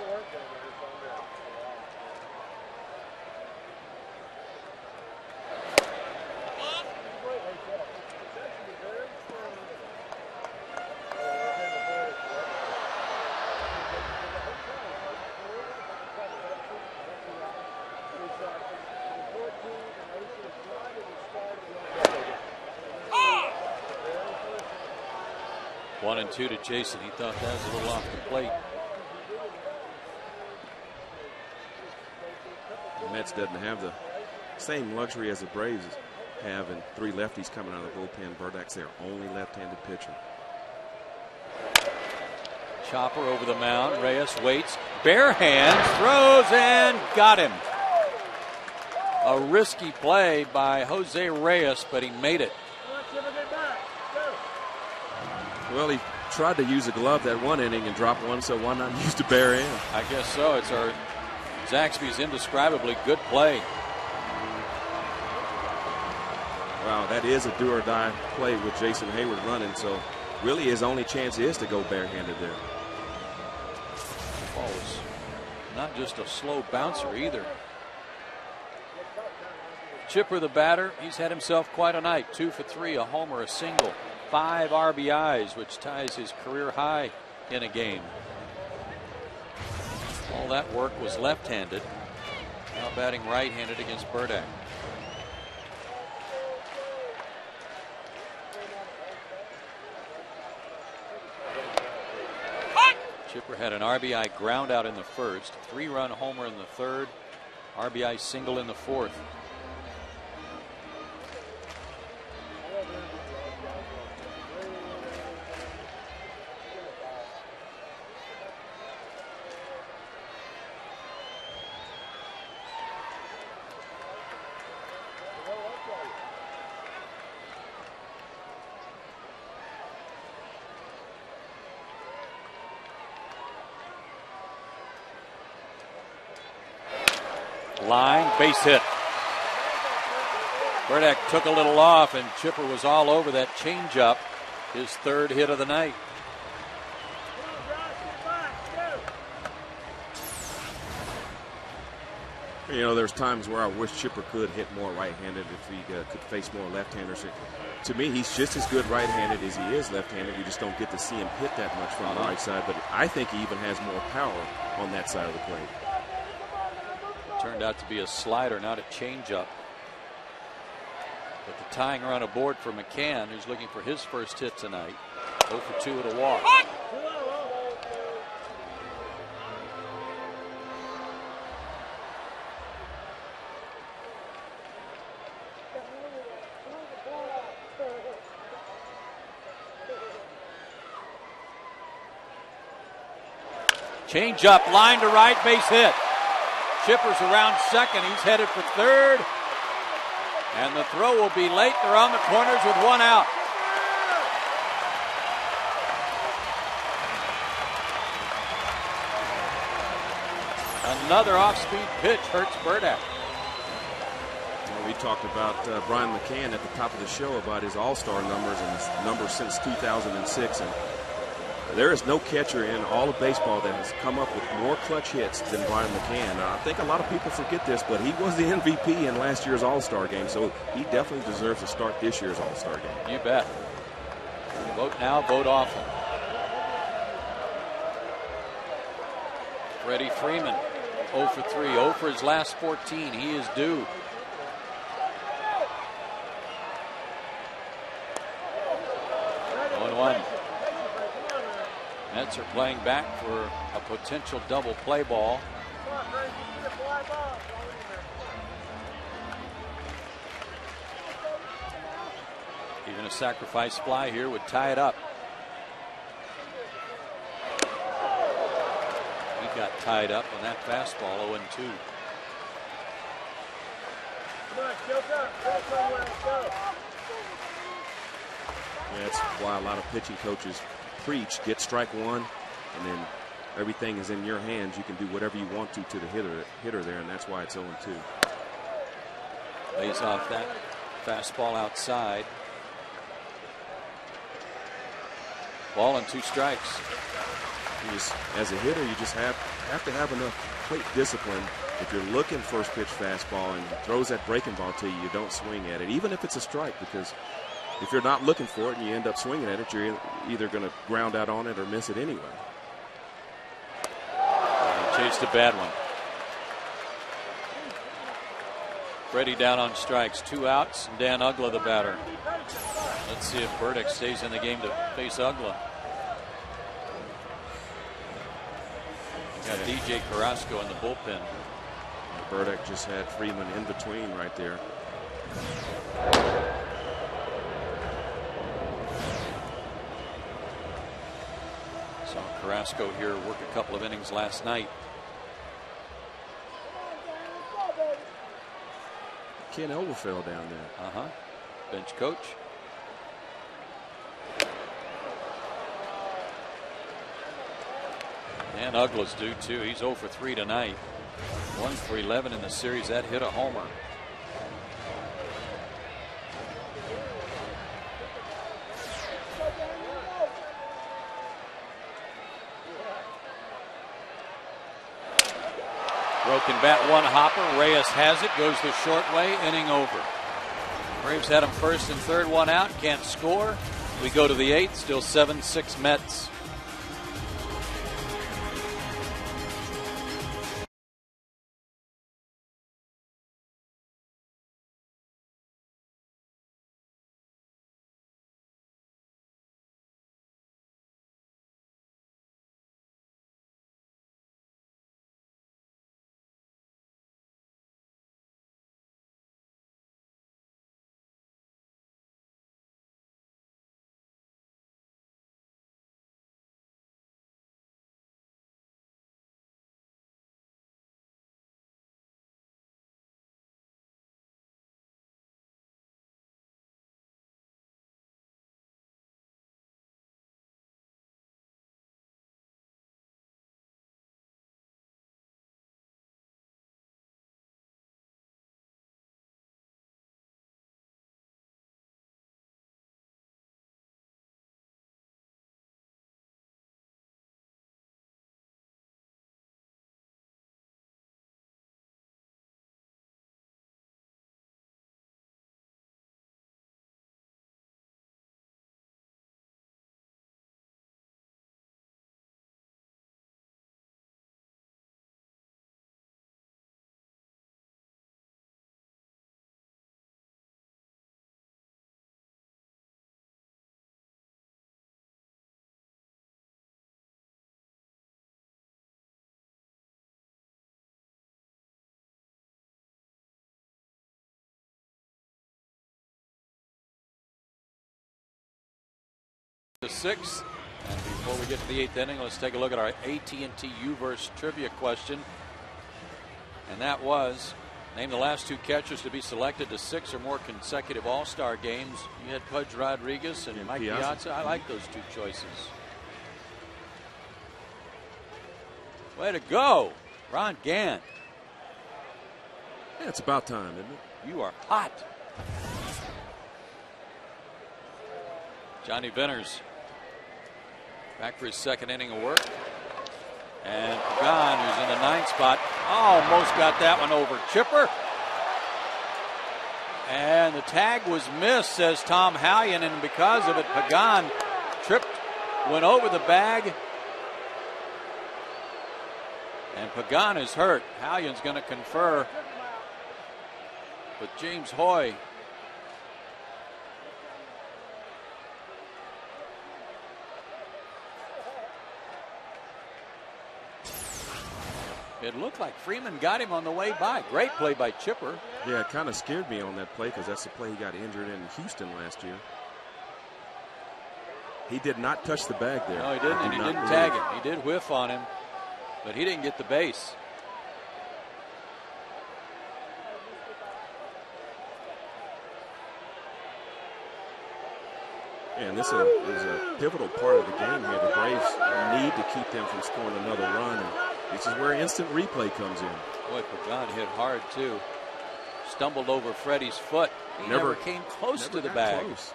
One and two to Jason. He thought that was a little off the plate. The Mets doesn't have the same luxury as the Braves have, and 3 lefties coming out of the bullpen. Burdack's their only left-handed pitcher. Chopper over the mound. Reyes waits. Bare hands. Throws and got him. A risky play by Jose Reyes, but he made it. Well, he tried to use a glove that one inning and dropped one, so why not use the bare end? I guess so. It's our Zaxby's indescribably good play. Wow, that is a do-or-die play with Jason Hayward running, so really his only chance is to go barehanded there. Ball was not just a slow bouncer either. Chipper, the batter, he's had himself quite a night. 2 for 3, a homer, a single. 5 RBIs, which ties his career high in a game. All that work was left-handed. Now batting right-handed against Burdack. Chipper had an RBI ground out in the first, 3-run homer in the third, RBI single in the fourth. Line, base hit. Burdack took a little off, and Chipper was all over that changeup, his 3rd hit of the night. You know, there's times where I wish Chipper could hit more right-handed if he could face more left-handers. To me, he's just as good right-handed as he is left-handed. You just don't get to see him hit that much from the right side, but I think he even has more power on that side of the plate. Turned out to be a slider, not a changeup. But the tying run aboard for McCann, who's looking for his first hit tonight. 0 for 2 at a walk. Changeup, line to right, base hit. Chipper's around second. He's headed for third. And the throw will be late. They're on the corners with 1 out. Another off-speed pitch hurts Burdack. We talked about Brian McCann at the top of the show about his all-star numbers and his numbers since 2006. And there is no catcher in all of baseball that has come up with more clutch hits than Brian McCann. I think a lot of people forget this, but he was the MVP in last year's All-Star game, so he definitely deserves to start this year's All-Star game. You bet. Vote now, vote often. Freddie Freeman, 0 for 3, 0 for his last 14. He is due. Mets are playing back for a potential double play ball. Even a sacrifice fly here would tie it up. He got tied up on that fastball, 0-2. Yeah, that's why a lot of pitching coaches preach, get strike one, and then everything is in your hands. You can do whatever you want to the hitter there, and that's why it's 0-2. Lays off that fastball outside. Ball and 2 strikes. As a hitter, you just have to have enough plate discipline. If you're looking first pitch fastball and he throws that breaking ball to you, you don't swing at it, even if it's a strike, because if you're not looking for it and you end up swinging at it, you're either going to ground out on it or miss it anyway. He chased a bad one. Freddie down on strikes, 2 outs, and Dan Ugla the batter. Let's see if Burdick stays in the game to face Ugla. Got DJ Carrasco in the bullpen. Burdick just had Freeman in between right there. Saw Carrasco here work a couple of innings last night. Ken Overfell down there. Bench coach. And Ugla's due too. He's 0 for 3 tonight. 1 for 11 in the series. That hit a homer. Broken bat, 1 hopper. Reyes has it, goes the short way, inning over. Braves had him first and third, 1 out, can't score. We go to the 8th, still 7-6 Mets. The 6th, and before we get to the 8th inning, let's take a look at our AT&T U-verse trivia question. And that was, name the last 2 catchers to be selected to 6 or more consecutive All-Star games. You had Pudge Rodriguez and Mike Piazza. I like those 2 choices. Way to go, Ron Gann. Yeah, it's about time, isn't it? You are hot. Johnny Venners back for his 2nd inning of work. And Pagan, who's in the 9th spot, almost got that one over. Chipper. And the tag was missed, says Tom Hallion, and because of it, Pagan tripped, went over the bag, And Pagan is hurt. Hallion's going to confer with James Hoy. It looked like Freeman got him on the way by. Great play by Chipper. Yeah, it kind of scared me on that play because that's the play he got injured in Houston last year. He did not touch the bag there. No, he didn't, and he didn't tag him. He did whiff on him, but he didn't get the base. And this is a pivotal part of the game here. The Braves need to keep them from scoring another run. And this is where instant replay comes in. Boy, Pagan hit hard, too. Stumbled over Freddie's foot. He never came close to the bag. Close.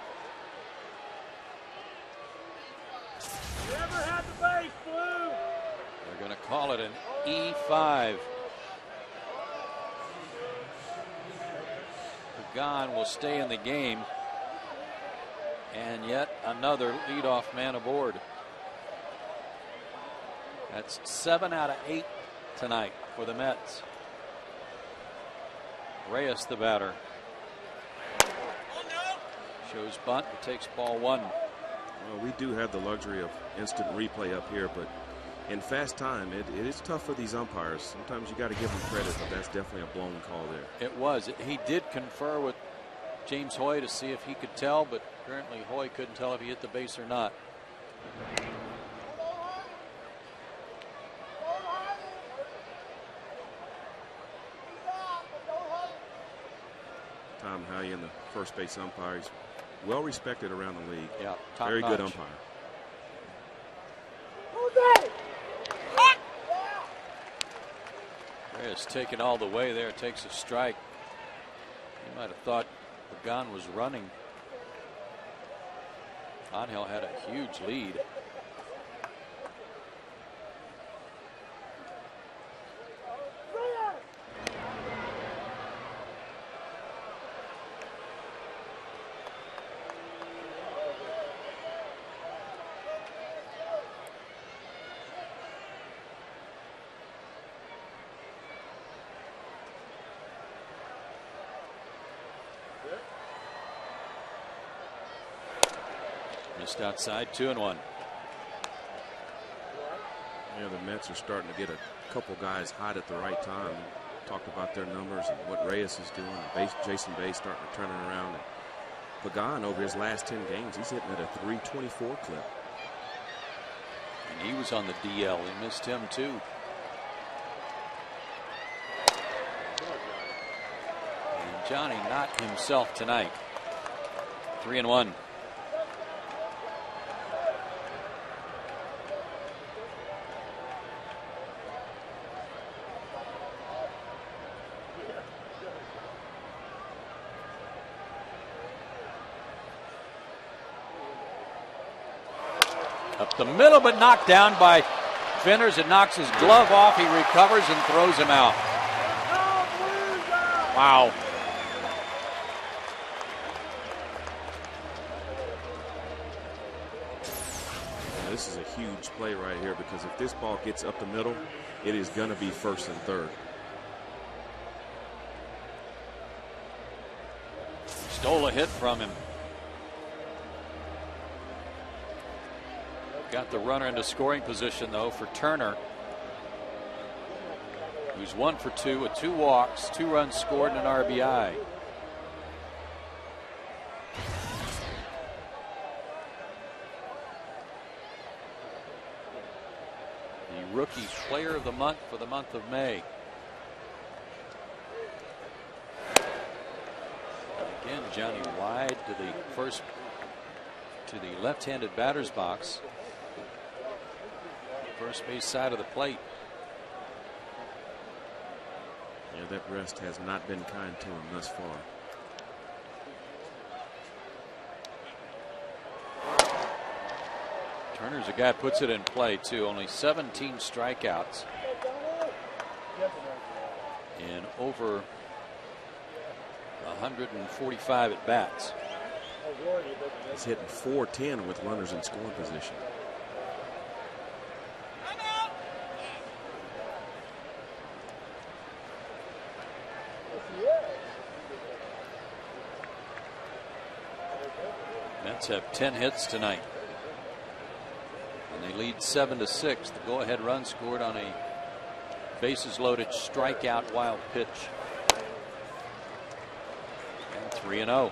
They're going to call it an E5. Pagan will stay in the game. And yet another leadoff man aboard. That's 7 out of 8 tonight for the Mets. Reyes, the batter. Shows bunt and takes ball 1. Well, we do have the luxury of instant replay up here, but in fast time, it is tough for these umpires. Sometimes you got to give them credit, but that's definitely a blown call there. It was. He did confer with James Hoy to see if he could tell, but apparently Hoy couldn't tell if he hit the base or not. Tom Hallion, the first base umpire, is well respected around the league. Yeah, top very notch. good umpire. Reyes taken all the way there, takes a strike. You might have thought Pagan was running. Angel had a huge lead. Just outside, 2-1. Yeah, the Mets are starting to get a couple guys hot at the right time. Talked about their numbers and what Reyes is doing. Jason Bay starting to turn it around. And Pagan, over his last 10 games, he's hitting at a 324 clip. And he was on the DL. He missed him too. And Johnny not himself tonight. 3-1. Up the middle, but knocked down by Finners. It knocks his glove off. He recovers and throws him out. Wow. This is a huge play right here because if this ball gets up the middle, it is going to be first and third. Stole a hit from him. Got the runner into scoring position, though, for Turner, who's 1 for 2 with 2 walks, 2 runs scored, and an RBI. The rookie player of the month for the month of May. Again, Johnny wide to the left-handed batter's box. First base side of the plate. Yeah, that rest has not been kind to him thus far. Turner's a guy who puts it in play too. Only 17 strikeouts in over 145 at bats. He's hitting .410 with runners in scoring position. Mets have 10 hits tonight. And they lead 7-6. The go-ahead run scored on a bases loaded strikeout wild pitch. And 3-0.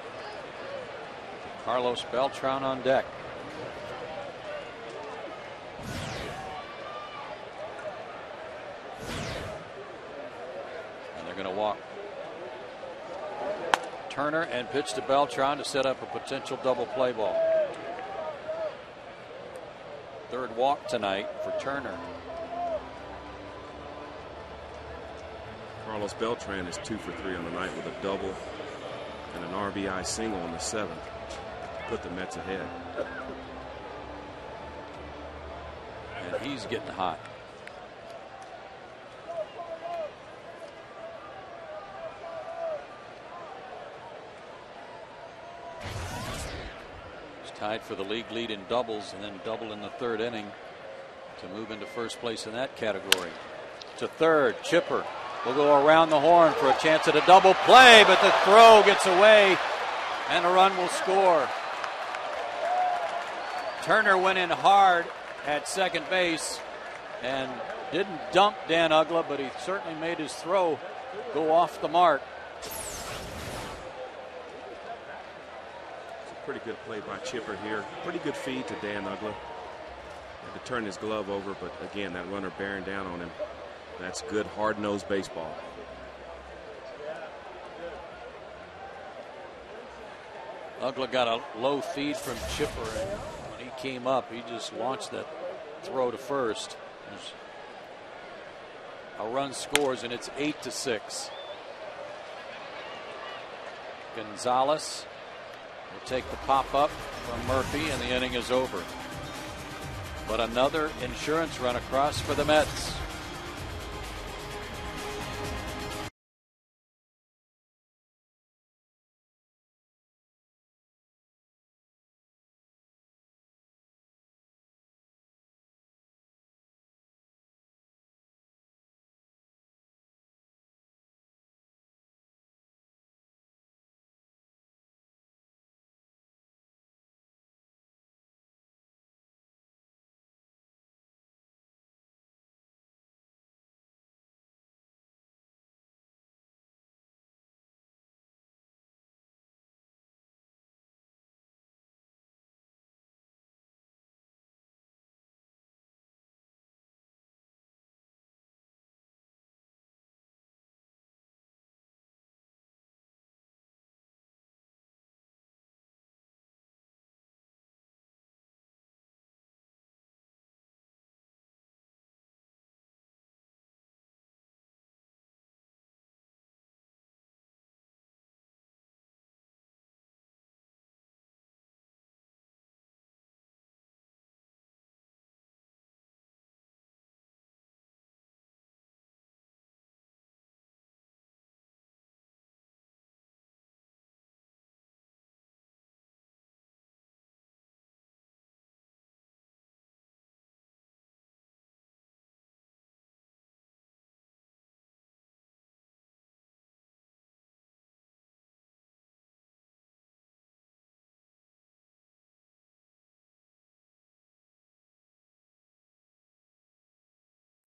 Carlos Beltran on deck. And they're going to walk Turner and pitch to Beltran to set up a potential double play ball. Third walk tonight for Turner. Carlos Beltran is 2 for 3 on the night with a double and an RBI single in the 7th to put the Mets ahead. And he's getting hot. He's tied for the league lead in doubles and then double in the 3rd inning to move into first place in that category. To third, Chipper will go around the horn for a chance at a double play, but the throw gets away and a run will score. Turner went in hard at second base and didn't dump Dan Uggla, but he certainly made his throw go off the mark. It's a pretty good play by Chipper here. Pretty good feed to Dan Uggla. Had to turn his glove over, but again, that runner bearing down on him. That's good hard-nosed baseball. Uggla got a low feed from Chipper, and when he came up, he just launched that throw to first. A run scores, and it's 8-6. Gonzalez will take the pop-up from Murphy, and the inning is over. But another insurance run across for the Mets.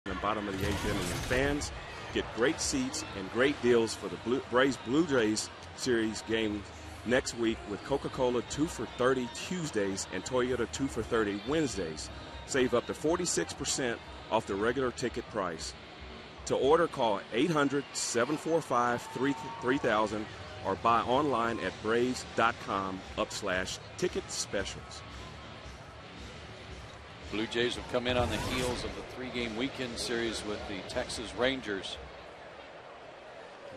In the bottom of the 8th inning, and fans get great seats and great deals for the Braves Blue Jays series game next week with Coca-Cola 2 for $30 Tuesdays and Toyota 2 for $30 Wednesdays. Save up to 46% off the regular ticket price. To order, call 800-745-3000 or buy online at braves.com/ticket specials. Blue Jays have come in on the heels of the 3-game weekend series with the Texas Rangers.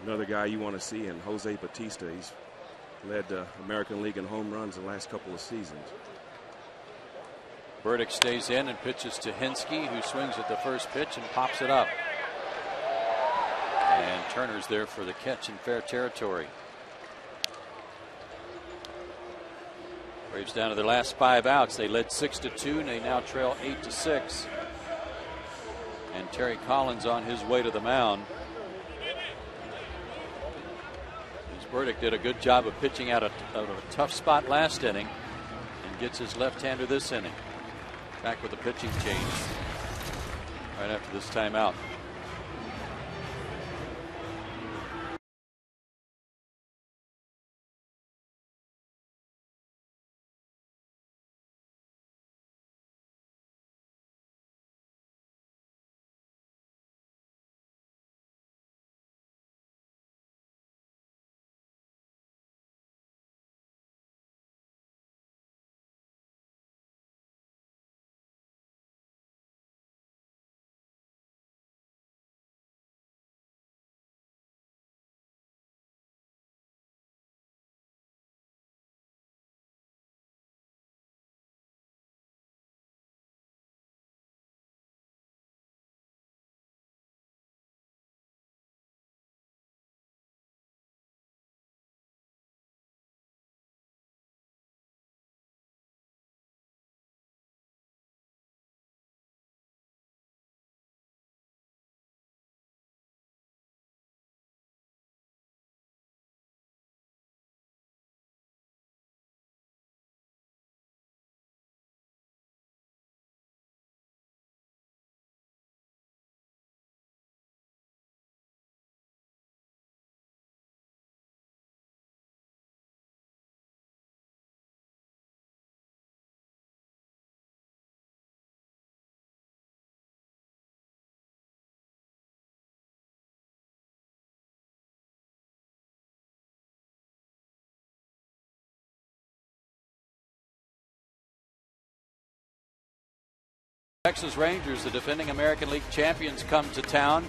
Another guy you want to see in Jose Bautista. He's led the American League in home runs the last couple of seasons. Burdick stays in and pitches to Hinsky, who swings at the first pitch and pops it up. And Turner's there for the catch in fair territory. Braves down to their last 5 outs. They led 6-2, and they now trail 8-6. And Terry Collins on his way to the mound. Burdick did a good job of pitching out of a tough spot last inning and gets his left-hander this inning. Back with a pitching change right after this timeout. Texas Rangers, the defending American League champions, come to town.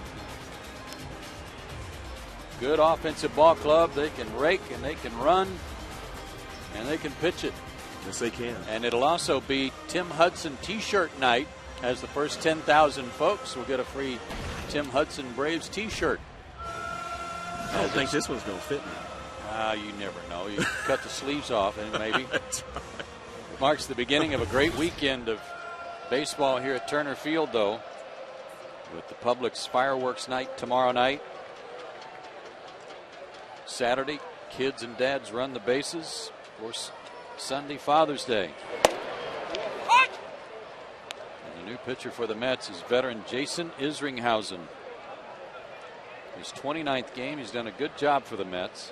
Good offensive ball club. They can rake and they can run and they can pitch it. Yes, they can. And it'll also be Tim Hudson t-shirt night, as the first 10,000 folks will get a free Tim Hudson Braves t-shirt. I don't think this one's going to fit me. You never know. You cut the sleeves off and maybe. It marks the beginning of a great weekend of baseball here at Turner Field, though, with the Publix fireworks night tomorrow night. Saturday, kids and dads run the bases. Of course, Sunday, Father's Day. And the new pitcher for the Mets is veteran Jason Isringhausen. His 29th game. He's done a good job for the Mets.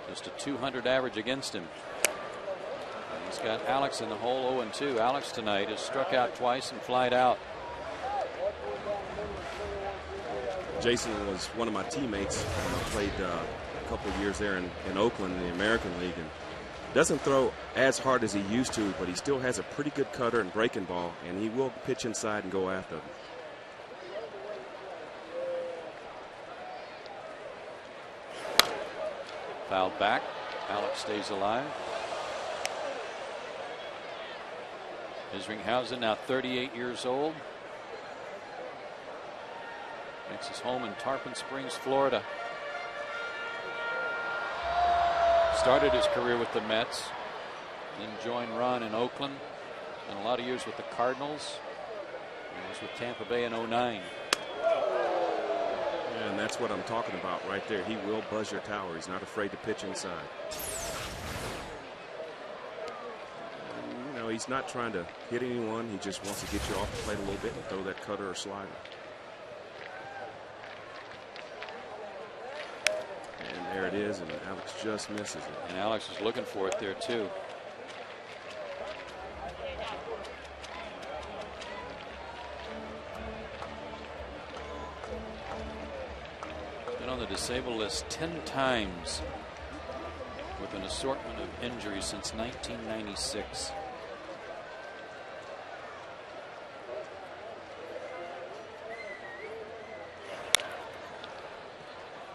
Just a .200 average against him. He's got Alex in the hole, 0-2. Alex tonight has struck out twice and flied out. Jason was one of my teammates when I played a couple of years there in Oakland in the American League, and doesn't throw as hard as he used to, but he still has a pretty good cutter and breaking ball, and he will pitch inside and go after them. Fouled back. Alex stays alive. Isringhausen, now 38 years old. Makes his home in Tarpon Springs, Florida. Started his career with the Mets, then joined Ron in Oakland, and a lot of years with the Cardinals. He was with Tampa Bay in 09. Yeah, and that's what I'm talking about right there. He will buzz your tower. He's not afraid to pitch inside. He's not trying to hit anyone. He just wants to get you off the plate a little bit and throw that cutter or slider. And there it is, and Alex just misses it. And Alex was looking for it there, too. Been on the disabled list 10 times with an assortment of injuries since 1996.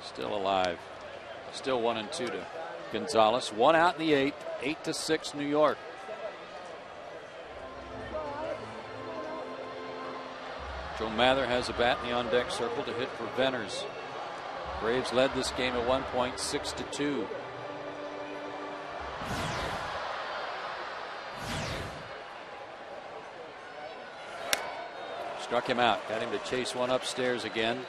Still alive. Still 1-2 to Gonzalez. One out in the 8th. 8-6 New York. Joe Mather has a bat in the on-deck circle to hit for Venners. Braves led this game at one point 6-2. Struck him out. Got him to chase one upstairs again.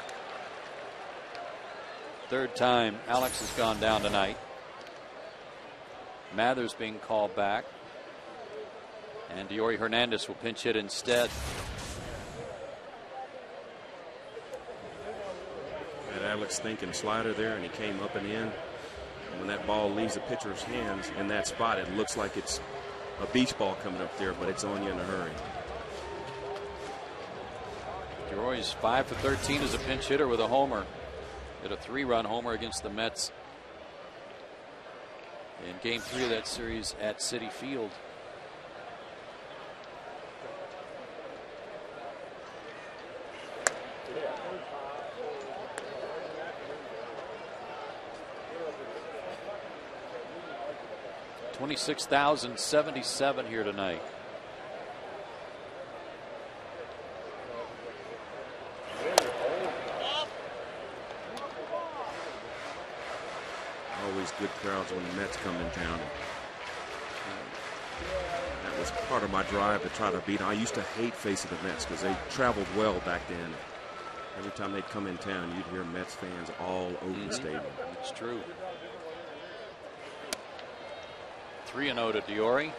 Third time Alex has gone down tonight. Mathers being called back. And Diori Hernandez will pinch hit instead. And Alex thinking slider there, and he came up and in. And when that ball leaves the pitcher's hands in that spot, it looks like it's a beach ball coming up there, but it's on you in a hurry. Diori's 5 for 13 as a pinch hitter with a homer. Hit a 3-run homer against the Mets in Game 3 of that series at Citi Field. $26,077 here tonight. Always good crowds when the Mets come in town. That was part of my drive to try to beat them. I used to hate facing the Mets because they traveled well back then. Every time they'd come in town, you'd hear Mets fans all over the stadium. It's true. 3-0 to Diori,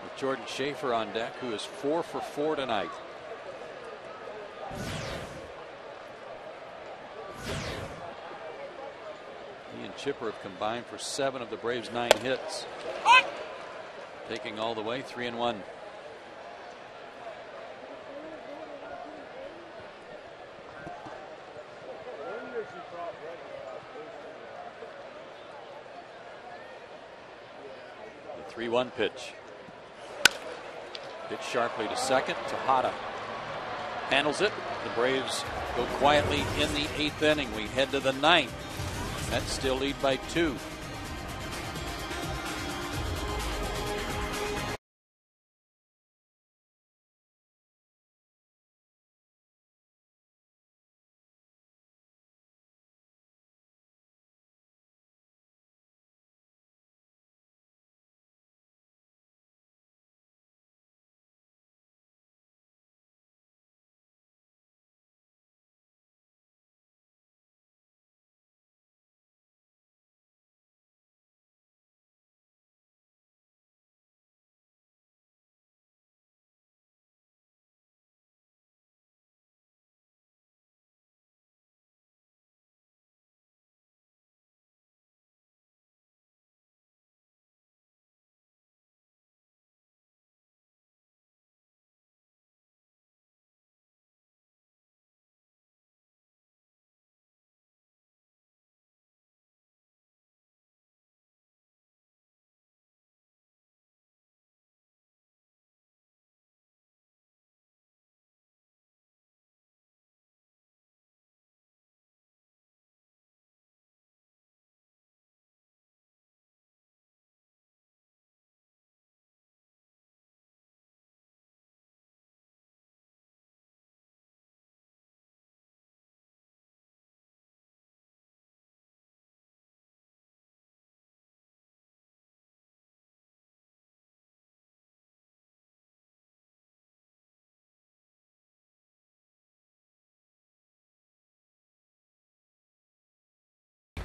with Jordan Schaefer on deck, who is 4 for 4 tonight. He and Chipper have combined for 7 of the Braves' 9 hits. Taking all the way, 3-1. The 3-1 pitch. Hit sharply to second. Tejada handles it. The Braves go quietly in the 8th inning. We head to the 9th. Mets still lead by 2.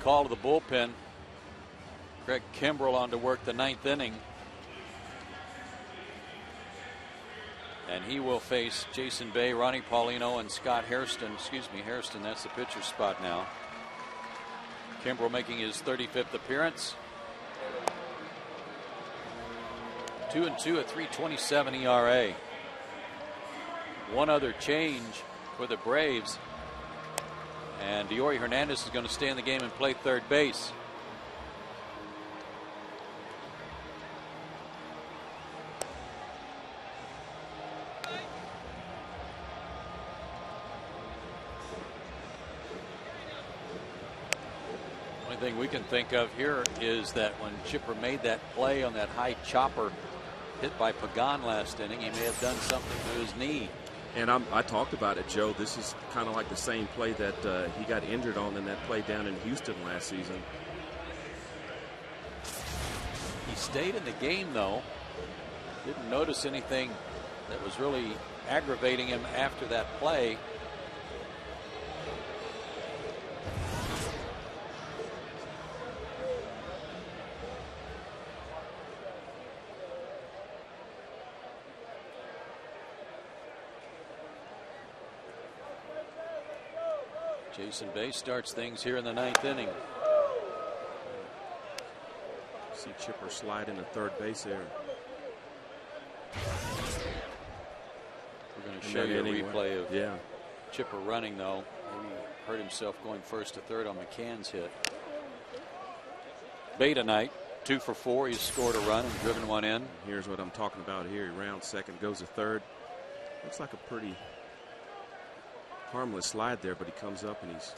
Call to the bullpen. Craig Kimbrell on to work the 9th inning. And he will face Jason Bay, Ronnie Paulino, and Scott Hairston. Excuse me, Hairston, that's the pitcher's spot now. Kimbrell making his 35th appearance. 2-2 at 3.27 ERA. One other change for the Braves. And Diori Hernandez is going to stay in the game and play third base. Only thing we can think of here is that when Chipper made that play on that high chopper hit by Pagan last inning, he may have done something to his knee. And I talked about it, Joe. This is kind of like the same play that he got injured on in that play down in Houston last season. He stayed in the game, though. Didn't notice anything that was really aggravating him after that play. Jason Bay starts things here in the 9th inning. See Chipper slide into third base there. We're going to show you a replay of Chipper running, though. He hurt himself going first to third on McCann's hit. Bay tonight, 2 for 4. He's scored a run and driven one in. Here's what I'm talking about here. He rounds second, goes to third. Looks like a pretty harmless slide there, but he comes up and looks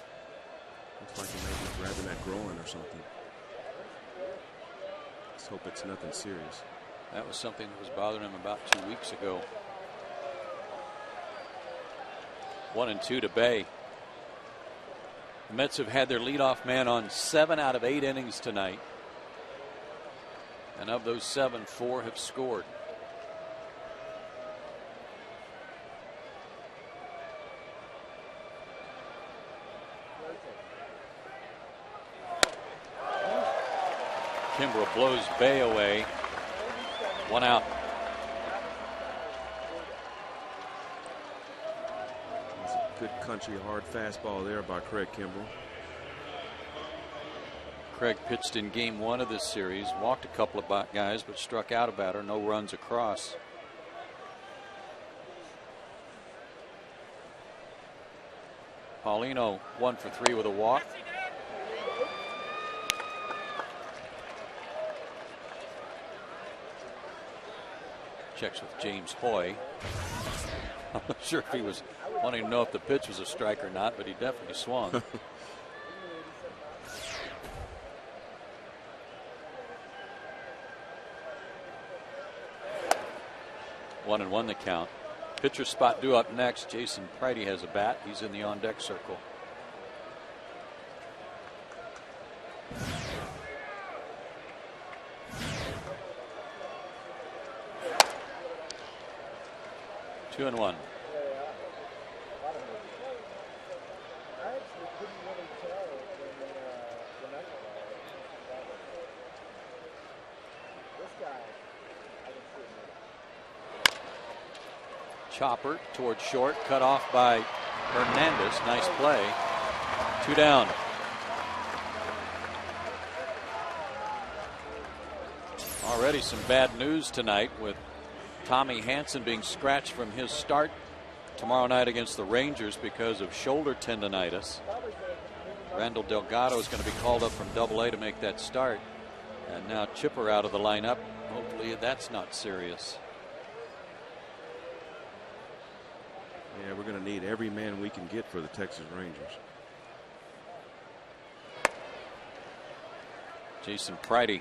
like he may be grabbing that groin or something. Let's hope it's nothing serious. That was something that was bothering him about 2 weeks ago. 1-2 to Bay. The Mets have had their leadoff man on 7 out of 8 innings tonight. And of those 7, 4 have scored. Kimbrough blows Bay away. 1 out. That's a good country hard fastball there by Craig Kimbrough. Craig pitched in game 1 of this series, walked a couple of guys, but struck out a batter. No runs across. Paulino 1 for 3 with a walk. Checks with James Hoy. I'm not sure if he was wanting to know if the pitch was a strike or not, but he definitely swung. 1-1 the count. Pitcher spot due up next. Jason Pridey has a bat. He's in the on deck circle. Two and one. Chopper towards short, cut off by Hernandez. Nice play. 2 down. Already some bad news tonight with Tommy Hanson being scratched from his start tomorrow night against the Rangers because of shoulder tendonitis. Randall Delgado is going to be called up from Double-A to make that start. And now Chipper out of the lineup. Hopefully that's not serious. Yeah, we're going to need every man we can get for the Texas Rangers. Jason Pridey.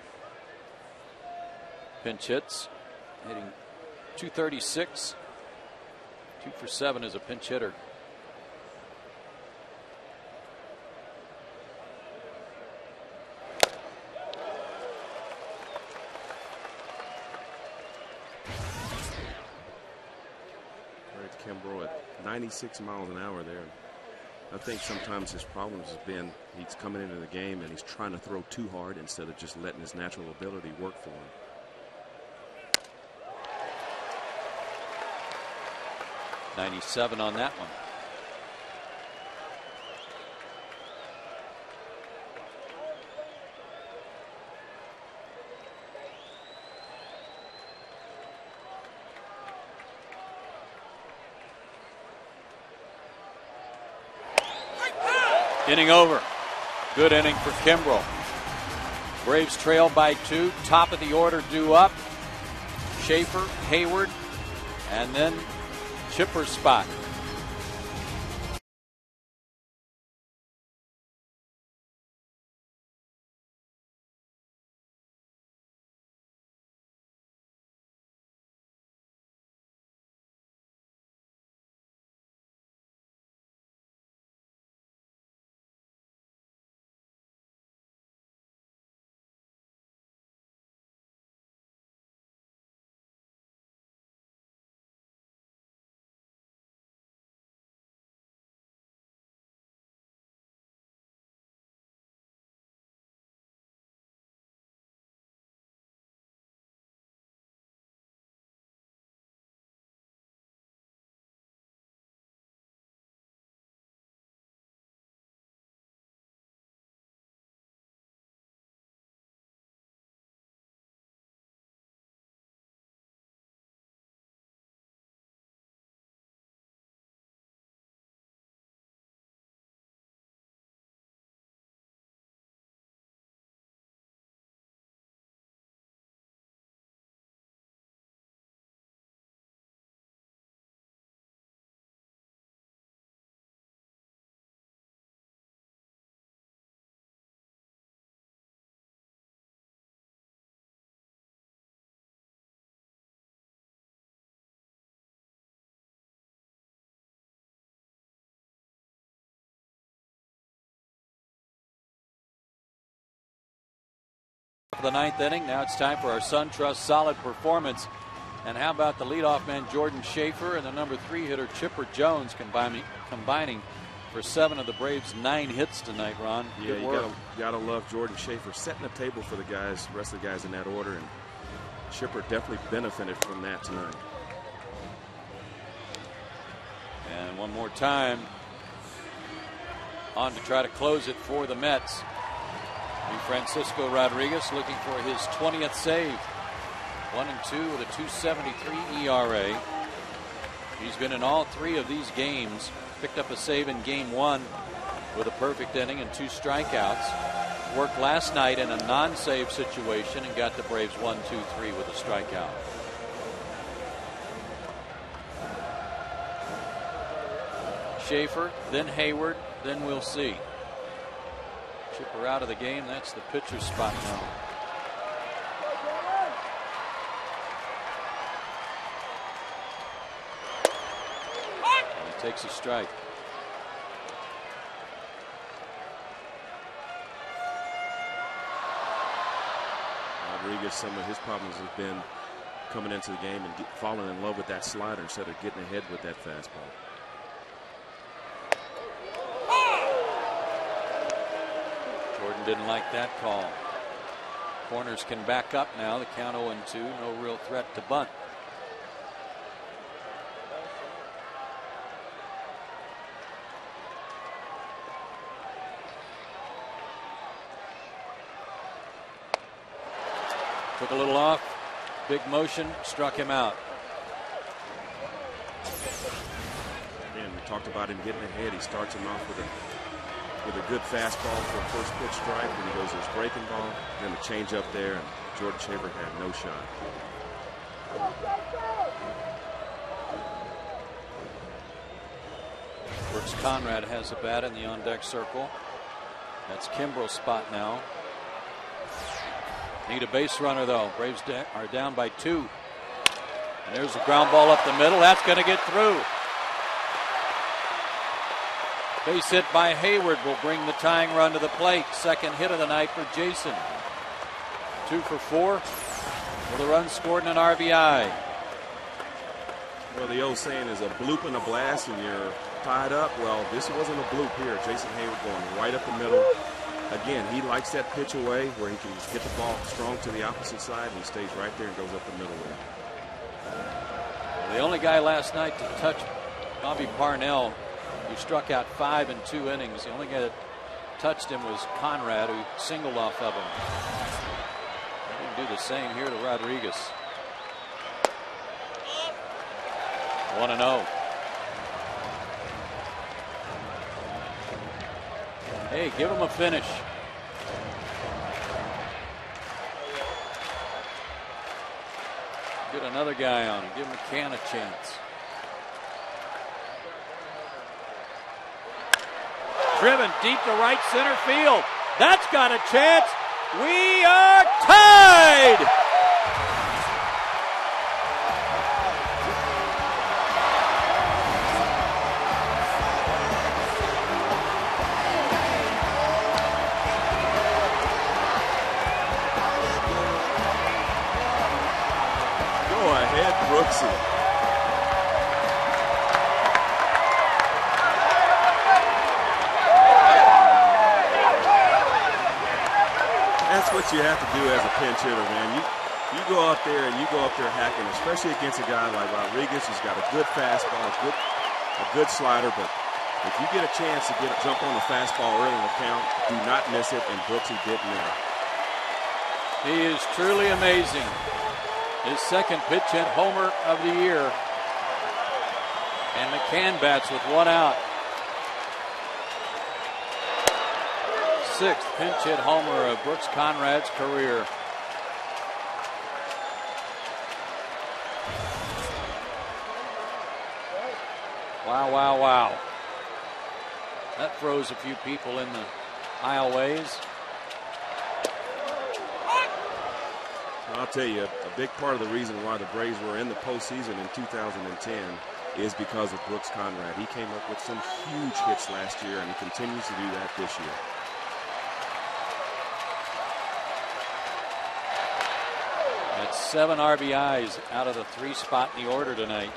Pinch hits. Hitting .236. 2 for 7 as a pinch hitter. Kimbrough at 96 miles an hour there. I think sometimes his problems has been he's coming into the game and he's trying to throw too hard instead of just letting his natural ability work for him. 97 on that one. Inning over. Good inning for Kimbrough. Braves trail by 2. Top of the order due up. Schaefer, Hayward, and then Chipper's spot. The ninth inning. Now it's time for our SunTrust solid performance. And how about the leadoff man Jordan Schaefer and the number 3 hitter Chipper Jones combining for 7 of the Braves' 9 hits tonight, Ron. Yeah, you gotta love Jordan Schaefer setting the table for the guys, rest of the guys in that order, and Chipper definitely benefited from that tonight. And one more time on to try to close it for the Mets. Francisco Rodriguez looking for his 20th save. 1-2 with a 2.73 ERA. He's been in all 3 of these games. Picked up a save in game 1 with a perfect inning and 2 strikeouts. Worked last night in a non-save situation and got the Braves 1-2-3 with a strikeout. Schaefer, then Hayward, then we'll see. Chipper out of the game. That's the pitcher's spot number. And he takes a strike. Rodriguez, some of his problems have been coming into the game and falling in love with that slider instead of getting ahead with that fastball. Jordan didn't like that call. Corners can back up now. The count 0-2. No real threat to bunt. Took a little off. Big motion. Struck him out. And we talked about him getting ahead. He starts him off with a good fastball for a first pitch strike, then he goes to his breaking ball, then the change up there, and Jordan Schaefer had no shot. Brooks Conrad has a bat in the on-deck circle. That's Kimbrel's spot now. Need a base runner, though. Braves are down by 2. And there's a ground ball up the middle. That's going to get through. Base hit by Hayward will bring the tying run to the plate. Second hit of the night for Jason. 2 for 4 with a run scored and an RBI. Well, the old saying is a bloop and a blast and you're tied up. Well, this wasn't a bloop here. Jason Hayward going right up the middle. Again, he likes that pitch away where he can hit the ball strong to the opposite side, and he stays right there and goes up the middle with it. The only guy last night to touch Bobby Parnell, who struck out 5 in 2 innings. The only guy that touched him was Conrad, who singled off of him. He can do the same here to Rodriguez. 1-0. Hey, give him a finish. Get another guy on him. Give McCann a chance. Driven deep to right center field. That's got a chance. We are tied. Go ahead, Brooksy. That's what you have to do as a pinch hitter, man. You go up there and you go up there hacking, especially against a guy like Rodriguez who's got a good fastball, a good slider. But if you get a chance to jump on the fastball early in the count, do not miss it, and Brooksy didn't there. He is truly amazing. His second pitch hit homer of the year. And McCann bats with 1 out. 6th pinch hit homer of Brooks Conrad's career. Wow, wow, wow. That froze a few people in the aisleways. I'll tell you, a big part of the reason why the Braves were in the postseason in 2010 is because of Brooks Conrad. He came up with some huge hits last year, and he continues to do that this year. 7 RBIs out of the 3 spot in the order tonight.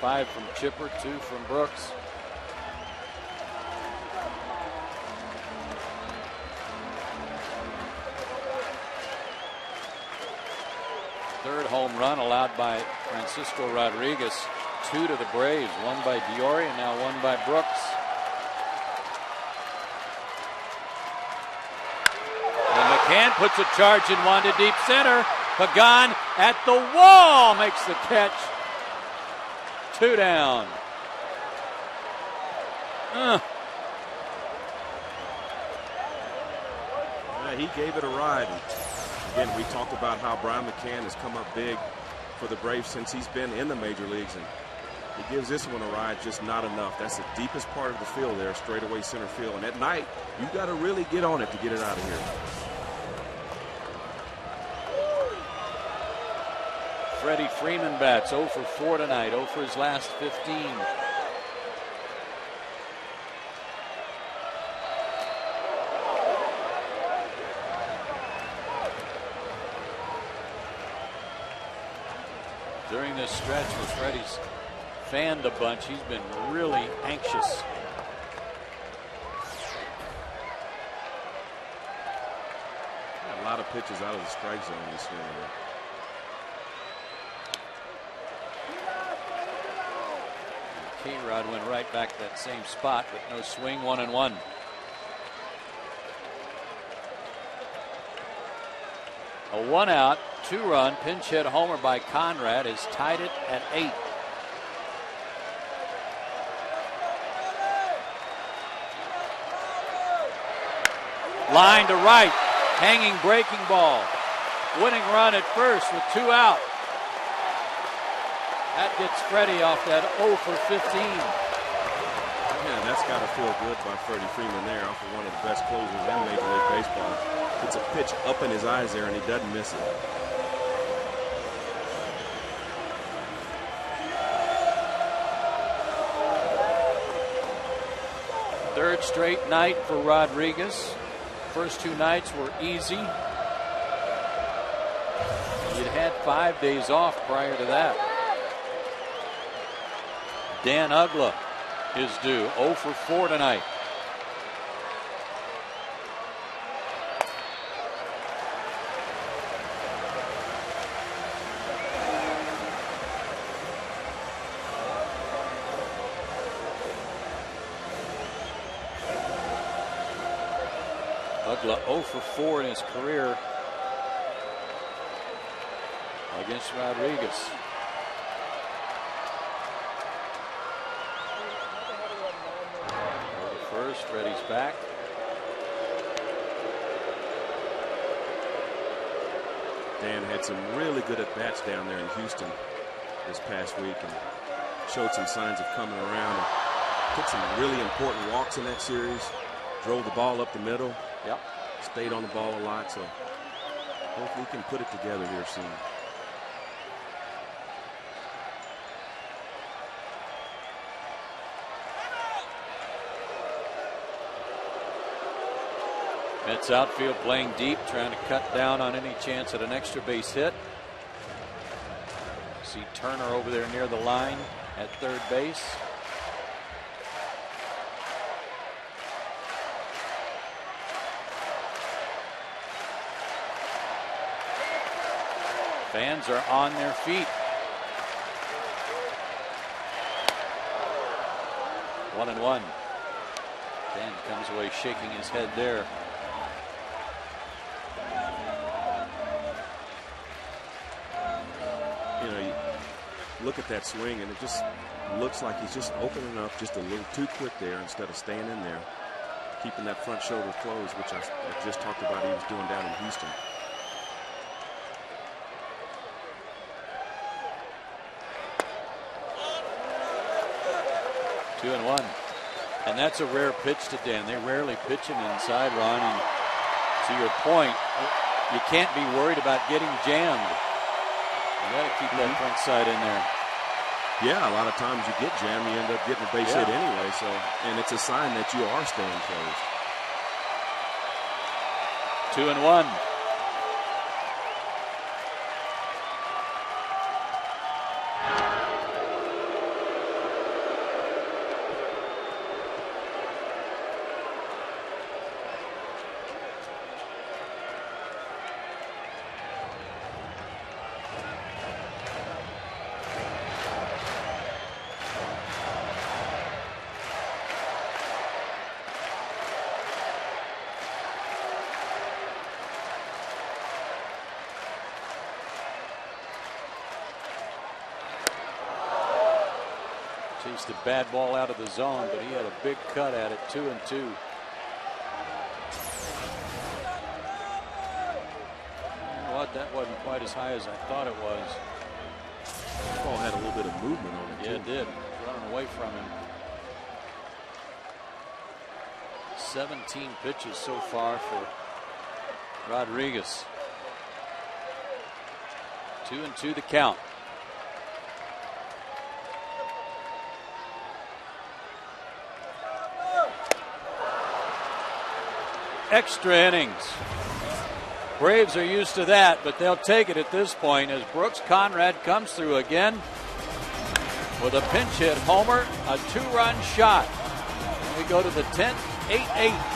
5 from Chipper, 2 from Brooks. Third home run allowed by Francisco Rodriguez. 2 to the Braves, 1 by Diori and now 1 by Brooks. And McCann puts a charge in one to deep center. Pagan at the wall makes the catch. 2 down. Yeah, he gave it a ride. And again, we talked about how Brian McCann has come up big for the Braves since he's been in the major leagues, and he gives this one a ride, just not enough. That's the deepest part of the field there, straightaway center field. And at night, you've got to really get on it to get it out of here. Freddie Freeman bats 0 for 4 tonight, 0 for his last 15. During this stretch where Freddie's fanned a bunch, he's been really anxious. A lot of pitches out of the strike zone this year. K-Rod went right back to that same spot, but no swing, 1-1. A 1-out, 2-run pinch hit homer by Conrad has tied it at 8. Line to right, hanging breaking ball. Winning run at first with 2 out. That gets Freddie off that 0 for 15. Yeah, that's got to feel good by Freddie Freeman there, off of one of the best closers in Major League Baseball. It's a pitch up in his eyes there, and he doesn't miss it. Third straight night for Rodriguez. First 2 nights were easy. He'd had 5 days off prior to that. Dan Uggla is due, 0 for 4 tonight. Uggla 0 for 4 in his career against Rodriguez. First, Freddie's back. Dan had some really good at-bats down there in Houston this past week and showed some signs of coming around and took some really important walks in that series, drove the ball up the middle. Yep. Stayed on the ball a lot, so hopefully we can put it together here soon. Mets outfield playing deep, trying to cut down on any chance at an extra base hit. See Turner over there near the line at third base. Fans are on their feet. 1-1. Dan comes away shaking his head there. You know, you look at that swing and it just looks like he's just opening up just a little too quick there instead of staying in there, keeping that front shoulder closed, which I just talked about he was doing down in Houston. Two and one. And that's a rare pitch to Dan. They rarely pitch him inside, Ron. And to your point, you can't be worried about getting jammed. You got to keep that front side in there. Yeah, a lot of times you get jammed, you end up getting a base hit anyway. So, and it's a sign that you are staying closed. 2 and 1. Chased a bad ball out of the zone, but he had a big cut at it. 2-2. You know what? That wasn't quite as high as I thought it was. The ball had a little bit of movement on it. Yeah, it did. Running away from him. 17 pitches so far for Rodriguez. 2-2 the count. Extra innings. Braves are used to that, but they'll take it at this point as Brooks Conrad comes through again with a pinch hit homer, a 2-run shot. And we go to the 10th, 8-8.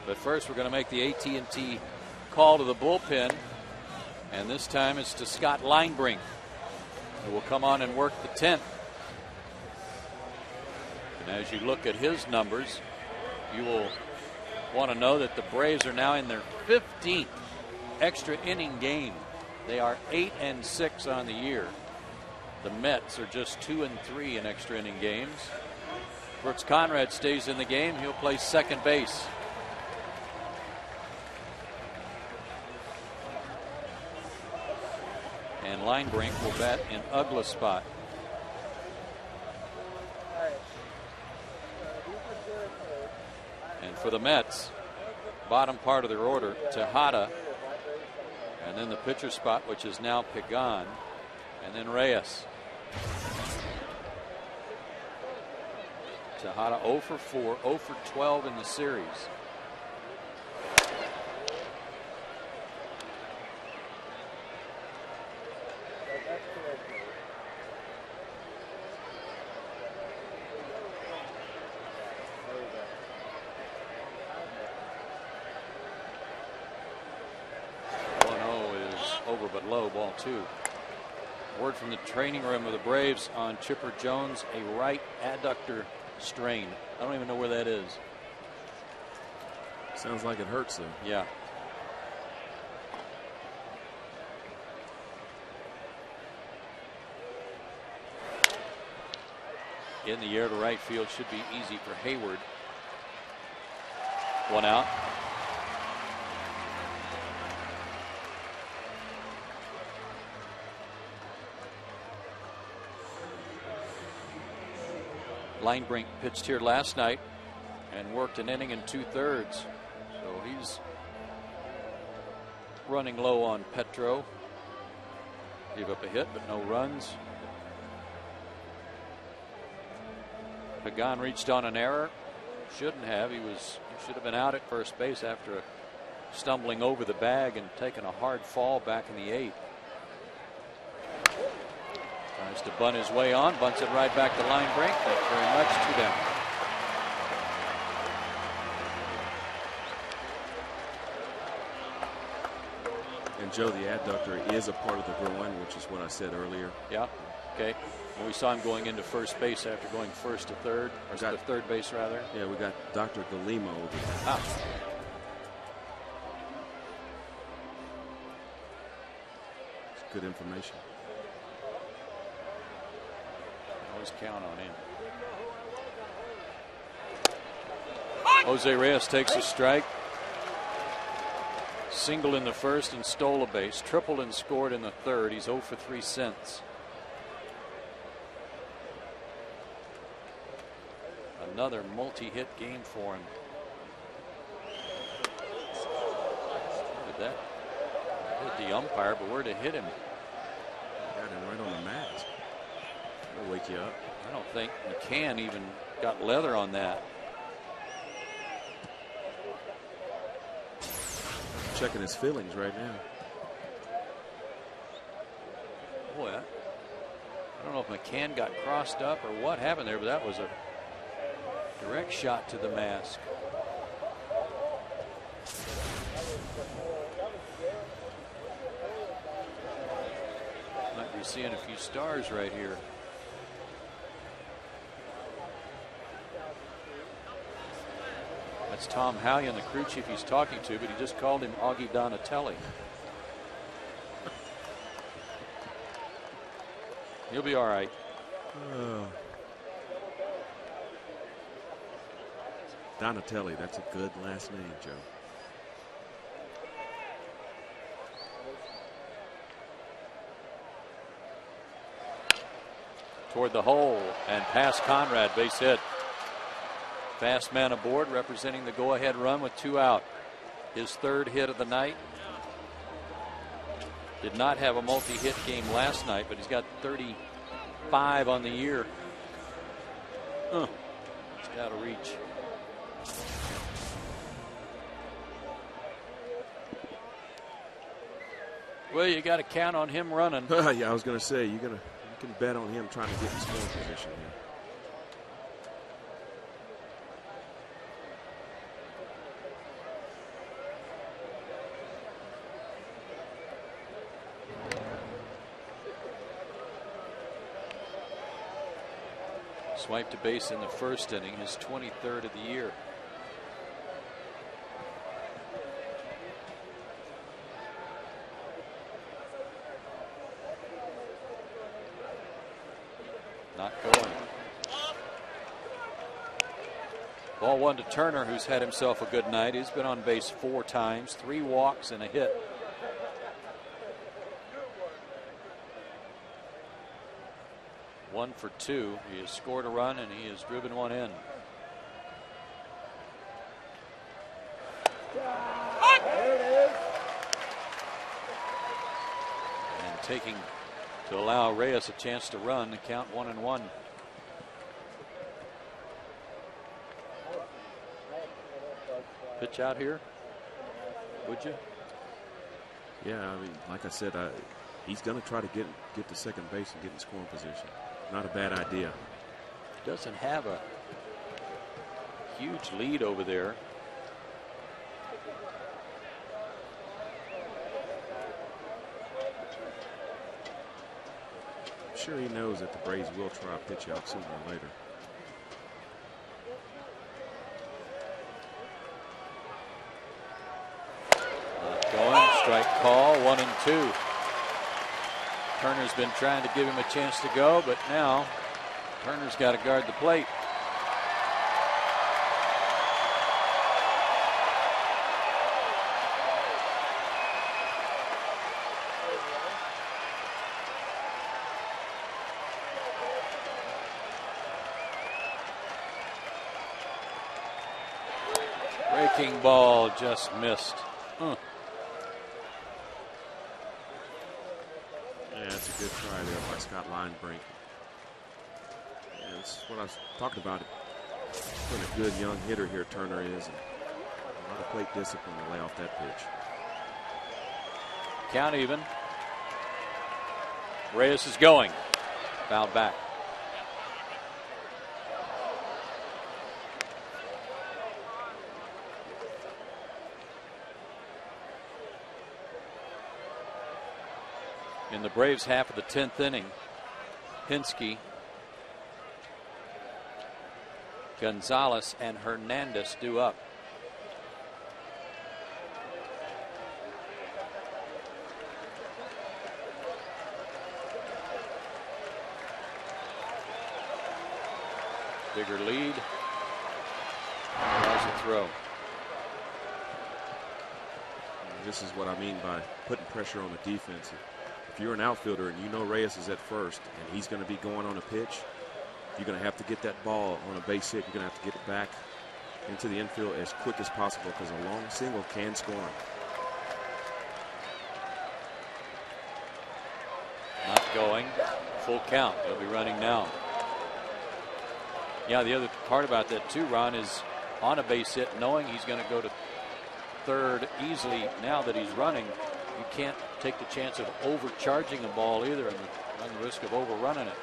But first, we're going to make the AT&T call to the bullpen. And this time it's to Scott Linebrink, who will come on and work the 10th. And as you look at his numbers, you will want to know that the Braves are now in their 15th extra inning game. They are 8-6 on the year. The Mets are just 2-3 in extra inning games. Brooks Conrad stays in the game. He'll play second base. And Linebrink will bat in Uggla's spot. And for the Mets, bottom part of their order, Tejada, and then the pitcher spot, which is now Pagan, and then Reyes. Tejada 0 for 4, 0 for 12 in the series. Low, ball 2. Word from the training room of the Braves on Chipper Jones, a right adductor strain. I don't even know where that is. Sounds like it hurts them. Yeah. In the air to right field should be easy for Hayward. 1 out. Linebrink pitched here last night and worked an inning and 2/3. So he's running low on Petro. Gave up a hit, but no runs. Pagan reached on an error. Shouldn't have. He should have been out at first base after stumbling over the bag and taking a hard fall back in the 8th. Seems to bunt his way on, bunts it right back to line break. Thank you very much. 2 down. And Joe, the adductor is a part of the groin, which is what I said earlier. Yeah. Okay. And we saw him going into first base after going first to third, or to third base rather. Yeah, we got Dr. Galimo. Ah. It's good information. Always count on him. Jose Reyes takes a strike. Singled in the first and stole a base. Tripled and scored in the third. He's 0 for 3 since. Another multi-hit game for him. Did that hit the umpire, but where to hit him? Got him right on the mat. That'll wake you up. I don't think McCann even got leather on that. Checking his feelings right now. Boy, I don't know if McCann got crossed up or what happened there, but that was a direct shot to the mask. Might be seeing a few stars right here. That's Tom Hallion, the crew chief he's talking to, but he just called him Augie Donatelli. He'll be all right. Donatelli, that's a good last name, Joe. Toward the hole and past Conrad, base hit. Fast man aboard, representing the go-ahead run with 2 out. His 3rd hit of the night. Did not have a multi-hit game last night, but he's got 35 on the year. It's out of reach. Well, you got to count on him running. Yeah, I was going to say you can bet on him trying to get in scoring position here. Swiped to base in the first inning, his 23rd of the year. Not going. Ball 1 to Turner, who's had himself a good night. He's been on base 4 times, 3 walks and a hit. One for 2. He has scored a run and he has driven one in. And taking to allow Reyes a chance to run, the count 1-1. Pitch out here, would you? Yeah, I mean, like I said, he's going to try to get to second base and get in scoring position. Not a bad idea. Doesn't have a huge lead over there. I'm sure he knows that the Braves will try a pitch out sooner or later. Not going. Strike call. 1-2. Turner's been trying to give him a chance to go, but now Turner's got to guard the plate. Breaking ball just missed. That's a good try there by Scott Linebrink. Yeah, that's what I was talking about. What a good young hitter here Turner is. And a lot of plate discipline to lay off that pitch. Count even. Reyes is going. Fouled back. In the Braves half of the 10th inning, Hinske, Gonzalez, and Hernandez due up. Bigger lead. There's a throw. This is what I mean by putting pressure on the defense. If you're an outfielder and you know Reyes is at first and he's going to be going on a pitch, you're going to have to get that ball on a base hit. You're going to have to get it back into the infield as quick as possible because a long single can score. Not going. Full count. They'll be running now. Yeah, the other part about that too, Ron, is on a base hit, knowing he's going to go to third easily now that he's running. You can't take the chance of overcharging a ball either and run the risk of overrunning it.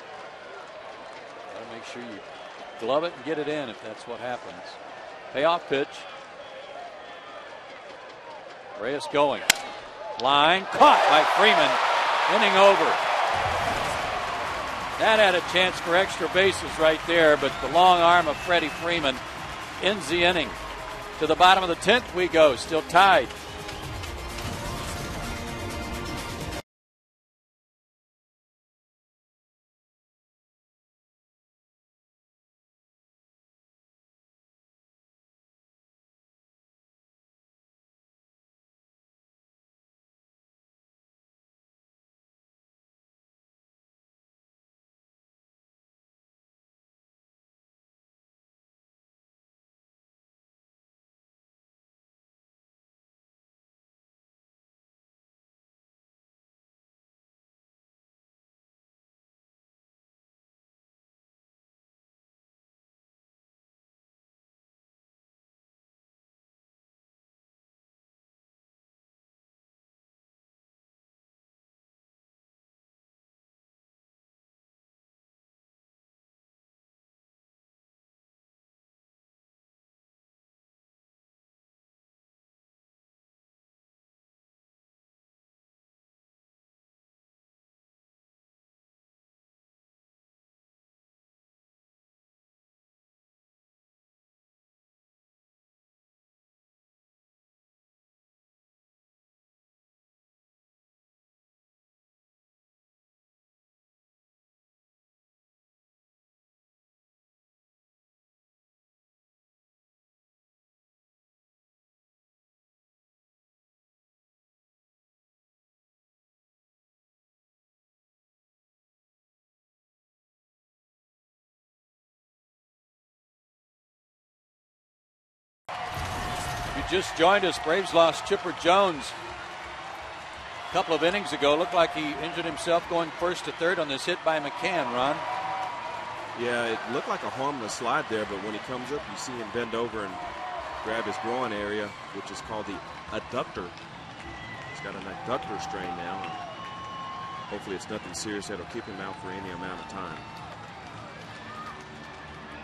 Got to make sure you glove it and get it in if that's what happens. Payoff pitch. Reyes going. Line caught by Freeman. Inning over. That had a chance for extra bases right there, but the long arm of Freddie Freeman ends the inning. To the bottom of the 10th we go, still tied. You just joined us. Braves lost Chipper Jones a couple of innings ago. Looked like he injured himself going first to third on this hit by McCann, Ron. Yeah, it looked like a harmless slide there, but when he comes up, you see him bend over and grab his groin area, which is called the adductor. He's got an adductor strain now. Hopefully it's nothing serious that'll keep him out for any amount of time.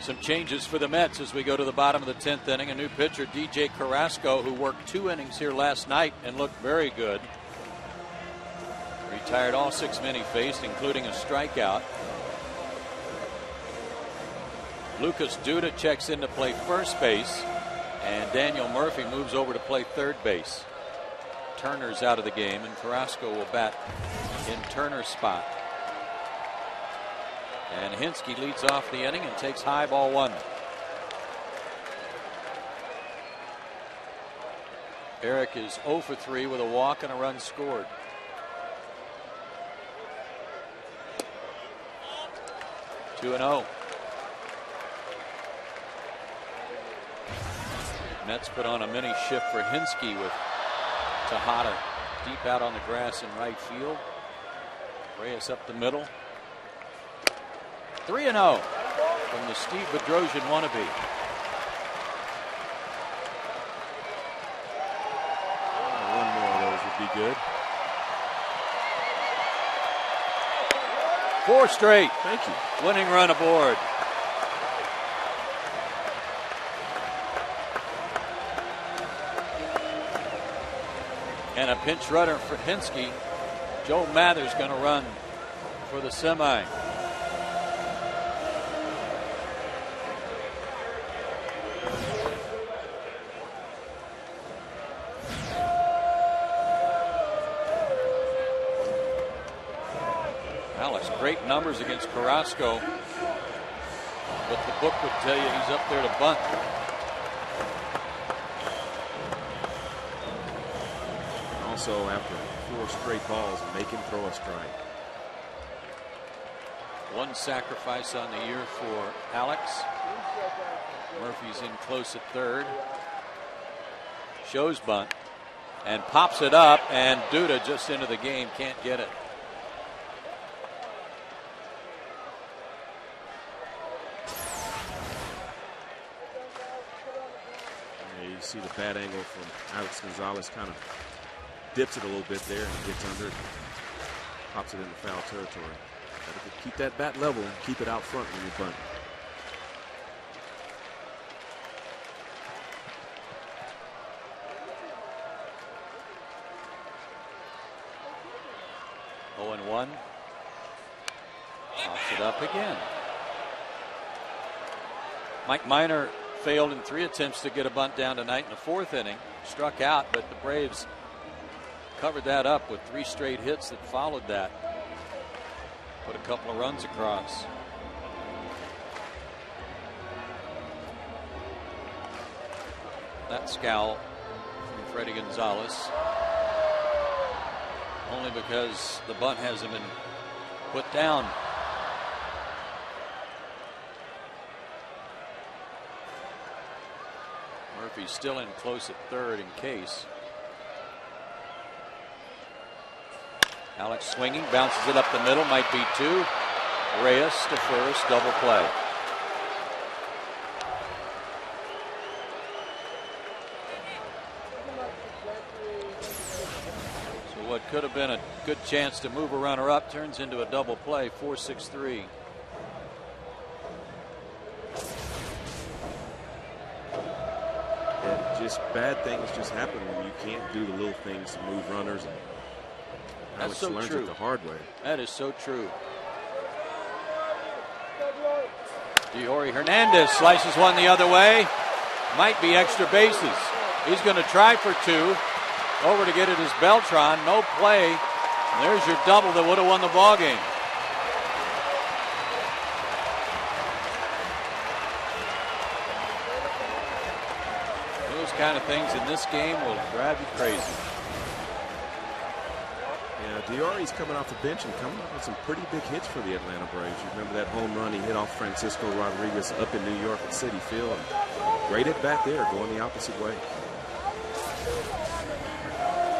Some changes for the Mets as we go to the bottom of the 10th inning. A new pitcher, DJ Carrasco, who worked 2 innings here last night and looked very good. Retired all 6 men he faced, including a strikeout. Lucas Duda checks in to play first base, and Daniel Murphy moves over to play third base. Turner's out of the game, and Carrasco will bat in Turner's spot. And Hinske leads off the inning and takes high, ball 1. Eric is 0 for 3 with a walk and a run scored. Two and 0. Mets put on a mini shift for Hinske with Tejada deep out on the grass in right field. Reyes up the middle. 3-0 from the Steve Bedrosian wannabe. One more of those would be good. 4 straight. Thank you. Winning run aboard. And a pinch runner for Hinsky. Joe Mather's going to run for the semi. Alex, great numbers against Carrasco, but the book would tell you he's up there to bunt. Also, after 4 straight balls, make him throw a strike. 1 sacrifice on the year for Alex. Murphy's in close at third. Shows bunt and pops it up, and Duda just into the game, can't get it. Yeah, you see the bad angle from Alex Gonzalez, kind of dips it a little bit there and gets under it, pops it into foul territory. Gotta keep that bat level and keep it out front when you bunt. Oh, and 1. Pops it up again. Mike Minor failed in 3 attempts to get a bunt down tonight in the 4th inning. Struck out, but the Braves covered that up with 3 straight hits that followed that. Put a couple of runs across. That scowl from Freddie Gonzalez. Only because the bunt hasn't been put down. Murphy's still in close at third in case. Alex swinging, bounces it up the middle, might be 2. Reyes to first, double play. So what could have been a good chance to move a runner up turns into a double play, 4-6-3. And just bad things just happen when you can't do the little things to move runners. And That's Alex so learns true. it the hard way. That is so true. Diori Hernandez slices one the other way. Might be extra bases. He's going to try for 2. Over to get it is Beltran. No play. And there's your double that would have won the ball game. Those kind of things in this game will drive you crazy. Yeah, Diori's coming off the bench and coming up with some pretty big hits for the Atlanta Braves. You remember that home run he hit off Francisco Rodriguez up in New York at Citi Field. Great at bat there, going the opposite way.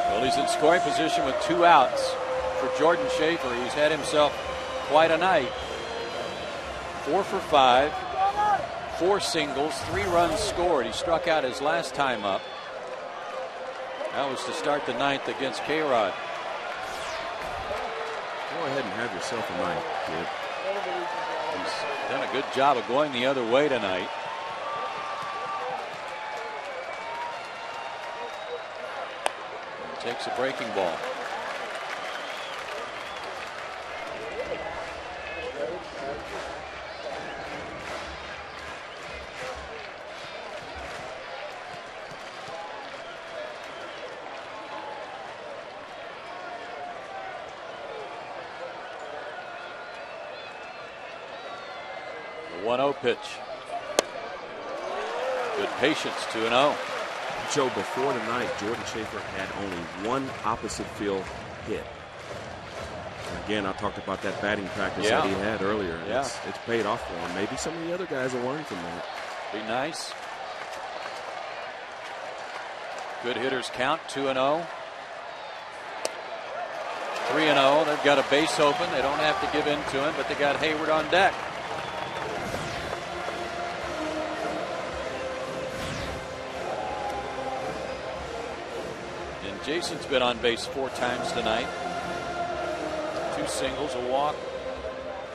Well, he's in scoring position with 2 outs for Jordan Schaefer. He's had himself quite a night. 4 for 5, 4 singles, 3 runs scored. He struck out his last time up. That was to start the 9th against K-Rod. Go ahead and have yourself a night, kid. He's done a good job of going the other way tonight. Takes a breaking ball. The 1-0 pitch. Good patience, 2-0. Joe, before tonight, Jordan Schaefer had only 1 opposite field hit. And again, I talked about that batting practice that he had earlier. Yeah. It's paid off for him. Maybe some of the other guys will learn from that. Be nice. Good hitters count, 2-0. 3-0. They've got a base open. They don't have to give in to him, but they got Hayward on deck. Jason's been on base 4 times tonight. 2 singles, a walk,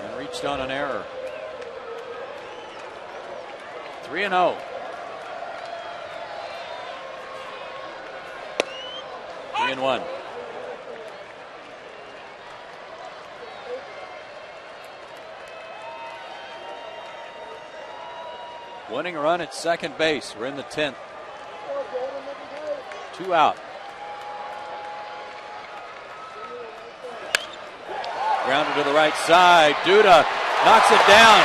and reached on an error. 3-0. 3-1. Winning run at second base. We're in the 10th. 2 out. Grounded to the right side. Duda knocks it down.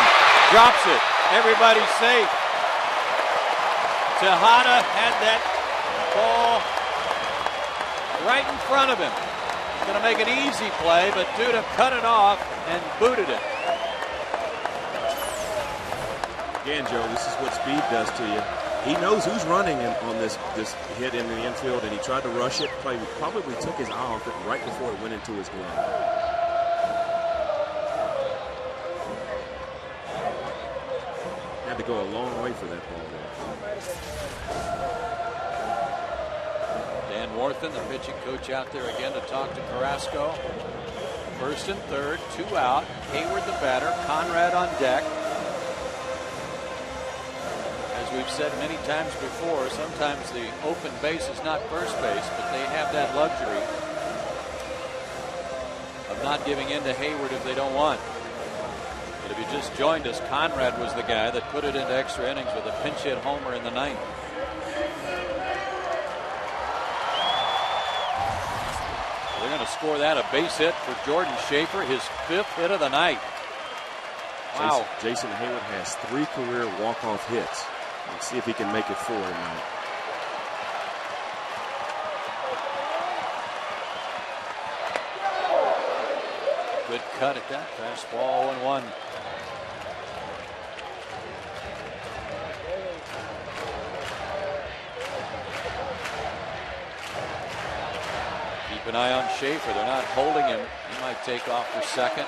Drops it. Everybody's safe. Tejada had that ball right in front of him. Going to make an easy play, but Duda cut it off and booted it. Again, Joe, this is what speed does to you. He knows who's running on this hit in the infield, and he tried to rush it. Probably took his eye off it right before it went into his glove. Had to go a long way for that ball there. Dan Warthen, the pitching coach, out there again to talk to Carrasco. First and third, 2 out. Hayward the batter, Conrad on deck. As we've said many times before, sometimes the open base is not first base, but they have that luxury of not giving in to Hayward if they don't want. But if you just joined us, Conrad was the guy that put it into extra innings with a pinch hit homer in the 9th. They're going to score that, a base hit for Jordan Schaefer, his 5th hit of the night. Wow. Jason Hayward has 3 career walk-off hits. Let's see if he can make it 4 tonight. Good cut at that fastball, 0-1. Keep an eye on Schaefer. They're not holding him. He might take off for second.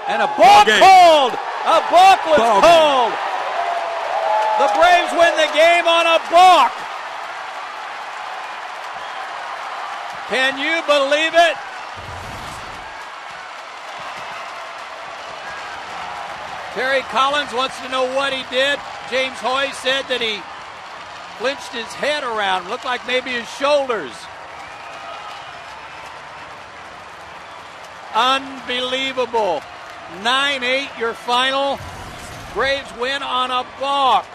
And a balk called! A balk was called! The Braves win the game on a balk. Can you believe it? Terry Collins wants to know what he did. James Hoy said that he flinched his head around. Looked like maybe his shoulders. Unbelievable. 9-8 your final. Braves win on a balk.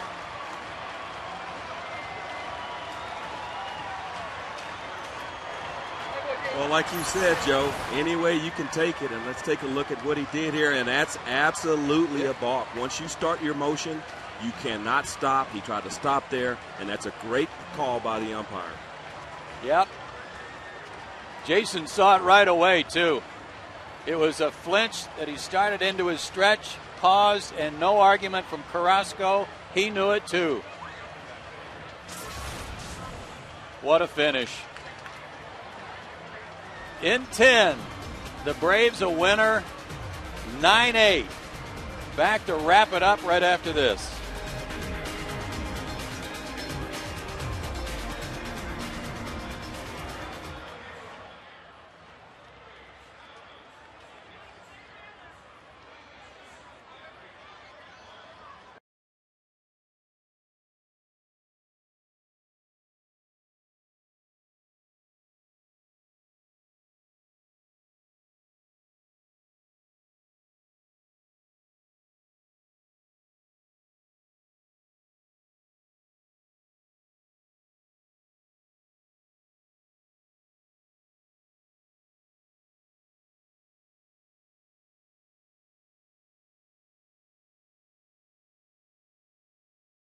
Well, like you said, Joe, any way you can take it, and let's take a look at what he did here, and that's absolutely a balk. Once you start your motion, you cannot stop. He tried to stop there, and that's a great call by the umpire. Yep. Jason saw it right away, too. It was a flinch that he started into his stretch, paused, and no argument from Carrasco. He knew it, too. What a finish. In 10, the Braves a winner, 9-8. Back to wrap it up right after this.